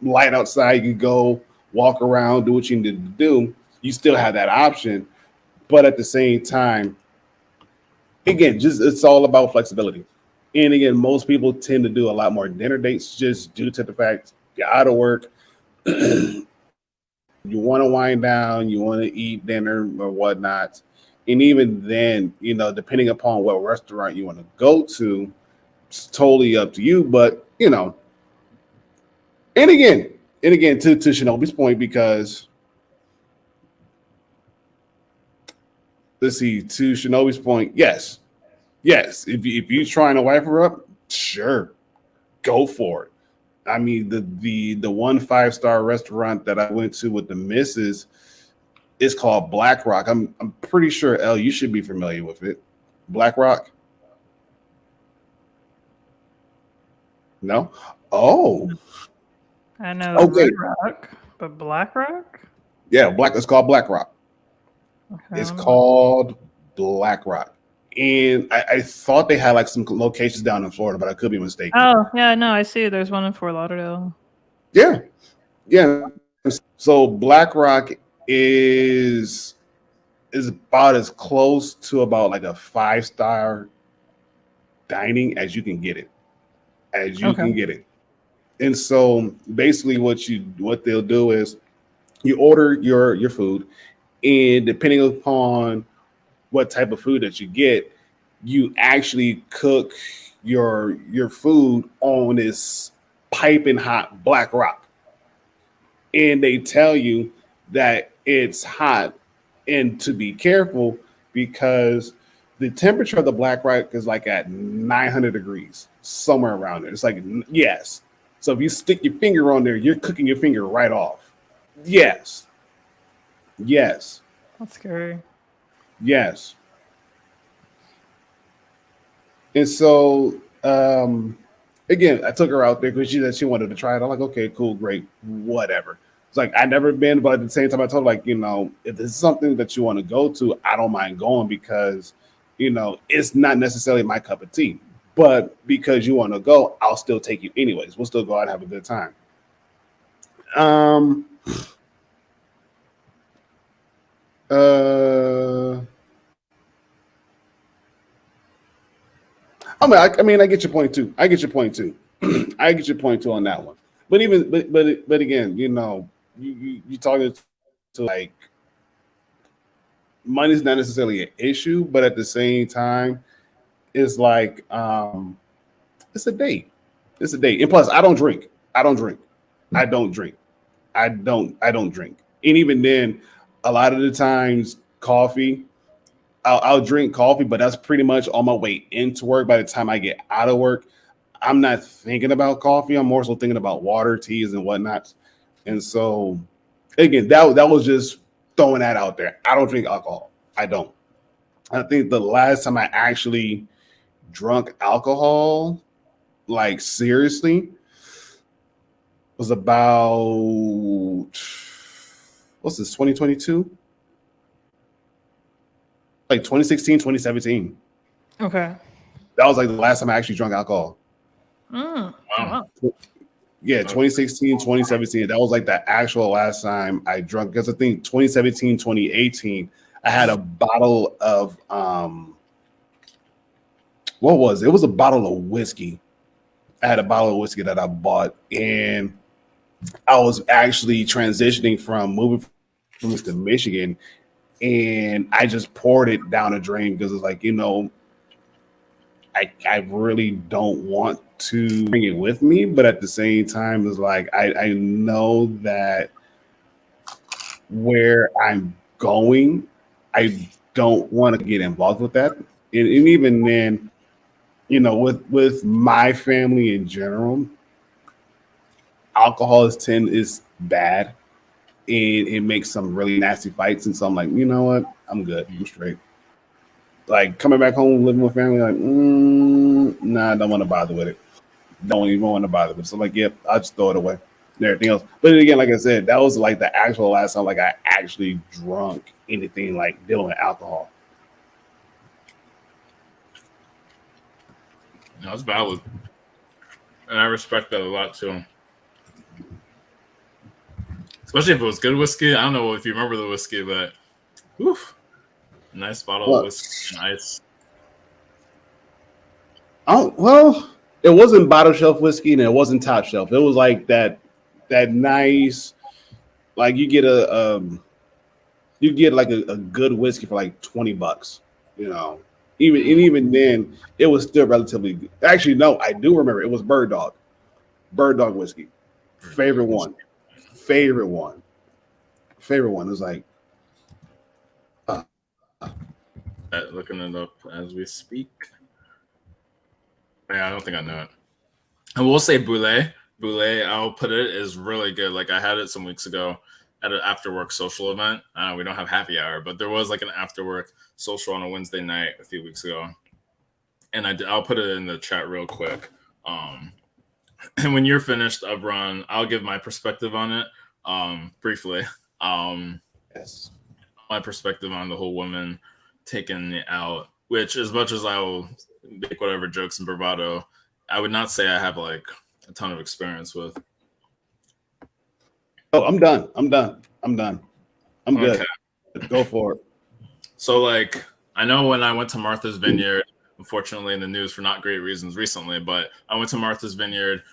light outside. You can go walk around, do what you need to do. You still have that option, but at the same time, again, just it's all about flexibility. And again, most people tend to do a lot more dinner dates just due to the fact you're out of work. You want to wind down, you want to eat dinner or whatnot. And even then, depending upon what restaurant you want to go to, it's totally up to you. But, and again, to Shinobi's point, because let's see, to Shinobi's point, yes. If you're trying to wipe her up, sure, go for it. I mean, the one 5-star restaurant that I went to with the missus is called Black Rock. I'm pretty sure Elle, you should be familiar with it. Black Rock? No? Oh. I know Okay. Red Rock, but Black Rock? Yeah, it's called Black Rock. Okay, It's called Black Rock. And I thought they had like some locations down in Florida, but I could be mistaken. Oh, yeah, no, I see. There's one in Fort Lauderdale. Yeah. So Black Rock is about as close to about like a 5-star dining as you can get it. And so basically what they'll do is you order your food, and depending upon what type of food that you get, you actually cook your food on this piping hot Black Rock. And they tell you that it's hot and to be careful because the temperature of the Black Rock is like at 900 degrees, somewhere around there. It's like, yes. So if you stick your finger on there, you're cooking your finger right off. Yes. That's scary. Yes. And so, again, I took her out there because she said she wanted to try it. I'm like, okay, cool, great, whatever. It's like, I've never been, but at the same time, I told her, like, if this is something that you want to go to, I don't mind going because, it's not necessarily my cup of tea. But because you want to go, I'll still take you anyways. We'll still go out and have a good time. I mean, I get your point too. I get your point too on that one. But again, you talking to like money's not necessarily an issue, but at the same time, it's like it's a date. It's a date. And plus, I don't drink. And even then, a lot of the times, coffee. I'll drink coffee, but that's pretty much on my way into work. By the time I get out of work, I'm not thinking about coffee. I'm more so thinking about water, teas, and whatnot. And so, again, that was just throwing that out there. I don't drink alcohol. I don't. I think the last time I actually drunk alcohol, like seriously, was about, what's this, 2022? Like 2016, 2017. Okay. That was like the last time I actually drank alcohol. Wow. Yeah, 2016, 2017. That was like the actual last time I drank. Because I think 2017, 2018, I had a bottle of what was it? It was a bottle of whiskey. I had a bottle of whiskey that I bought, and I was actually transitioning from moving from to Michigan, and I just poured it down a drain because it's like, I really don't want to bring it with me, but at the same time, it's like I know that where I'm going, I don't want to get involved with that. And even then, with my family in general, alcohol is bad. And it makes some really nasty fights. And so I'm like, you know what? I'm good. I'm straight. Like coming back home, living with family, like, nah, I don't want to bother with it. Don't even want to bother with it. So like, yep, I'll just throw it away and everything else. But then again, like I said, that was like the actual last time like I actually drunk anything like dealing with alcohol. No, that's valid, and I respect that a lot too. Especially if it was good whiskey. I don't know if you remember the whiskey, but oof, nice bottle of Well, whiskey and ice. oh well, it wasn't bottom shelf whiskey and it wasn't top shelf. It was like that nice, like you get like a good whiskey for like $20. You know, even then, it was still relatively good. Actually, no, I do remember it was Bird Dog whiskey. Favorite one, favorite one, favorite one. It was like, uh, Looking it up as we speak. Yeah, I don't think I know it. I will say Boulet. Boulet, I'll put it, is really good. Like I had it some weeks ago at an after work social event. We don't have happy hour, but there was like an after work social on a Wednesday night a few weeks ago. And I'll put it in the chat real quick. And when you're finished, Abron, I'll give my perspective on it briefly. yes. My perspective on the whole woman taking it out, which as much as I will make whatever jokes and bravado, I would not say I have like a ton of experience with. Oh, I'm done. I'm good. Okay. Go for it. So like I know when I went to Martha's Vineyard, unfortunately in the news for not great reasons recently, but I went to Martha's Vineyard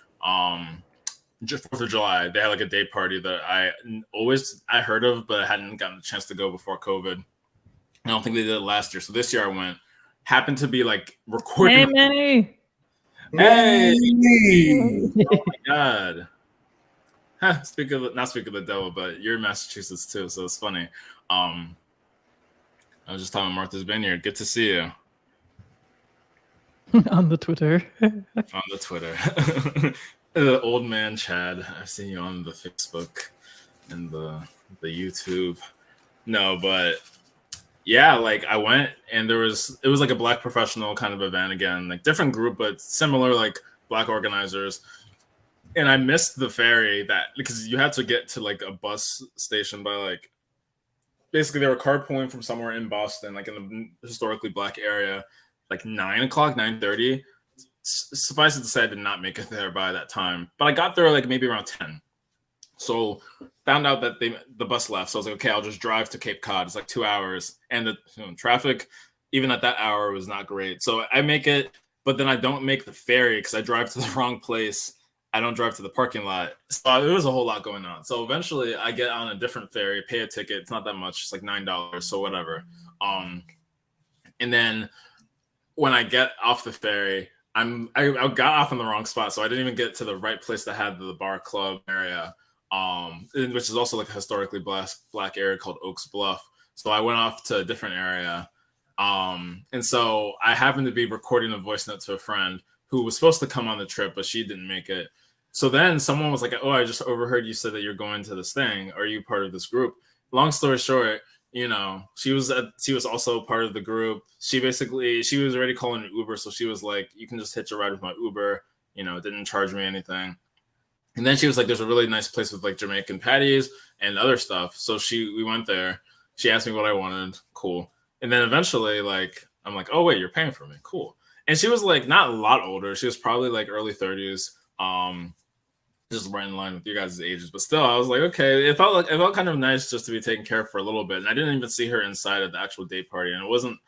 just 4th of July. They had like a day party that I heard of, but I hadn't gotten a chance to go before COVID. I don't think they did it last year. So this year I went. Happened to be like recording. Hey, Manny. Hey! Oh my God. Not speak of the devil, but you're in Massachusetts too, so it's funny. I was just talking about Martha's Vineyard. Good to see you. On the Twitter. On the Twitter. The old man Chad. I've seen you on the Facebook and the YouTube. No, but yeah, like I went and it was like a Black professional kind of event again, like different group, but similar like Black organizers. And I missed the ferry because you had to get to like a bus station by like basically they were carpooling from somewhere in Boston, like in the historically Black area, like 9 o'clock, 9:30. Suffice it to say, I did not make it there by that time, but I got there like maybe around 10. So found out that the bus left. So I was like, okay, I'll just drive to Cape Cod. It's like 2 hours. And the traffic, even at that hour, was not great. So I make it, but then I don't make the ferry because I drive to the wrong place. I don't drive to the parking lot. So there was a whole lot going on. So eventually I get on a different ferry, pay a ticket. It's not that much. It's like $9. So whatever. And then when I get off the ferry, I got off in the wrong spot. So I didn't even get to the right place that had the bar club area. Which is also like a historically black area called Oaks Bluff. So I went off to a different area. And so I happened to be recording a voice note to a friend who was supposed to come on the trip, but she didn't make it. So then someone was like, oh, I just overheard you said that you're going to this thing. Are you part of this group? Long story short, she was also part of the group. She was already calling an Uber. So she was like, you can just hitch a ride with my Uber. It didn't charge me anything. And then she was like, there's a really nice place with like Jamaican patties and other stuff. So we went there. She asked me what I wanted. Cool. And then eventually like, I'm like, oh wait, you're paying for me. Cool. And she was like, not a lot older. She was probably like early 30s. Just right in line with your guys' ages. But still, I was like, okay, it felt kind of nice just to be taken care of for a little bit. And I didn't even see her inside of the actual day party. And it wasn't,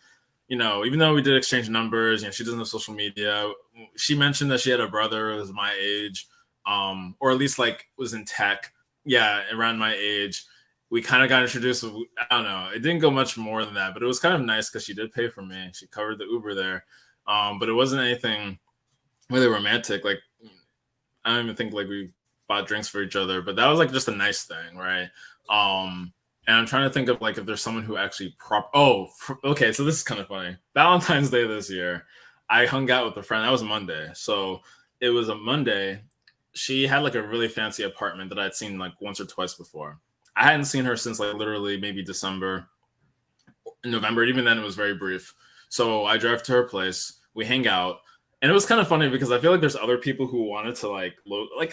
even though we did exchange numbers, she doesn't have social media. She mentioned that she had a brother who was my age. Or at least like was in tech. Yeah, around my age. We kind of got introduced. I don't know. It didn't go much more than that, but it was kind of nice because she did pay for me. She covered the Uber there. But it wasn't anything really romantic. Like, I don't even think like we bought drinks for each other, but that was like just a nice thing, right? And I'm trying to think of like if there's someone who actually okay. So this is kind of funny. Valentine's Day this year, I hung out with a friend. That was Monday. So it was a Monday. She had like a really fancy apartment that I'd seen like once or twice before. I hadn't seen her since like literally maybe December, November. Even then it was very brief. So I drive to her place. We hang out. And it was kind of funny because I feel like there's other people who wanted to like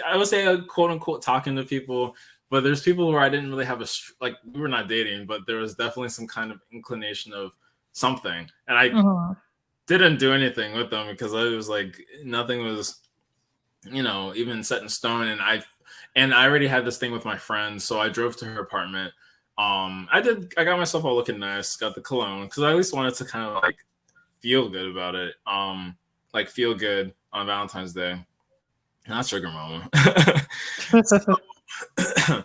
I would say quote unquote talking to people, But there's people where I didn't really have like we were not dating, but there was definitely some kind of inclination of something, and I didn't do anything with them because I was like nothing was, even set in stone, and I already had this thing with my friends, so I drove to her apartment. I got myself all looking nice, got the cologne because I at least wanted to kind of like feel good about it. Like feel good on Valentine's Day. Not sugar mama. So,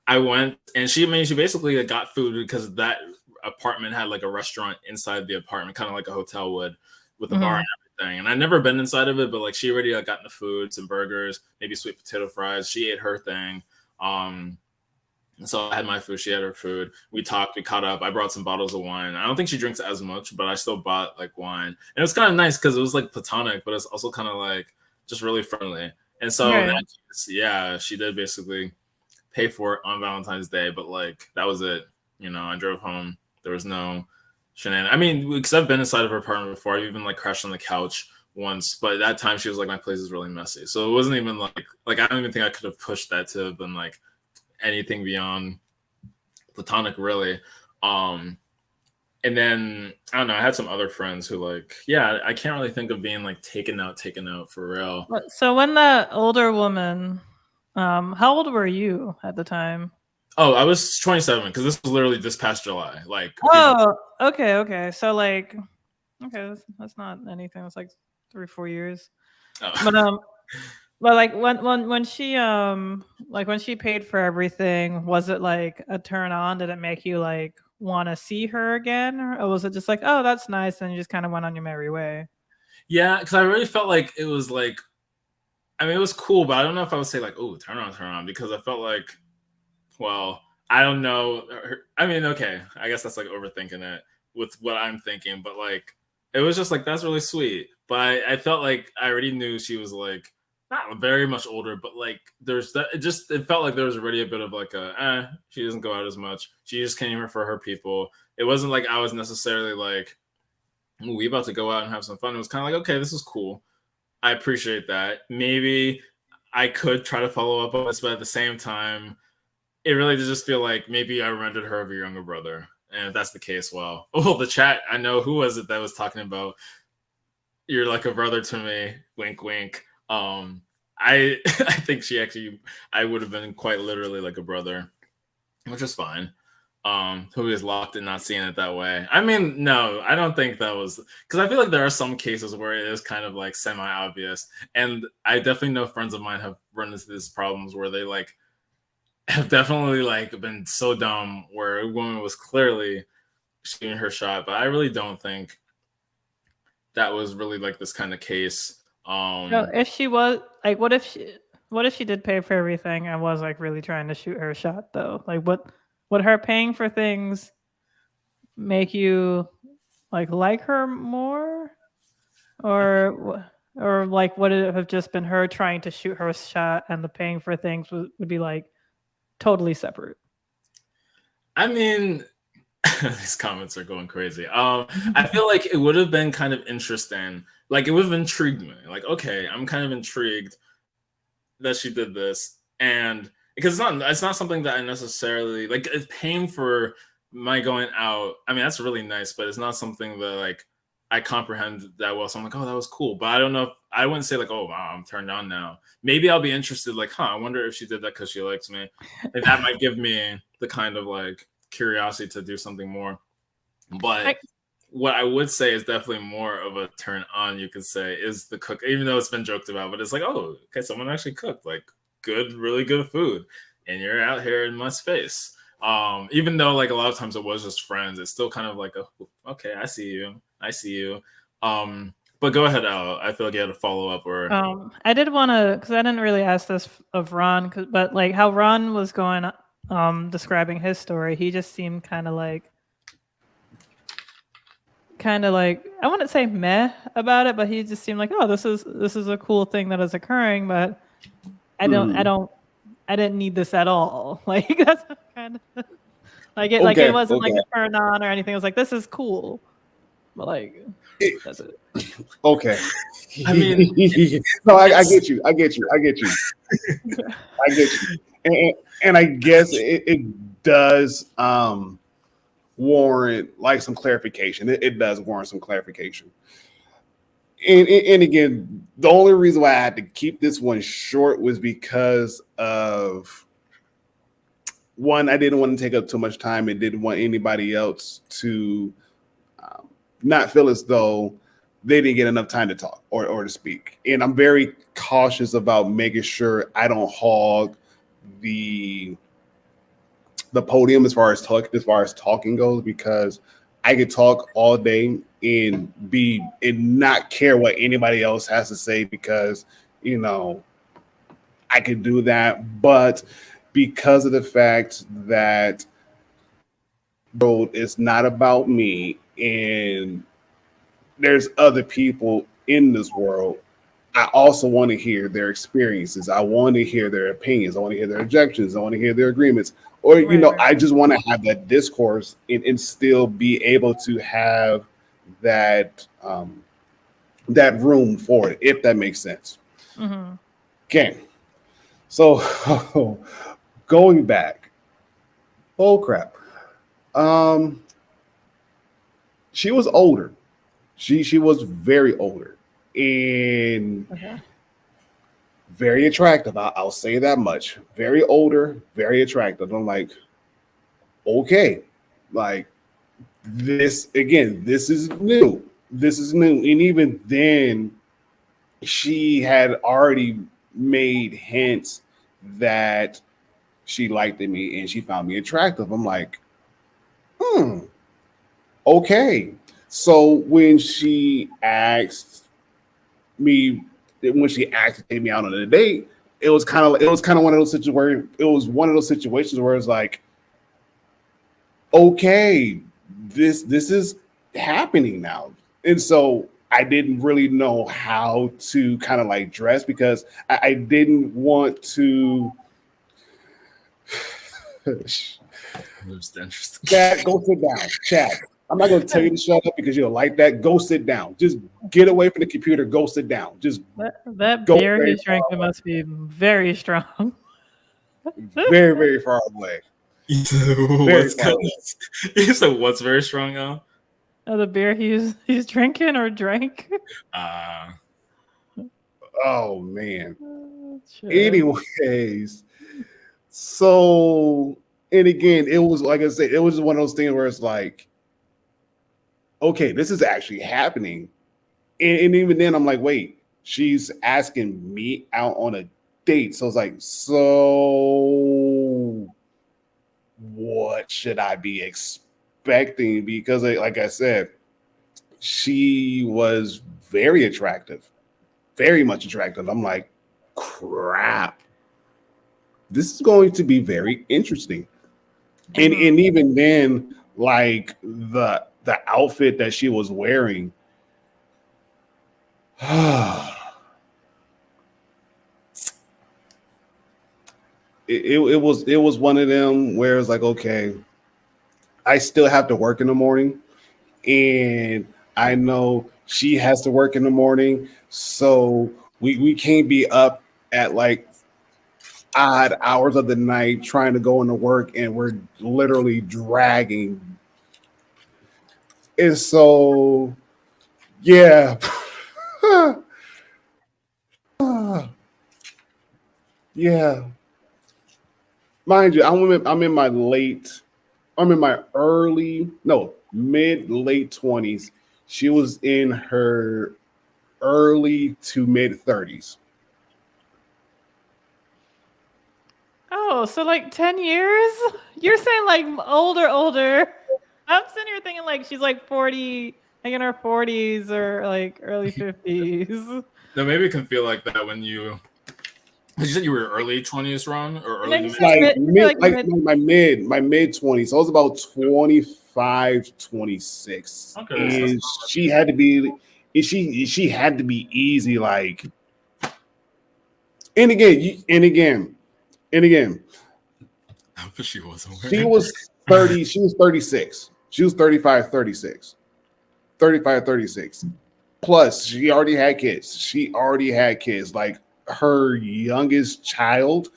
I went and she basically got food because that apartment had like a restaurant inside the apartment, kind of like a hotel would, with a bar and everything. And I'd never been inside of it, but like she already gotten the food, some burgers, maybe sweet potato fries. She ate her thing. So I had my food, she had her food. We talked, we caught up. I brought some bottles of wine. I don't think she drinks as much, but I still bought like wine. And it was kind of nice because it was like platonic, but it's also kind of like just really friendly. And so, in that case, yeah, she did basically pay for it on Valentine's Day, but like that was it. I drove home. There was no shenanigans. I mean, because I've been inside of her apartment before. I've even like crashed on the couch once, but at that time she was like, my place is really messy. So it wasn't even like I don't even think I could have pushed that to have been like anything beyond platonic, really. And then I don't know, I had some other friends who like, yeah, I can't really think of being like taken out for real. So when that older woman, how old were you at the time? Oh, I was 27 because this was literally this past July. Like, okay. So like, okay, that's not anything. It's like 3 or 4 years. Oh. But like when she when she paid for everything, was it like a turn on? Did it make you like want to see her again, or was it just like, oh, that's nice, and you just kind of went on your merry way? Yeah, because I really felt like it was like, I mean, it was cool, but I don't know if I would say like, oh, turn on, because I felt like, well, I don't know. I mean, okay, I guess that's like overthinking it with what I'm thinking, but like, it was just like, that's really sweet. But I felt like I already knew she was like, not very much older, but like there's that. It felt like there was already a bit of like she doesn't go out as much. She just came here for her people. It wasn't like I was necessarily like, ooh, we about to go out and have some fun. It was kind of like, okay, this is cool. I appreciate that. Maybe I could try to follow up on this, but at the same time, it really did just feel like maybe I reminded her of your younger brother. And if that's the case, well, the chat, I know who was it that was talking about you're like a brother to me, wink, wink. I think I would have been quite literally like a brother, which is fine. Who is locked in not seeing it that way. I mean, no, I don't think that was, because I feel like there are some cases where it is kind of like semi-obvious. And I definitely know friends of mine have run into these problems where they like have definitely like been so dumb where a woman was clearly shooting her shot, but I really don't think that was really like this kind of case. If she was like, what if she did pay for everything and was like really trying to shoot her shot though? Like, would her paying for things make you like her more, or like would it have just been her trying to shoot her shot and the paying for things would be like totally separate? I mean, these comments are going crazy. I feel like it would have been kind of interesting. Like it would have intrigued me. Like, okay, I'm kind of intrigued that she did this, and because it's not something that I necessarily like. It's paying for my going out. I mean, that's really nice, but it's not something that like I comprehend that well. So I'm like, oh, that was cool, but I don't know. I wouldn't say like, oh, wow, I'm turned on now. Maybe I'll be interested. Like, I wonder if she did that because she likes me, and that might give me the kind of like curiosity to do something more. But what I would say is definitely more of a turn on, you could say, is the cook, even though it's been joked about, but it's like, oh, okay, someone actually cooked like good, really good food, and you're out here in my space. Even though like a lot of times it was just friends, it's still kind of like, okay, I see you. But go ahead, Al. I feel like you had a follow up or. I did want to, because I didn't really ask this of Ron, but like how Ron was going, describing his story, he just seemed kind of like I wouldn't say meh about it, but he just seemed like, oh, this is a cool thing that is occurring, but I didn't need this at all. Like that's kind of like it. Like it wasn't like a turn on or anything. It was like, this is cool, but like that's it. Okay. I mean, no, I get you. I get you. and I guess it does warrant like some clarification. It does warrant some clarification. And again, the only reason why I had to keep this one short was because of one, I didn't want to take up too much time and didn't want anybody else to not feel as though they didn't get enough time to talk or to speak. And I'm very cautious about making sure I don't hog the podium as far as talking goes, because I could talk all day and not care what anybody else has to say, because I could do that. But because of the fact that it's not about me and there's other people in this world, I also want to hear their experiences. I want to hear their opinions. I want to hear their objections. I want to hear their agreements. Or, Right. I just want to have that discourse and still be able to have that that room for it, if that makes sense. Mm-hmm. Okay. So going back. Oh crap. She was older. She was very older and Okay. very attractive. I'll say that much. Very older, very attractive. I'm like, okay, like this again. This is new. This is new. And even then, she had already made hints that she liked me and she found me attractive. I'm like, okay. So when she asked me to take me out on a date, it was kind of one of those situations where it's like, okay, this is happening now. And so I didn't really know how to kind of like dress, because I didn't want to Most interesting. Chad, go sit down. Chad, I'm not going to tell you to shut up because you don't like that. Go sit down. Just get away from the computer. Go sit down. Just That go beer very he's drinking must be very strong. very, very far away. What's you said what's very strong now? The beer he's drinking or drank. Oh man. Sure. Anyways, so and again, it was like I said, it was one of those things where it's like, okay, this is actually happening. And even then, I'm like, wait, she's asking me out on a date. So it's like, so what should I be expecting? Because, like I said, she was very attractive, very much attractive. I'm like, crap, this is going to be very interesting. And even then, like the outfit that she was wearing, it was one of them where it's like, okay, I still have to work in the morning, and I know she has to work in the morning, so we can't be up at like odd hours of the night trying to go into work, and we're literally dragging. And so, yeah. Yeah. Mind you, I'm in my mid late 20s. She was in her early to mid 30s. Oh, so like 10 years? You're saying like older. I'm sitting here thinking like she's like 40, like in her 40s or like early 50s. No, maybe it can feel like that when you said you were early 20s, Ron, or early to mid. My mid 20s. So I was about 25, 26. Okay. And she had to be easy, like, and again. But she wasn't wearing. She was 30, she was 36. She was 35, 36. 35, 36. Plus, she already had kids. Like her youngest child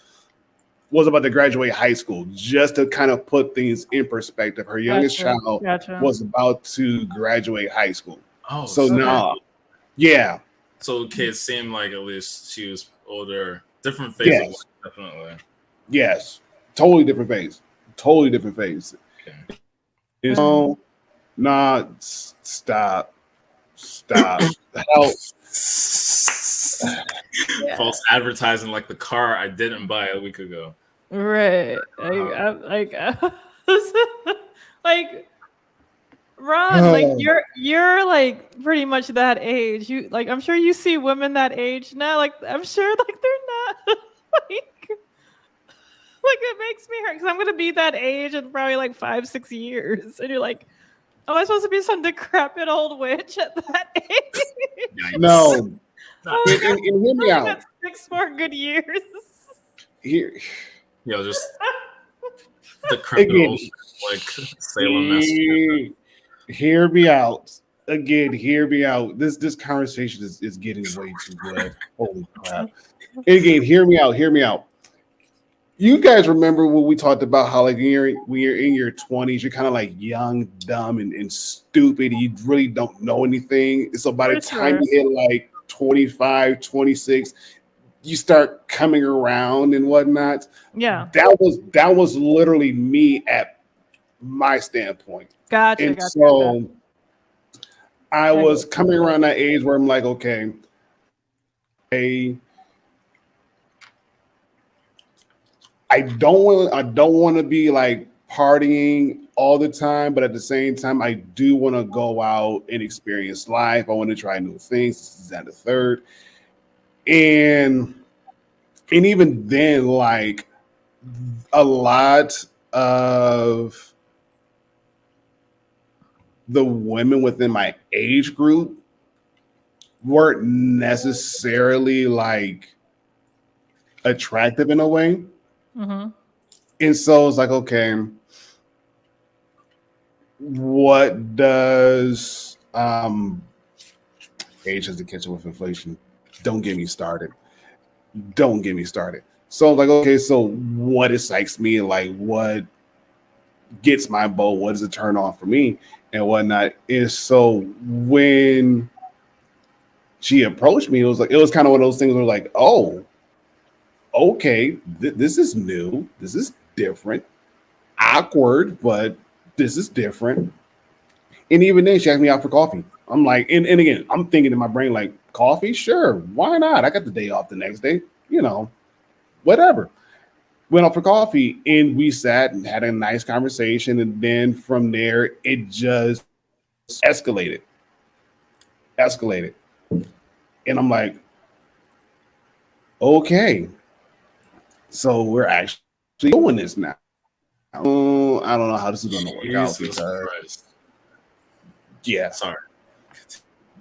was about to graduate high school, just to kind of put things in perspective. Her youngest Gotcha. child Gotcha. was about to graduate high school. Oh, So so, now, yeah, so kids seem like at least she was older. Different phase of life, yes, definitely. yes, totally different phase. Totally different phase. Okay. No, nah, stop. Help. Yeah. False advertising like the car I didn't buy a week ago. Right. Like Ron, like you're like pretty much that age. You like I'm sure you see women that age now. Like I'm sure like they're not like it makes me hurt because I'm gonna be that age in probably like 5-6 years, and you're like, am I supposed to be some decrepit old witch at that age? No, Not and hear me I out. got 6 more good years. Here, just decrepit again, old like Salem, Massachusetts. hear me out. Again, hear me out. This conversation is getting way too good. Holy crap. Again, hear me out. Hear me out. You guys remember when we talked about how like when you're in your 20s, you're kind of like young, dumb, and stupid. You really don't know anything. So by the For time sure. you hit like 25, 26, you start coming around and whatnot. Yeah. That was literally me at my standpoint. Gotcha. And Gotcha. so I I was get coming around that age where I'm like, okay, hey, I don't want to be like partying all the time, but at the same time, I do want to go out and experience life. I want to try new things. This is at the third. And even then, like a lot of the women within my age group weren't necessarily like attractive in a way. Mm-hmm. And so it's like, okay, what does age has to catch up with inflation? Don't get me started. Don't get me started. So like, okay, so what excites me? Like what gets my boat? What is a turn on for me and whatnot? Is so when she approached me, it was kind of one of those things where like, oh, okay, this is new. This is different. Awkward, but this is different. And even then, she asked me out for coffee. I'm like, and again, I'm thinking in my brain, like, coffee? Sure, why not? I got the day off the next day, whatever. Went out for coffee and we sat and had a nice conversation. And then from there, it just escalated. Escalated. And I'm like, okay, so we're actually doing this now. Oh, I don't know how this is going to work out Jesus because, Christ. yeah. Sorry.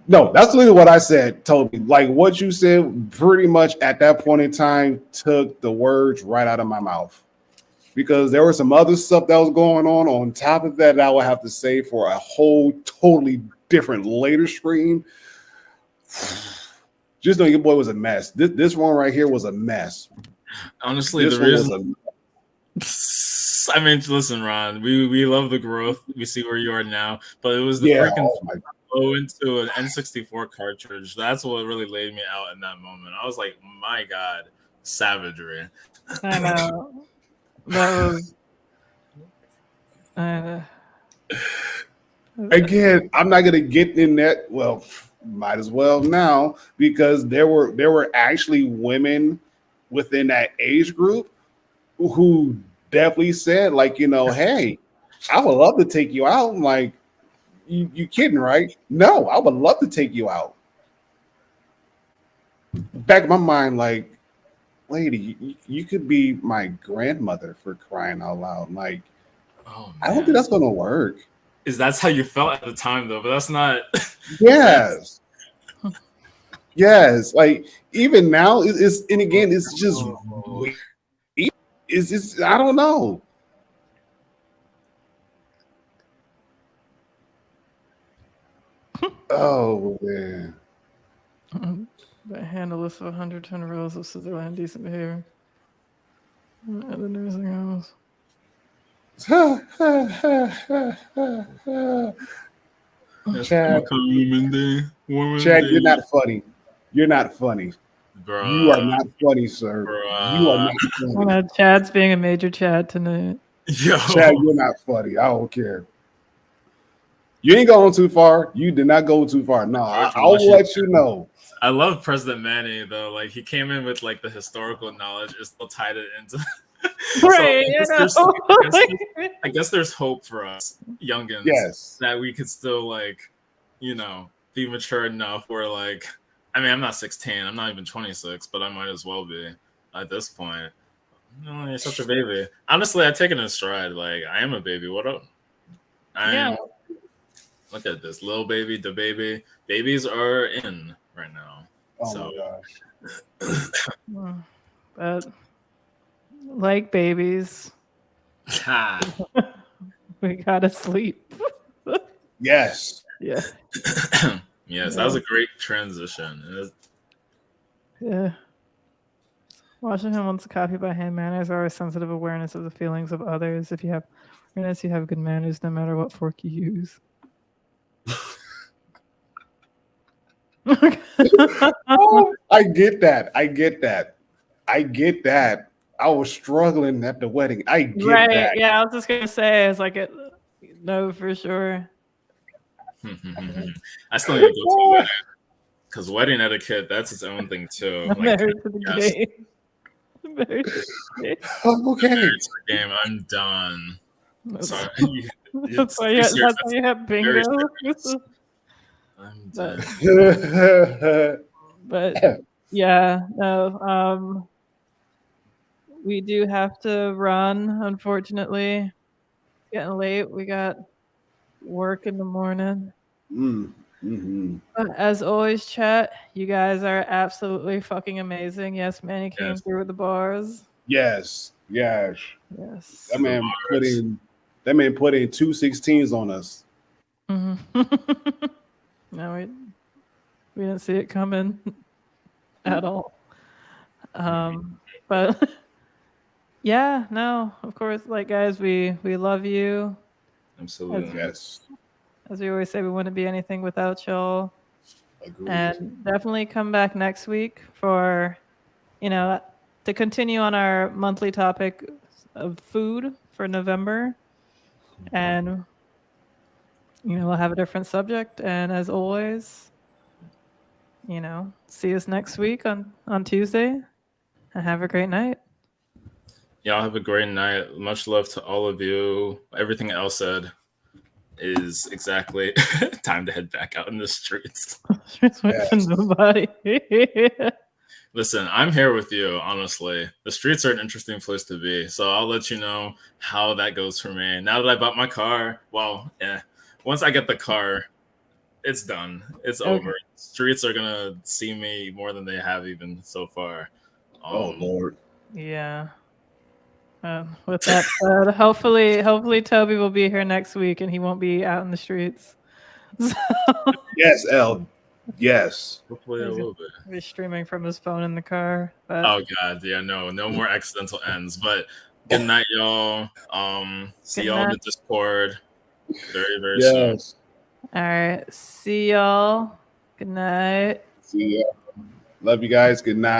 No, that's literally what I said, Toby. Like what you said, pretty much at that point in time, took the words right out of my mouth. Because there was some other stuff that was going on top of that I would have to say for a whole totally different later stream. Just know your boy was a mess. This one right here was a mess. Honestly, This the one was reason I mean, listen, Ron, we love the growth. We see where you are now, but it was the freaking oh my go into an N64 cartridge. That's what really laid me out in that moment. I was like, my God, savagery. I know. That was Again, I'm not gonna get in that. Well, might as well now because there were actually women within that age group who definitely said, like, hey, I would love to take you out. I'm like, you kidding, right? No, I would love to take you out. Back in my mind, like, lady, you could be my grandmother for crying out loud. Like, Oh, I don't think that's gonna work. That's how you felt at the time, though, but that's not. Yes. Yes. Like, even now, it's and again, it's just weird. It's just, I don't know. Oh man. the handle list of 110 rules of Switzerland decent behavior. At the nursing house. That's Chad, Women Day. Women Chad, Day. you're not funny. You're not funny. You are Bruh. not funny, sir. You are Bruh. not Oh, funny. no, Chad's being a major Chad tonight. Yo. Chad, you're not funny. I don't care. You ain't going too far. You did not go too far. No, George I'll let Washington. you know. I love President Manny though. Like he came in with like the historical knowledge, and still tied it into. Right, I guess there's hope for us youngins Yes. that we could still like, be mature enough where like, I mean, I'm not 16, I'm not even 26, but I might as well be at this point. You're such a baby. Honestly, I take it in stride. Like I am a baby. What up? Look at this little baby, the baby. Babies are in right now. Oh my gosh. But like babies, we gotta sleep. Yes. Yeah. Yes, that was a great transition. Yeah. Washington wants a copy by hand. Manners are a sensitive awareness of the feelings of others. If you have awareness, you have good manners no matter what fork you use. Oh, I get that. I get that. I get that. I was struggling at the wedding. I get that. Yeah, I was just gonna say, it's like no, for sure. I still need to go to a wedding because wedding etiquette, that's its own thing too. I'm married to the game. Married to the game. Okay. Married to the game. I'm done. Sorry. That's why you have bingo. I'm done. But yeah, no. We do have to run, unfortunately. It's getting late. We got work in the morning. But as always, chat, you guys are absolutely fucking amazing. Yes, Manny came through with the bars. Yes. Yes. That man put in 2 16s on us. Mm-hmm. No, we didn't see it coming at all. But yeah, no, of course, like guys, we love you. Absolutely. Yes. As we always say, we wouldn't be anything without y'all. Agreed. And definitely come back next week for, to continue on our monthly topic of food for November. And, we'll have a different subject. And as always, see us next week on Tuesday. And have a great night. Y'all have a great night. Much love to all of you. Everything else said is exactly time to head back out in the streets. Listen, I'm here with you, honestly. The streets are an interesting place to be, so I'll let you know how that goes for me. Now that I bought my car, once I get the car, it's done. It's over. Streets are gonna see me more than they have even so far. Oh Lord. Yeah. With that said, hopefully Toby will be here next week and he won't be out in the streets. So, yes, L. Yes. Hopefully I will be. He'll be streaming from his phone in the car. But... Oh God, yeah, no more accidental ends. But good night, y'all. See y'all in the Discord very, very soon. All right. See y'all. Good night. See ya. Love you guys. Good night.